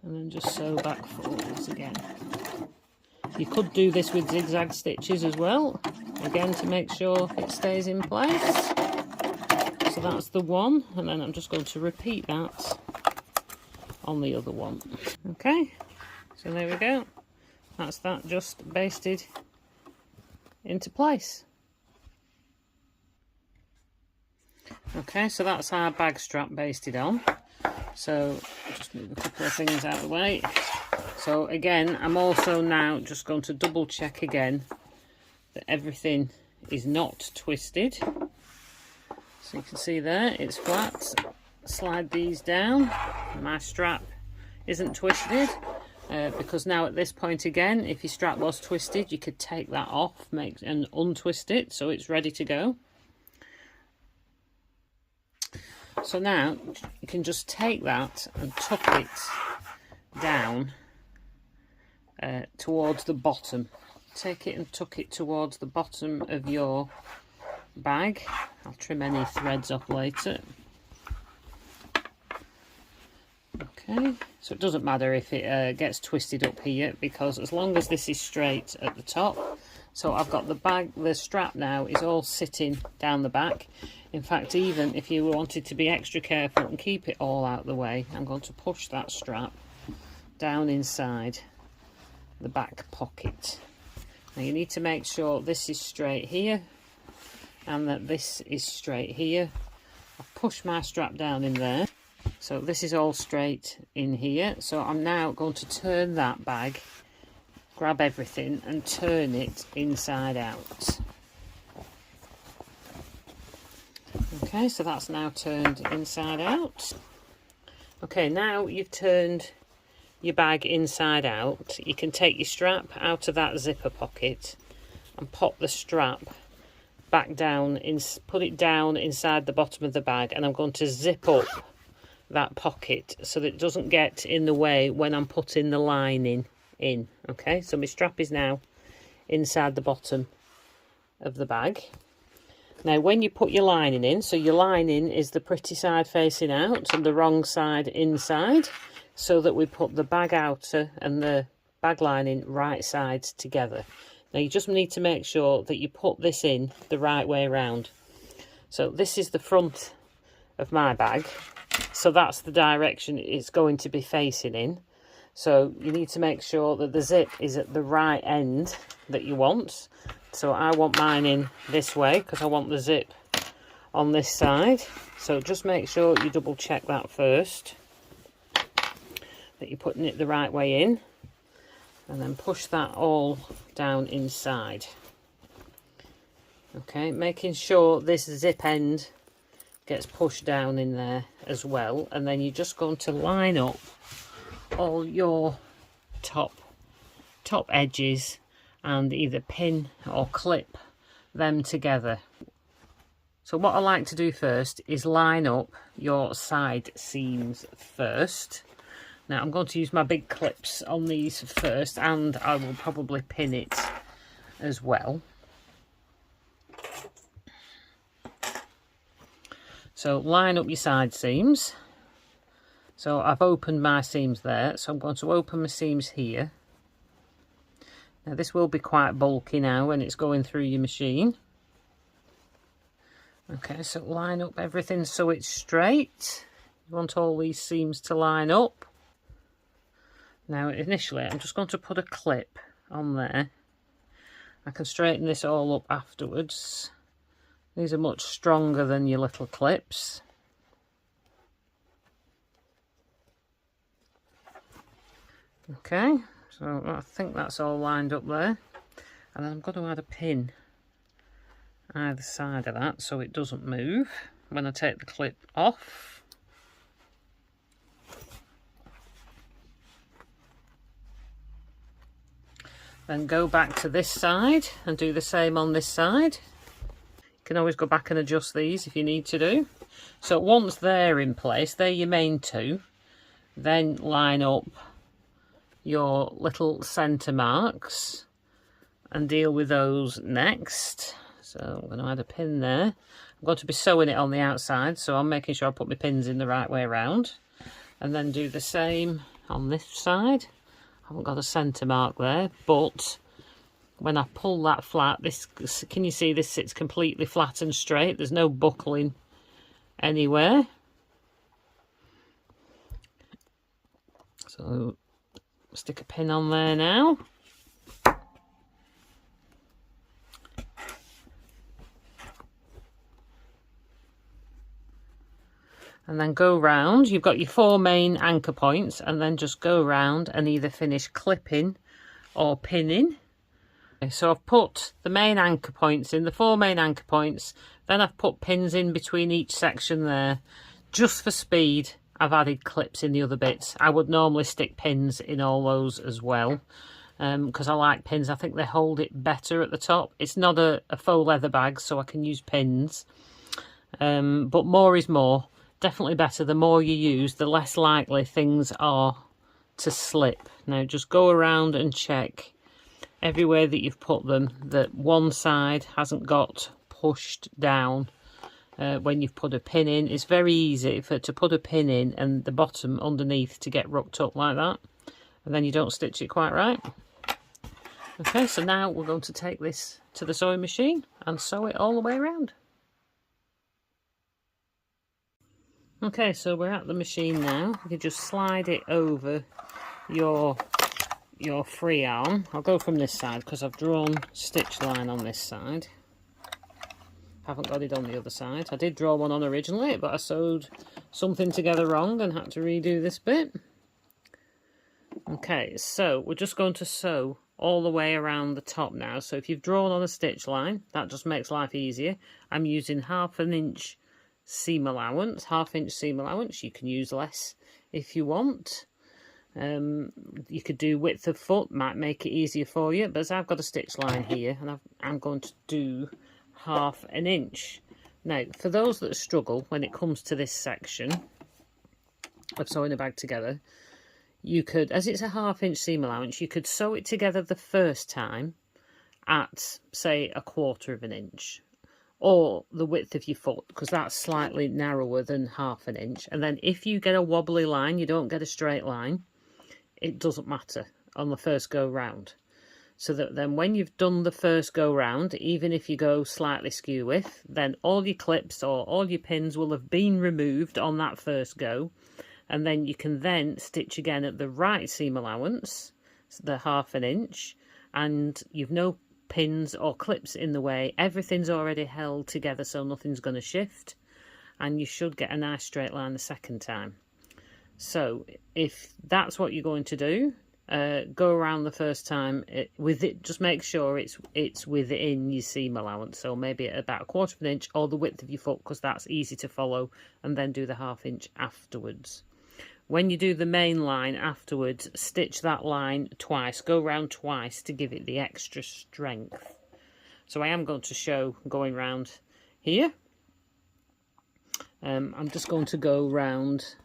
And then just sew back forwards again. You could do this with zigzag stitches as well, again to make sure it stays in place. So that's the one, and then I'm just going to repeat that on the other one. Okay, so there we go. That's that just basted into place. Okay, so that's our bag strap basted on. So I'll just move a couple of things out of the way. So again, I'm also now just going to double check again that everything is not twisted. So you can see there, it's flat. Slide these down. My strap isn't twisted. Because now at this point again, if your strap was twisted, you could take that off and untwist it, so it's ready to go. So now you can just take that and tuck it down towards the bottom. Take it and tuck it towards the bottom of your bag. I'll trim any threads off later. Okay, so it doesn't matter if it gets twisted up here, because as long as this is straight at the top. So I've got the strap now is all sitting down the back. In fact, even if you wanted to be extra careful and keep it all out of the way, I'm going to push that strap down inside the back pocket. Now you need to make sure this is straight here and that this is straight here. I've pushed my strap down in there. So this is all straight in here. So I'm now going to turn that bag, grab everything and turn it inside out. Okay, so that's now turned inside out. Okay, now you've turned your bag inside out, you can take your strap out of that zipper pocket and pop the strap back down, put it down inside the bottom of the bag, and I'm going to zip up that pocket so that it doesn't get in the way when I'm putting the lining in. Okay, so my strap is now inside the bottom of the bag. Now when you put your lining in, so your lining is the pretty side facing out and the wrong side inside, so that we put the bag outer and the bag lining right sides together. Now you just need to make sure that you put this in the right way around. So this is the front of my bag, so that's the direction it's going to be facing in. So you need to make sure that the zip is at the right end that you want. So I want mine in this way because I want the zip on this side. So just make sure you double check that first, that you're putting it the right way in, and then push that all down inside. Okay, making sure this zip end gets pushed down in there as well, and then you're just going to line up all your top edges and either pin or clip them together. So what I like to do first is line up your side seams first. Now I'm going to use my big clips on these first, and I will probably pin it as well. So line up your side seams. So I've opened my seams there, so I'm going to open my seams here. Now this will be quite bulky now when it's going through your machine. Okay, so line up everything so it's straight. You want all these seams to line up. Now initially I'm just going to put a clip on there. I can straighten this all up afterwards. These are much stronger than your little clips. Okay, so I think that's all lined up there. And then I'm going to add a pin either side of that so it doesn't move when I take the clip off. Then go back to this side and do the same on this side. You can always go back and adjust these if you need to do. So once they're in place, they're your main two, then line up your little centre marks and deal with those next. So I'm going to add a pin there. I'm going to be sewing it on the outside, so I'm making sure I put my pins in the right way around. And then do the same on this side. I haven't got a centre mark there, but when I pull that flat, this, can you see this sits completely flat and straight? There's no buckling anywhere. So stick a pin on there now. And then go round. You've got your 4 main anchor points, and then just go round and either finish clipping or pinning. Okay, so I've put the main anchor points in, the 4 main anchor points, then I've put pins in between each section there. Just for speed, I've added clips in the other bits. I would normally stick pins in all those as well, because I like pins. I think they hold it better at the top. It's not a faux leather bag, so I can use pins, but more is more. Definitely better. The more you use, the less likely things are to slip. Now just go around and check everywhere that you've put them, that one side hasn't got pushed down when you've put a pin in. It's very easy to put a pin in and the bottom underneath to get rucked up like that, and then you don't stitch it quite right. Okay, so now we're going to take this to the sewing machine and sew it all the way around. Okay, so we're at the machine now. You can just slide it over your free arm. I'll go from this side because I've drawn stitch line on this side. Haven't got it on the other side. I did draw one on originally, but I sewed something together wrong and had to redo this bit. Okay, so we're just going to sew all the way around the top now. So if you've drawn on a stitch line, that just makes life easier. I'm using 1/2 inch seam allowance, 1/2 inch seam allowance. You can use less if you want. You could do width of foot, might make it easier for you, but as I've got a stitch line here and I'm going to do 1/2 inch. Now for those that struggle when it comes to this section of sewing a bag together, you could, as it's a 1/2 inch seam allowance, you could sew it together the first time at say 1/4 inch, or the width of your foot, because that's slightly narrower than 1/2 inch. And then if you get a wobbly line, you don't get a straight line, it doesn't matter on the first go round. So that then when you've done the first go round, even if you go slightly skew width, then all your clips or all your pins will have been removed on that first go, and then you can then stitch again at the right seam allowance, so the 1/2 inch, and you've no pins or clips in the way. Everything's already held together, so nothing's going to shift, and you should get a nice straight line the second time. So if that's what you're going to do, go around the first time with it. Just make sure it's within your seam allowance, so maybe at about 1/4 inch or the width of your foot, because that's easy to follow, and then do the 1/2 inch afterwards. When you do the main line afterwards, stitch that line twice, go round twice to give it the extra strength. So I am going to show going round here. I'm just going to go round,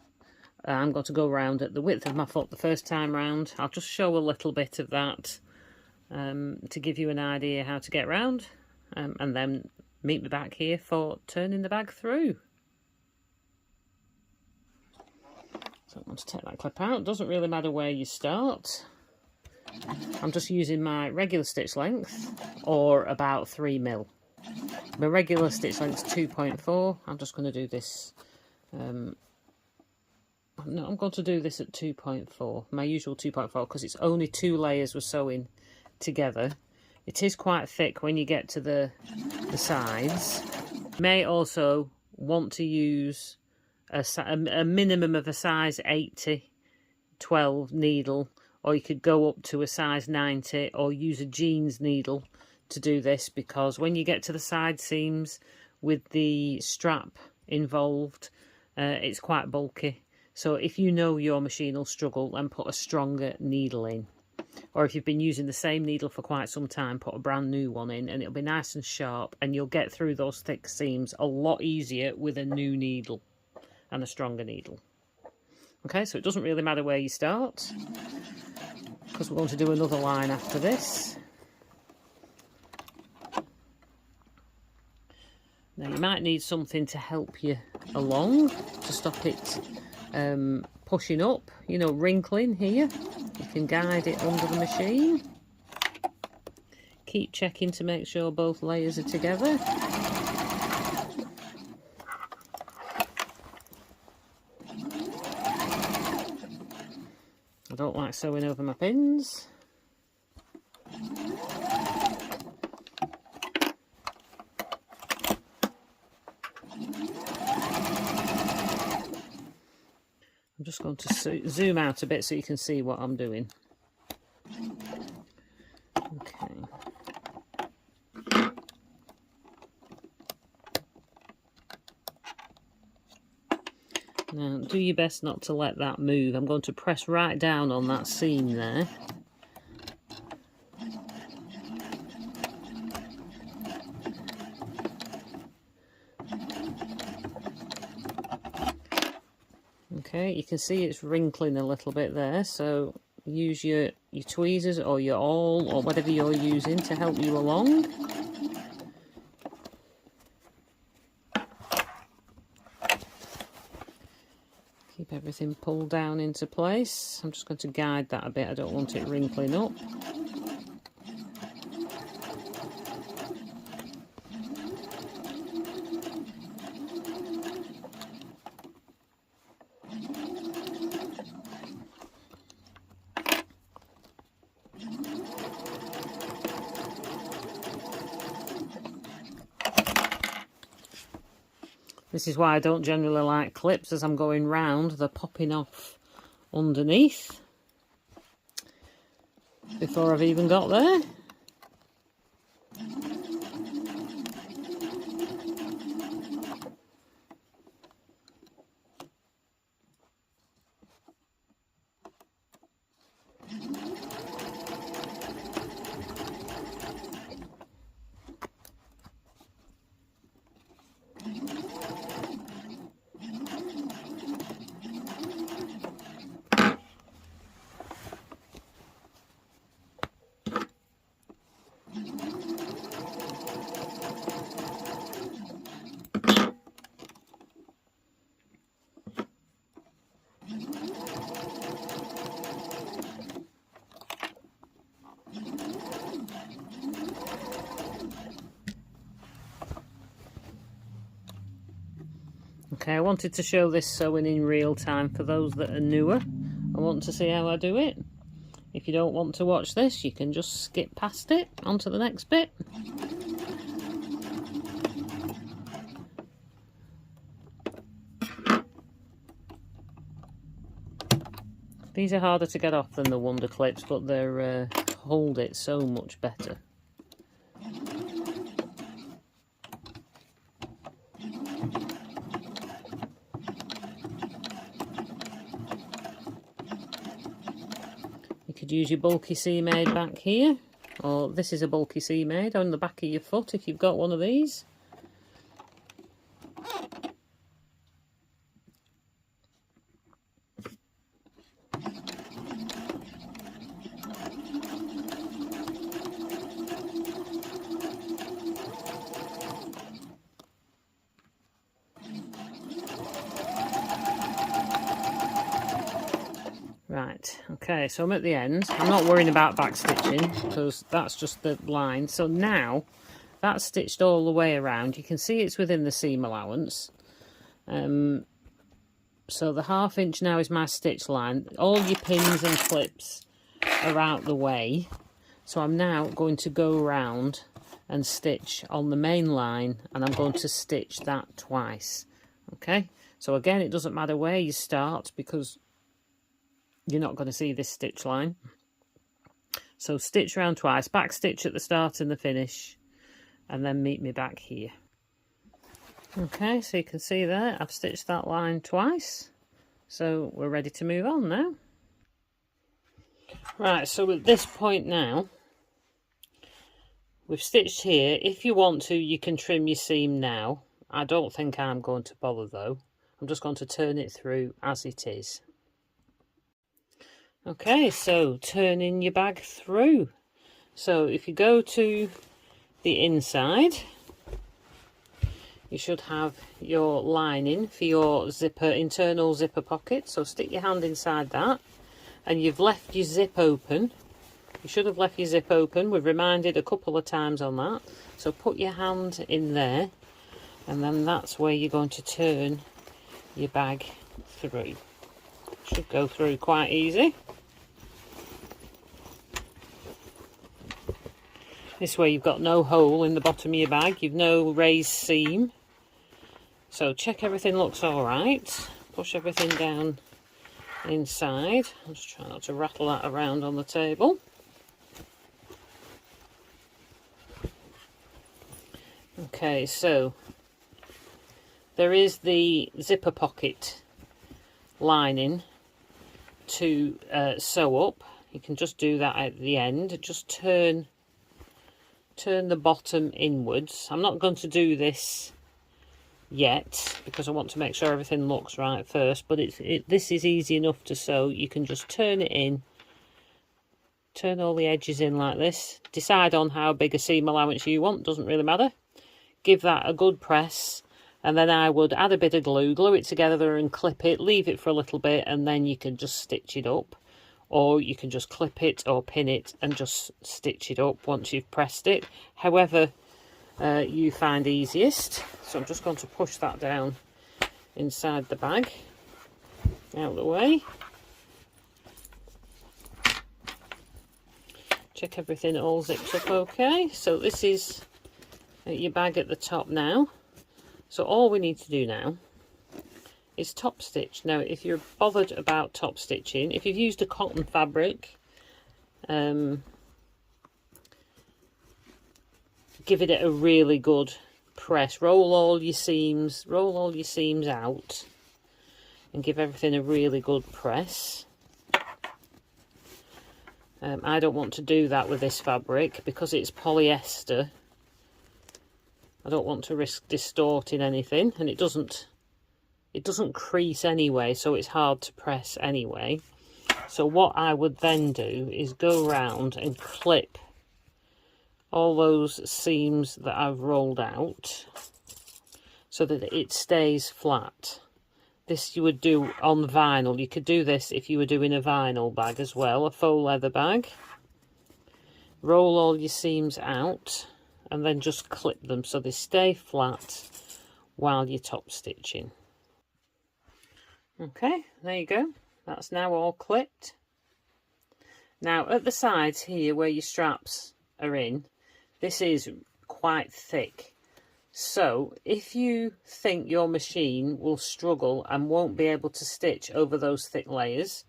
I'm going to go round at the width of my foot the first time round. I'll just show a little bit of that to give you an idea how to get round, and then meet me back here for turning the bag through. So I'm going to take that clip out. Doesn't really matter where you start. I'm just using my regular stitch length, or about 3mm. My regular stitch length's 2.4. I'm just going to do this. No, I'm going to do this at 2.4. My usual 2.4, because it's only 2 layers we're sewing together. It is quite thick when you get to the sides. You may also want to use a minimum of a size 80 12 needle, or you could go up to a size 90, or use a jeans needle to do this, because when you get to the side seams with the strap involved, it's quite bulky. So if you know your machine will struggle, then put a stronger needle in. Or if you've been using the same needle for quite some time, put a brand new one in, and it'll be nice and sharp, and you'll get through those thick seams a lot easier with a new needle and a stronger needle. Okay, so it doesn't really matter where you start, because we're going to do another line after this. Now you might need something to help you along, to stop it pushing up, you know, wrinkling here. You can guide it under the machine. Keep checking to make sure both layers are together. I don't like sewing over my pins. I'm just going to zoom out a bit so you can see what I'm doing. Okay. Now, do your best not to let that move. I'm going to press right down on that seam there. Okay, you can see it's wrinkling a little bit there, so use your tweezers or your awl or whatever you're using to help you along. Keep everything pulled down into place. I'm just going to guide that a bit, I don't want it wrinkling up. This is why I don't generally like clips. As I'm going round, they're popping off underneath before I've even got there. Okay, I wanted to show this sewing in real time for those that are newer. I want to see how I do it. If you don't want to watch this, you can just skip past it onto the next bit. These are harder to get off than the Wonder clips, but they hold it so much better. You could use your bulky seam aid back here, or this is a bulky seam aid on the back of your foot if you've got one of these. Right, okay, so I'm at the end. I'm not worrying about back stitching because that's just the line. So now That's stitched all the way around. You can see it's within the seam allowance. So the 1/2 inch now is my stitch line. All your pins and clips are out the way. So I'm now going to go around and stitch on the main line, and I'm going to stitch that twice. Okay, so again, it doesn't matter where you start because you're not going to see this stitch line. So stitch around twice, back stitch at the start and the finish, and then meet me back here. Okay, so you can see there, I've stitched that line twice. So we're ready to move on now. Right, so at this point now, we've stitched here. If you want to, you can trim your seam now. I don't think I'm going to bother though. I'm just going to turn it through as it is. Okay, so turning your bag through. So if you go to the inside, you should have your lining for your zipper, internal zipper pocket. So stick your hand inside that, and you've left your zip open. You should have left your zip open. We've reminded a couple of times on that. So put your hand in there, and then that's where you're going to turn your bag through. Should go through quite easy. This way you've got no hole in the bottom of your bag, you've no raised seam. So check everything looks alright. Push everything down inside. I'll just try not to rattle that around on the table. Okay, so there is the zipper pocket lining to sew up. You can just do that at the end. Just turn the bottom inwards. I'm not going to do this yet because I want to make sure everything looks right first, but this is easy enough to sew. You can just turn it in, turn all the edges in like this. Decide on how big a seam allowance you want, doesn't really matter. Give that a good press, and then I would add a bit of glue it together and clip it, leave it for a little bit, and then you can just stitch it up. Or you can just clip it or pin it and just stitch it up once you've pressed it. However you find easiest. So I'm just going to push that down inside the bag, out of the way. Check everything all zips up okay. So this is your bag at the top now. So all we need to do now is top stitch. Now if you're bothered about top stitching, if you've used a cotton fabric, give it a really good press. Roll all your seams out and give everything a really good press. I don't want to do that with this fabric because it's polyester. I don't want to risk distorting anything, and it doesn't crease anyway, so it's hard to press anyway. So what I would then do is go around and clip all those seams that I've rolled out so that it stays flat. This you would do on vinyl. You could do this if you were doing a vinyl bag as well, a faux leather bag. Roll all your seams out and then just clip them so they stay flat while you're top stitching. Okay, there you go. That's now all clipped. Now at the sides here where your straps are in, this is quite thick. So if you think your machine will struggle and won't be able to stitch over those thick layers,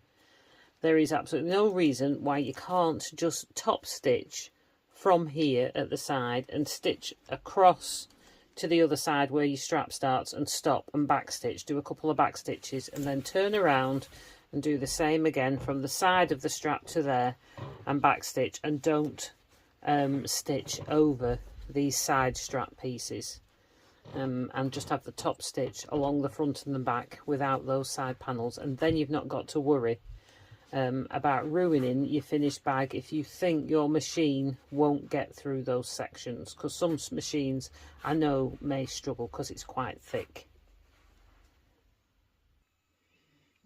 there is absolutely no reason why you can't just top stitch from here at the side and stitch across to the other side where your strap starts and stop and back stitch. Do a couple of back stitches and then turn around and do the same again from the side of the strap to there and back stitch, and don't stitch over these side strap pieces, and just have the top stitch along the front and the back without those side panels, and then you've not got to worry about ruining your finished bag if you think your machine won't get through those sections, because some machines I know may struggle because it's quite thick.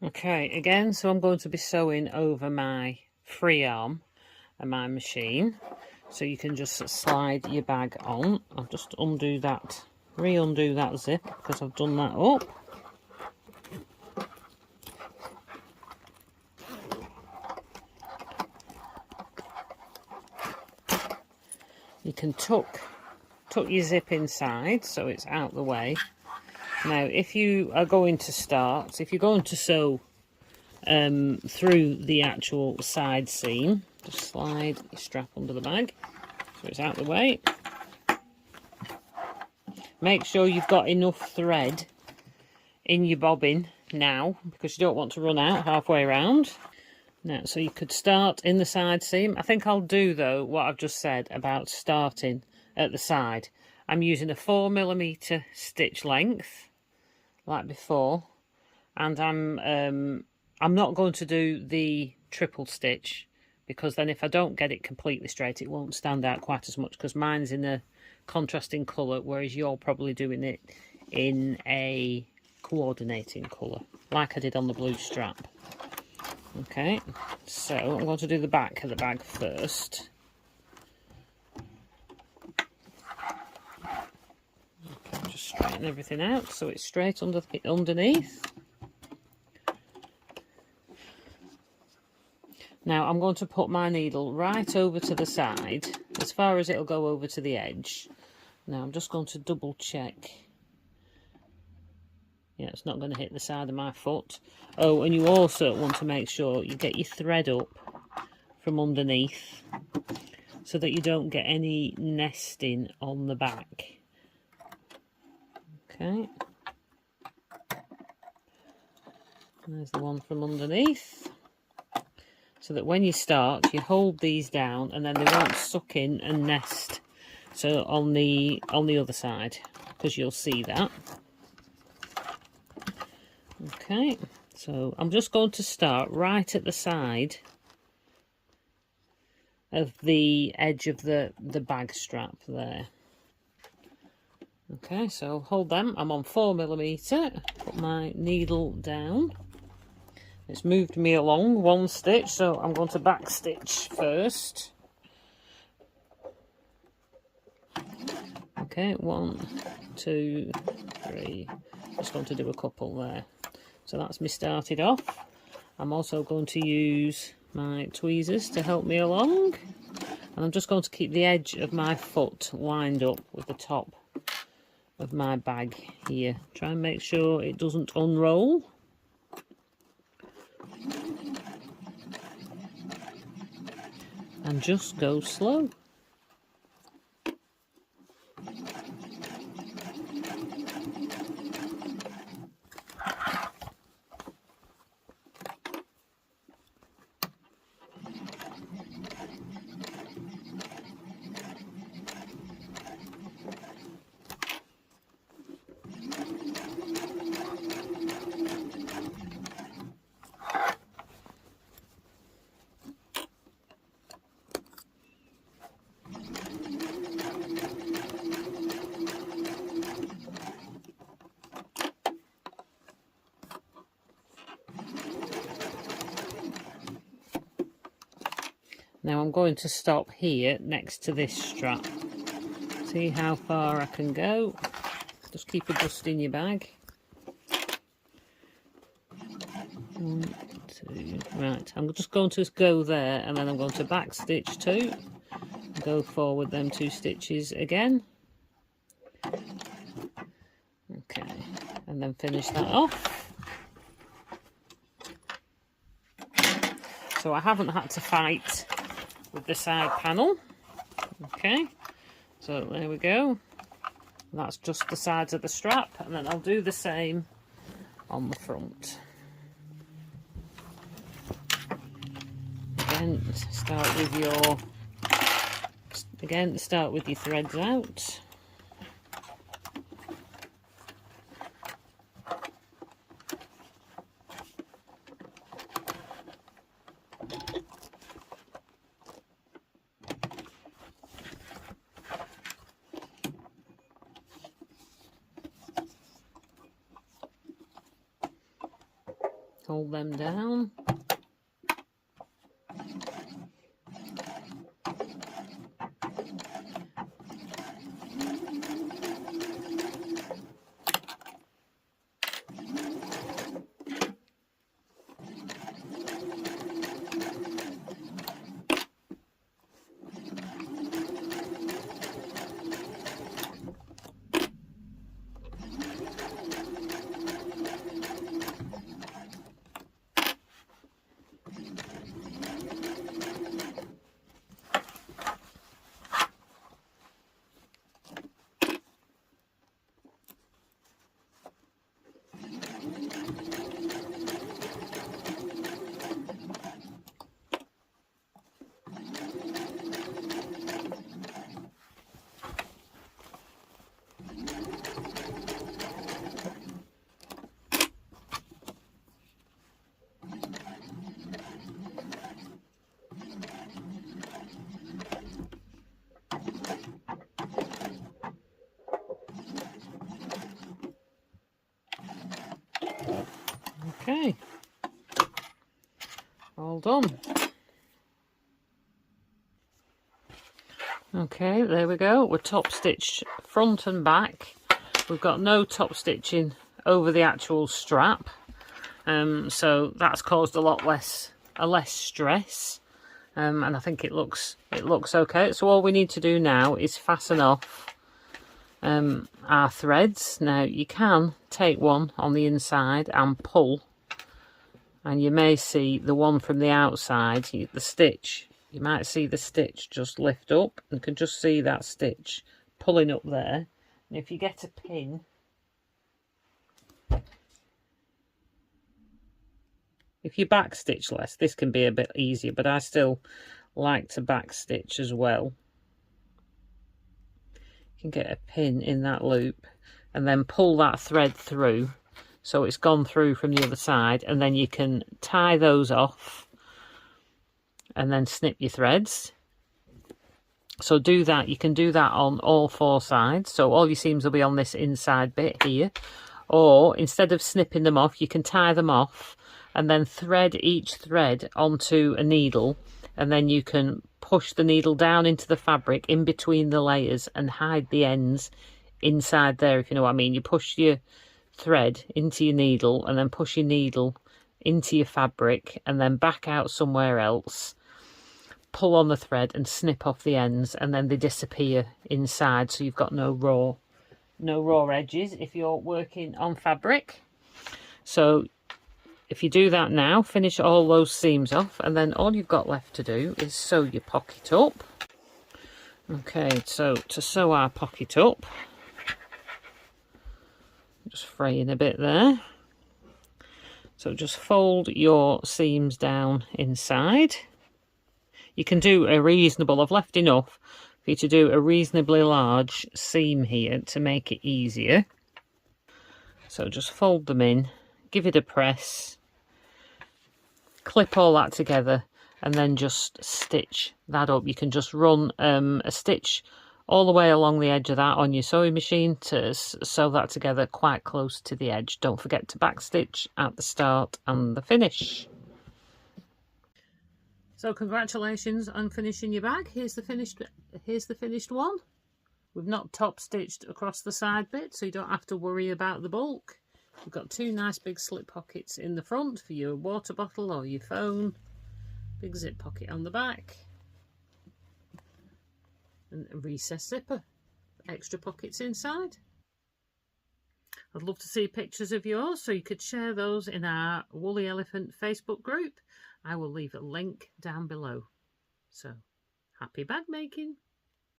Okay, again, so I'm going to be sewing over my free arm and my machine. So you can just slide your bag on. I'll just undo that, re-undo that zip because I've done that up. You can tuck your zip inside so it's out the way. Now, if you are going to start, if you're going to sew through the actual side seam, just slide your strap under the bag so it's out the way. Make sure you've got enough thread in your bobbin now, because you don't want to run out halfway around. Now, so you could start in the side seam. I think I'll do, though, what I've just said about starting at the side. I'm using a 4mm stitch length, like before, and I'm not going to do the triple stitch, because then if I don't get it completely straight, it won't stand out quite as much, because mine's in a contrasting colour, whereas you're probably doing it in a coordinating colour, like I did on the blue strap. Okay, so I'm going to do the back of the bag first. Okay, just straighten everything out so it's straight underneath. Now I'm going to put my needle right over to the side, as far as it'll go over to the edge. Now I'm just going to double check. Yeah, it's not going to hit the side of my foot. Oh, and you also want to make sure you get your thread up from underneath so that you don't get any nesting on the back. Okay. There's the one from underneath. So that when you start, you hold these down and then they won't suck in and nest. So on the other side, because you'll see that. Okay, so I'm just going to start right at the side of the edge of the bag strap there. Okay, so hold them. I'm on 4mm. Put my needle down. It's moved me along one stitch, so I'm going to back stitch first. Okay, 1, 2, 3. Just going to do a couple there. So that's me started off. I'm also going to use my tweezers to help me along. And I'm just going to keep the edge of my foot lined up with the top of my bag here. Try and make sure it doesn't unroll. And just go slow. Now I'm going to stop here next to this strap. See how far I can go. Just keep adjusting your bag. 1, 2, right. I'm just going to go there and then I'm going to back stitch 2. Go forward them 2 stitches again. Okay, and then finish that off. So I haven't had to fight with the side panel. Okay, so there we go. That's just the sides of the strap, and then I'll do the same on the front. Again, start with your threads out. Hold them down. Okay, all done. Okay, there we go. We're top stitched front and back. We've got no top stitching over the actual strap, so that's caused a lot less stress, and I think it looks okay. So all we need to do now is fasten off our threads. Now you can take one on the inside and pull, and you may see the one from the outside, the stitch. You might see the stitch just lift up, and you can just see that stitch pulling up there. And if you get a pin, if you back stitch less, this can be a bit easier, but I still like to back stitch as well. You can get a pin in that loop and then pull that thread through so it's gone through from the other side, and then you can tie those off and then snip your threads. So do that. You can do that on all 4 sides, so all your seams will be on this inside bit here. Or instead of snipping them off, you can tie them off and then thread each thread onto a needle, and then you can push the needle down into the fabric in between the layers and hide the ends inside there, if you know what I mean. You push your thread into your needle and then push your needle into your fabric and then back out somewhere else, pull on the thread and snip off the ends, and then they disappear inside, so you've got no raw edges if you're working on fabric. So if you do that now, finish all those seams off, and then all you've got left to do is sew your pocket up. Okay, so to sew our pocket up, just fraying a bit there. So just fold your seams down inside. You can do a reasonable, I've left enough for you to do a reasonably large seam here to make it easier. So just fold them in, give it a press, clip all that together, and then just stitch that up. You can just run a stitch all the way along the edge of that on your sewing machine to sew that together quite close to the edge. Don't forget to backstitch at the start and the finish. So congratulations on finishing your bag. Here's the finished one. We've not top stitched across the side bit, so you don't have to worry about the bulk. We've got 2 nice big slip pockets in the front for your water bottle or your phone. Big zip pocket on the back. And a recessed zipper. Extra pockets inside. I'd love to see pictures of yours, so you could share those in our Woolly Elephant Facebook group. I will leave a link down below. So, happy bag making!